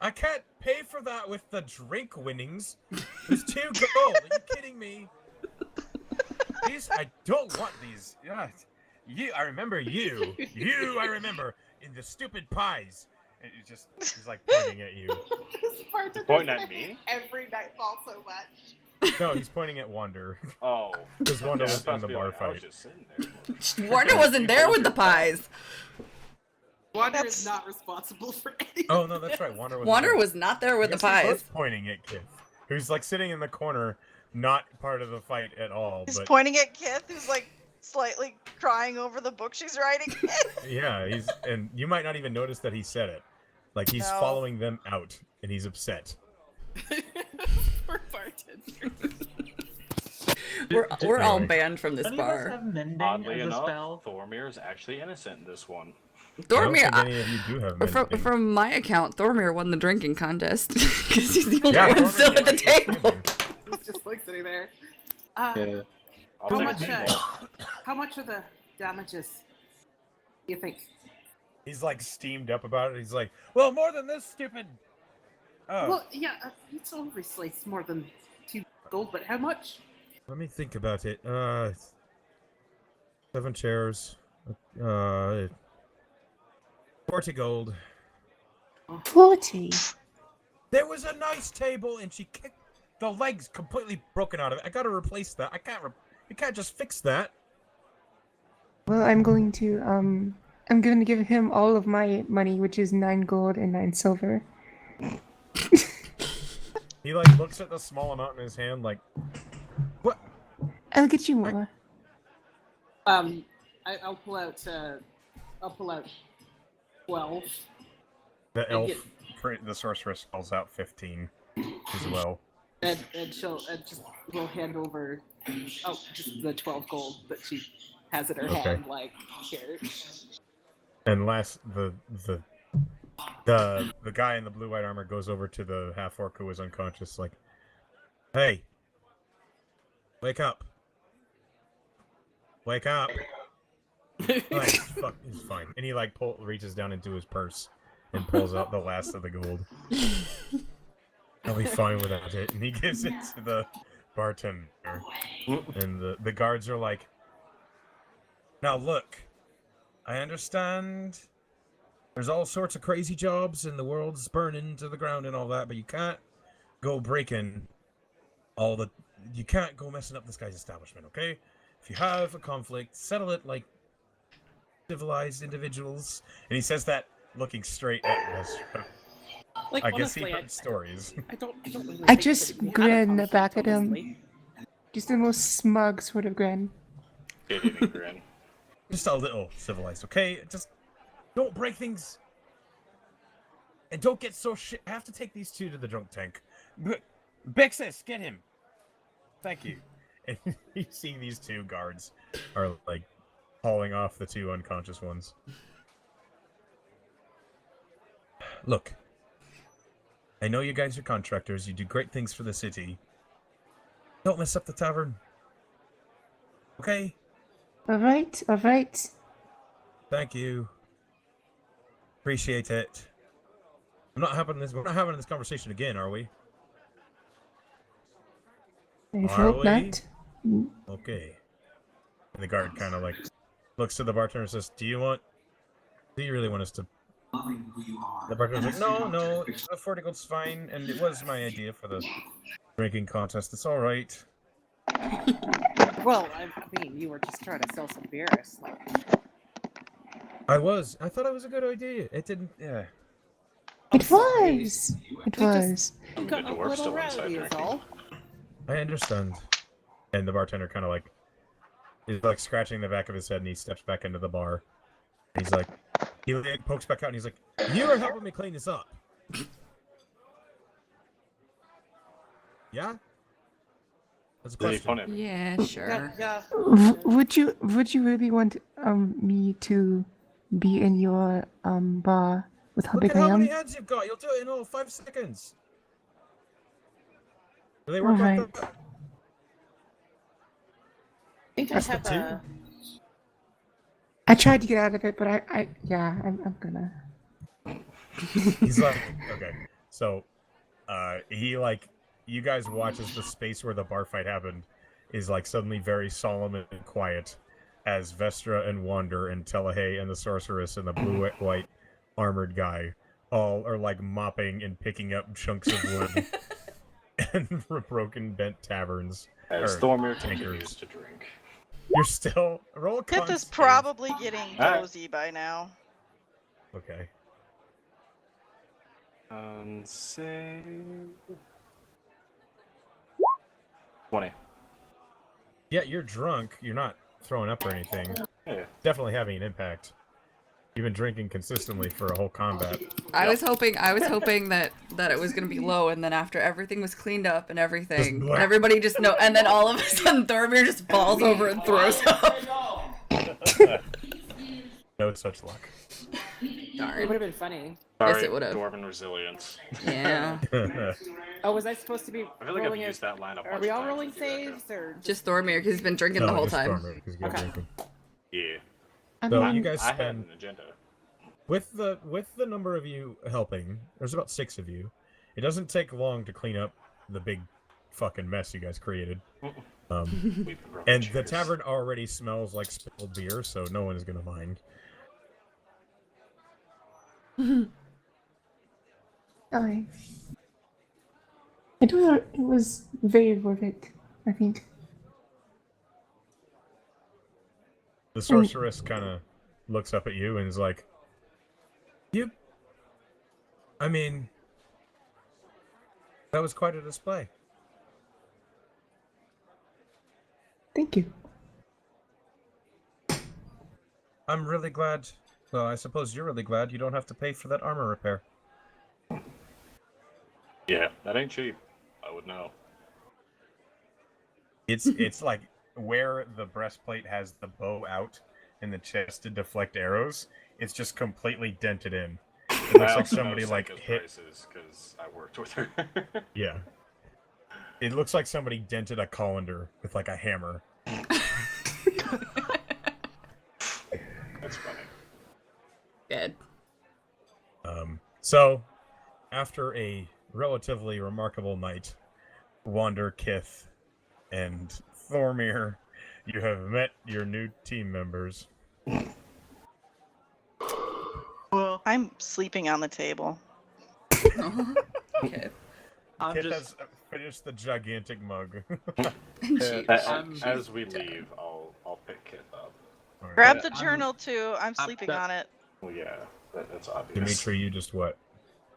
I can't pay for that with the drink winnings. It's 2 gold. Are you kidding me? These, I don't want these. I remember you. I remember in the stupid pies he's like pointing at you. This bartender's Pointing at gonna me? hate every nightfall so much. No, he's pointing at Wander. Oh. Because Wander Yeah, was in the bar I was fight. just sitting there. Warner wasn't there with the pies. Wander That's- is not responsible for anything. Oh no, that's right. Wander was. Warner there. was not there with the I guess he pies. was pointing at Kith, who's like sitting in the corner, not part of the fight at all. He's but pointing at Kith, who's like slightly crying over the book she's writing. yeah, and you might not even notice that he said it. Like he's No. following them out, and he's upset. Poor bartender. We're all Anyway. banned from this Don't you guys bar. have mending Oddly as a enough, spell? Thormir is actually innocent in this one. I don't Thormir, think any of you do have mending. from my account, Thormir won the drinking contest because he's the only Yeah, one Thormir still at the actually is table. mending. He's just like sitting there. Yeah. I'll How take much? it. How much are the damages? Do you think? He's like steamed up about it. He's like, "Well, more than this, stupid." Oh, Well, yeah, it's obviously it's more than 2 gold, but how much? let me think about it. 7 chairs. 40 gold. 40. There was a nice table, and she kicked the legs completely broken out of it. I gotta replace that. You can't just fix that. Well, I'm going to give him all of my money, which is 9 gold and 9 silver. He like looks at the small amount in his hand, like, what? I'll get you more. I'll pull out 12. The And elf, the sorceress, calls out 15 as well. And she'll will hand over just the 12 gold that she has in her Okay. hand, like here. And the guy in the blue-white armor goes over to the half-orc who was unconscious, like, "Hey, wake up! Wake up!" Like, fuck, he's fine. And he like reaches down into his purse and pulls out the last of the gold. I'll be fine without it. And he gives it to the bartender. And the guards are like, "Now look, I understand there's all sorts of crazy jobs and the world's burning to the ground and all that, but you can't go breaking you can't go messing up this guy's establishment, okay? If you have a conflict, settle it like civilized individuals." And he says that looking straight at Vestra. Like, I guess he honestly, heard stories. I don't really I think just that we had a grin conflict, back at him. honestly. Just the most smug sort of grin. Shit-eating grin. Just a little civilized, okay? Just don't break things. And don't get so shit. I have to take these two to the drunk tank. Bixis, get him. Thank you. And you see these 2 guards are like hauling off the 2 unconscious ones. Look, I know you guys are contractors. You do great things for the city. Don't mess up the tavern. Okay? Alright, alright. Thank you. Appreciate it. We're not having this conversation again, are we? I Are hope we? not. Okay. And the guard kind of like looks to the bartender and says, Do you really want us to? The bartender's like, No, the 40 gold's fine, and it was my idea for the drinking contest. It's all right. Well, I mean, you were just trying to sell some beer. It's like, I thought it was a good idea. It didn't. Yeah. It was. It was. you got The a dwarf's little still inside rowdy is drinking. all. I understand. And the bartender kind of like is like scratching the back of his head, and he steps back into the bar. He's like, he pokes back out, and he's like, "You are helping me clean this up." Yeah. That's a Did he question. pun him? Yeah, sure. Yeah. Would you really want me to be in your bar with how Look big at I how am? many hands you've got. You'll do it in all 5 seconds. Do they work Alright. like that? I think I That's the have a. I tried to get out of it, but I'm gonna. He's like, okay. So, he like, you guys watch as the space where the bar fight happened is like suddenly very solemn and quiet as Vestra and Wander and Telehay and the sorceress and the blue-white armored guy all are like mopping and picking up chunks of wood and broken bent taverns. As or Thormir tankers. continues to drink. You're still roll a Kith con is save. probably getting Alright. dozy by now. Okay. Save 20. Yeah, you're drunk. You're not throwing up or anything. Yeah. Definitely having an impact. You've been drinking consistently for a whole combat. I was hoping that it was gonna be low, and then after everything was cleaned up and everything, Just black. everybody just know, and then all of a sudden Thormir just falls over and throws up. No such luck. It Darn. would have been funny. Yes, Sorry, it would've. Dwarven resilience. Yeah. Oh, was I supposed to be I feel like I've rolling used that line a Are bunch we of all times rolling with you right now. saves or Just Thormir, because he's been drinking the whole just time. Stormer, 'cause you got Okay. drinking. Yeah. So I'm- you guys I had spend an agenda. with the number of you helping. There's about 6 of you. It doesn't take long to clean up the big fucking mess you guys created. We've grown And the cheers. tavern already smells like spilled beer, so no one is gonna mind. I do. It was very worth it, I think. The sorceress kind of looks up at you and is like, I mean, that was quite a display. Thank you. I'm really glad. Well, I suppose you're really glad you don't have to pay for that armor repair. Yeah, that ain't cheap. I would know. It's like where the breastplate has the bow out and the chest to deflect arrows. It's just completely dented in. It looks like somebody like hit. Because I worked with her. Yeah. It looks like somebody dented a colander with like a hammer. That's funny. Good. So, after a relatively remarkable night, Wander, Kith, and Thormir, you have met your new team members. Well, I'm sleeping on the table. Okay. I'm Kith just has finished the gigantic mug. Jeez. As we leave, I'll pick Kith up. Grab Yeah, the journal too. I'm sleeping that- on it. Well, yeah, that's obvious. Dimitri, you just what?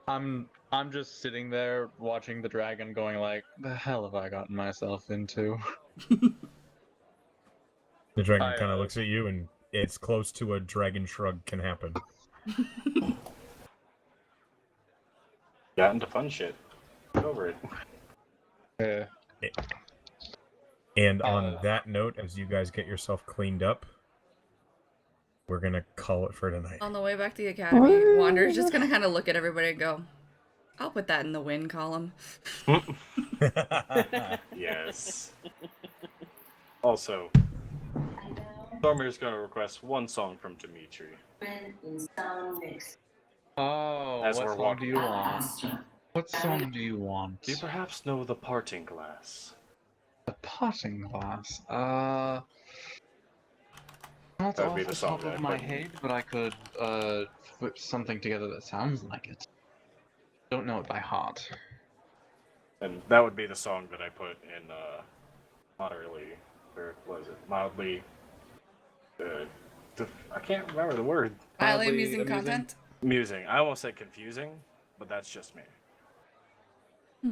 I'm just sitting there watching the dragon, going like, "The hell have I gotten myself into?" The dragon I, kind of looks at you, and it's close to a dragon shrug can happen. Got into fun shit. Get over it. Yeah. And on that note, as you guys get yourself cleaned up, we're gonna call it for tonight. On the way back to the academy, Wander's just gonna kind of look at everybody and go, "I'll put that in the win column." Yes. Also, Thormir's gonna request one song from Dimitri. Oh, As what we're song walking. do you want? What song do you want? Do you perhaps know The Parting Glass? The potting glass. Not That would off be the the song top that I of my put in. head, but I could put something together that sounds like it. Don't know it by heart. And that would be the song that I put in, moderately, or was it mildly, I can't remember the word. Highly amusing content. Amusing. I almost said confusing, but that's just me.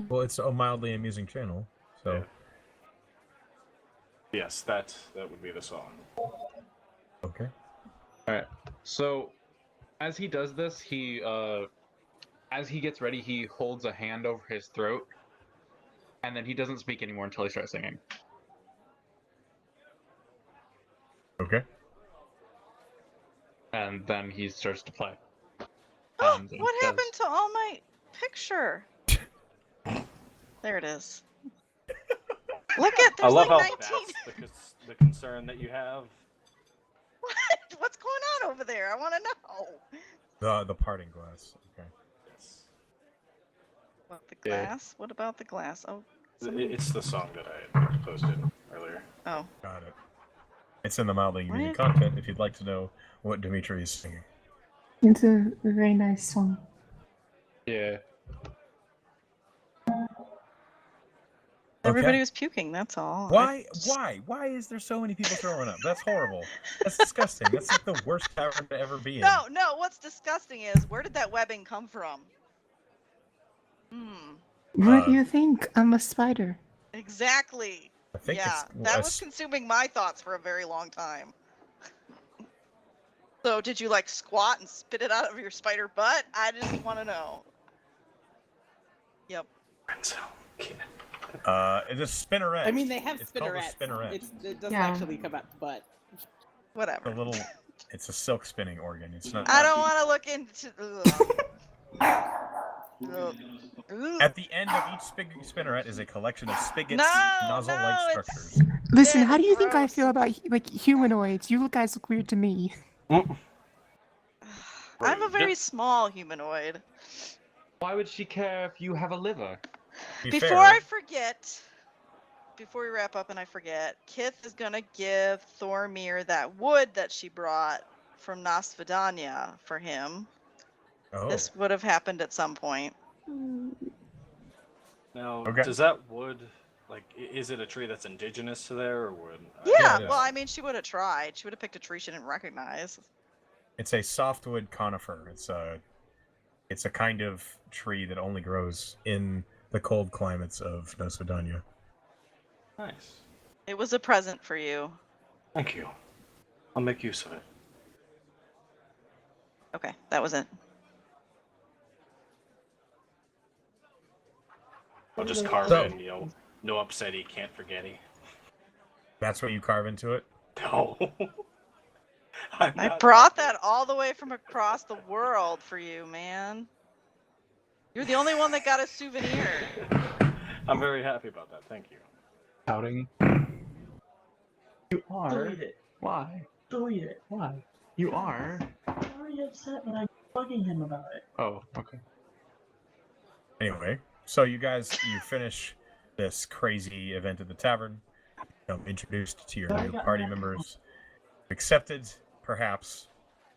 Well, it's a mildly amusing channel, so. Yeah. Yes, that would be the song. Okay. Alright. So, as he does this, as he gets ready, he holds a hand over his throat, and then he doesn't speak anymore until he starts singing. Okay. And then he starts to play. Oh, And what does- happened to all my picture? There it is. Look at I there's love like how 19. that's the concern that you have. What? What's going on over there? I want to know. The parting glass. Okay. Yes. What the Yeah. glass? What about the glass? Oh, It's the song that I had posted earlier. oh. Got it. It's in the mildly amusing What? content if you'd like to know what Dimitri is singing. It's a very nice song. Yeah. Everybody Okay. was puking. That's all. Why is there so many people throwing up? That's horrible. That's disgusting. That's like the worst tavern to ever be in. No. What's disgusting is where did that webbing come from? What do you think? I'm a spider. Exactly. I think Yeah, it's that was consuming my thoughts for a very long time. So did you like squat and spit it out of your spider butt? I just want to know. Yep. it's a spinneret. I mean, they have It's called a spinnerets. spinneret. It doesn't Yeah. actually come out the butt. Whatever. It's a silk spinning organ. It's not. I don't want to look into. At the end of each spinneret is a collection of spigots, No, nozzle-like no, structures. Listen, That how is do you think I gross. feel about like humanoids? You guys look weird to me. I'm a very small humanoid. Why would she care if you have a liver? Before I forget, before we wrap up and I forget, Kith is gonna give Thormir that wood that she brought from Nosvedania for him. Oh. This would have happened at some point. Now, Okay. does that wood, like, is it a tree that's indigenous to there, or would? Yeah, it well, is. I mean, she would have tried. She would have picked a tree she didn't recognize. It's a softwood conifer. It's a kind of tree that only grows in the cold climates of Nosvedania. Nice. It was a present for you. Thank you. I'll make use of it. Okay, that was it. I'll just carve So- in, no upsetty, can't forgetty. That's what you carve into it? No. I brought that all the way from across the world for you, man. You're the only one that got a souvenir. I'm very happy about that. Thank you. Pouting. You are. Delete it. Why? Delete it. Why? You are. I'm already upset when I'm bugging him about it. Oh, okay. Anyway, so you finish this crazy event at the tavern. Introduced to your new party members. Accepted, perhaps,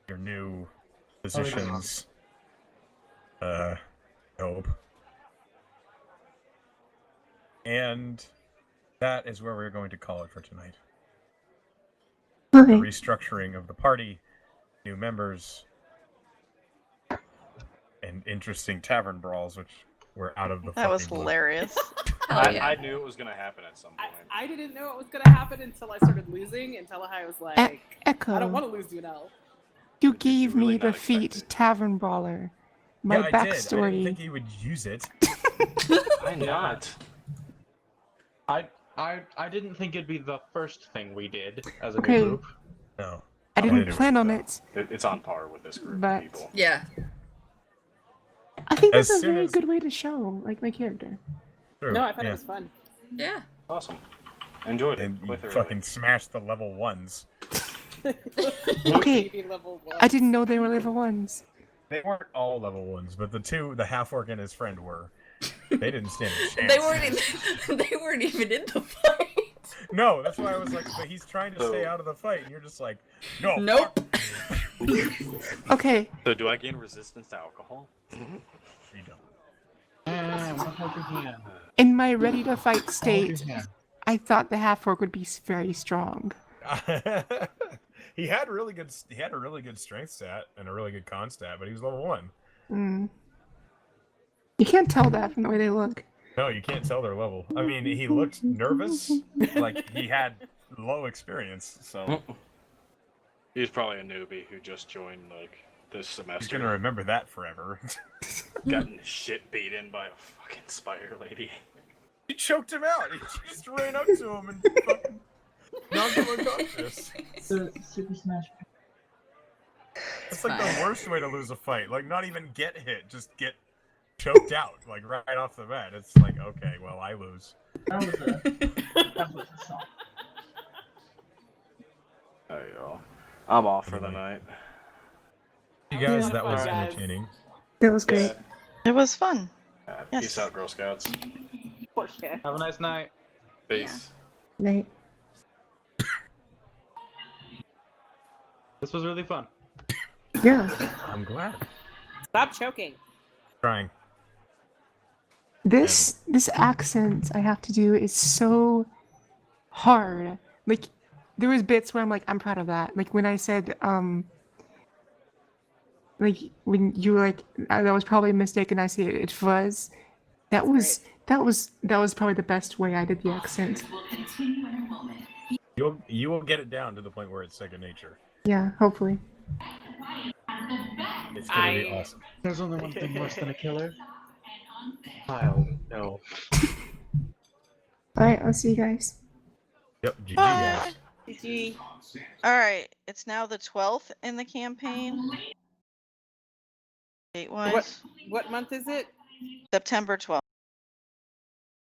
your new positions. Hope. And that is where we're going to call it for tonight. The Okay. restructuring of the party, new members, and interesting tavern brawls, which were out of the That was fucking blue. hilarious. Hell yeah. I knew it was going to happen at some point. I didn't know it was gonna happen until I started losing. Until I was like, Echo. I don't want to lose you now. You gave really me the not feat expected? Tavern Brawler. My Yeah, I did. I didn't backstory. think he would use it. Why not? I didn't think it'd be the first thing we did as a Okay. new group. No. I didn't did it plan on though. it, It's on par with this group But- of people. Yeah. I think As that's a soon very as- good way to show like my character. True, No, I thought yeah. it was fun. Yeah. Awesome. Enjoyed it. And you Quite thoroughly. fucking smashed the level 1s. Okay. Maybe level 1. I didn't know they were level 1s. They weren't all level 1s, but the half orc and his friend were. They didn't stand a chance. They weren't even in the fight. No, that's why I was like, but he's trying to stay out of the fight, and you're just like, no. Nope. Okay. So do I gain resistance to alcohol? You don't. Hold your hand. In my ready to fight Hold your state, hand. I thought the half orc would be very strong. He had a really good strength stat and a really good con stat, but he was level 1. Mm. You can't tell that from the way they look. No, you can't tell their level. I mean, he looked nervous, like he had low experience, so He's probably a newbie who just joined like this he's semester. gonna remember that forever. Gotten his shit beat in by a fucking spider lady. He choked him out. He just ran up to him and fucking knocked him unconscious. The Super Smash. It's like the worst way to lose a fight. Like, not even get hit, just get choked out, like right off the bat. It's like, okay, well, I lose. That was a song. There you go. I'm off for the night. You guys, Yeah, that was guys. entertaining. That was great. It was fun. Peace Yes. out, Girl Scouts. Porsche. Have a nice night. Peace. Night. This was really fun. Yeah. I'm glad. Stop choking. Trying. This accent I have to do is so hard. Like there was bits where I'm like, I'm proud of that. Like when I said, like when you were like, that was probably a mistake, and I said it was. That was probably the best way I did the accent. You will get it down to the point where it's second nature. Yeah, hopefully. It's gonna be awesome. There's only one thing worse than a killer. I'll no. All right, I'll see you guys. Yep, GG Bye. guys. GG. All right, it's now the 12th in the campaign. Date wise, What month is it? September 12th.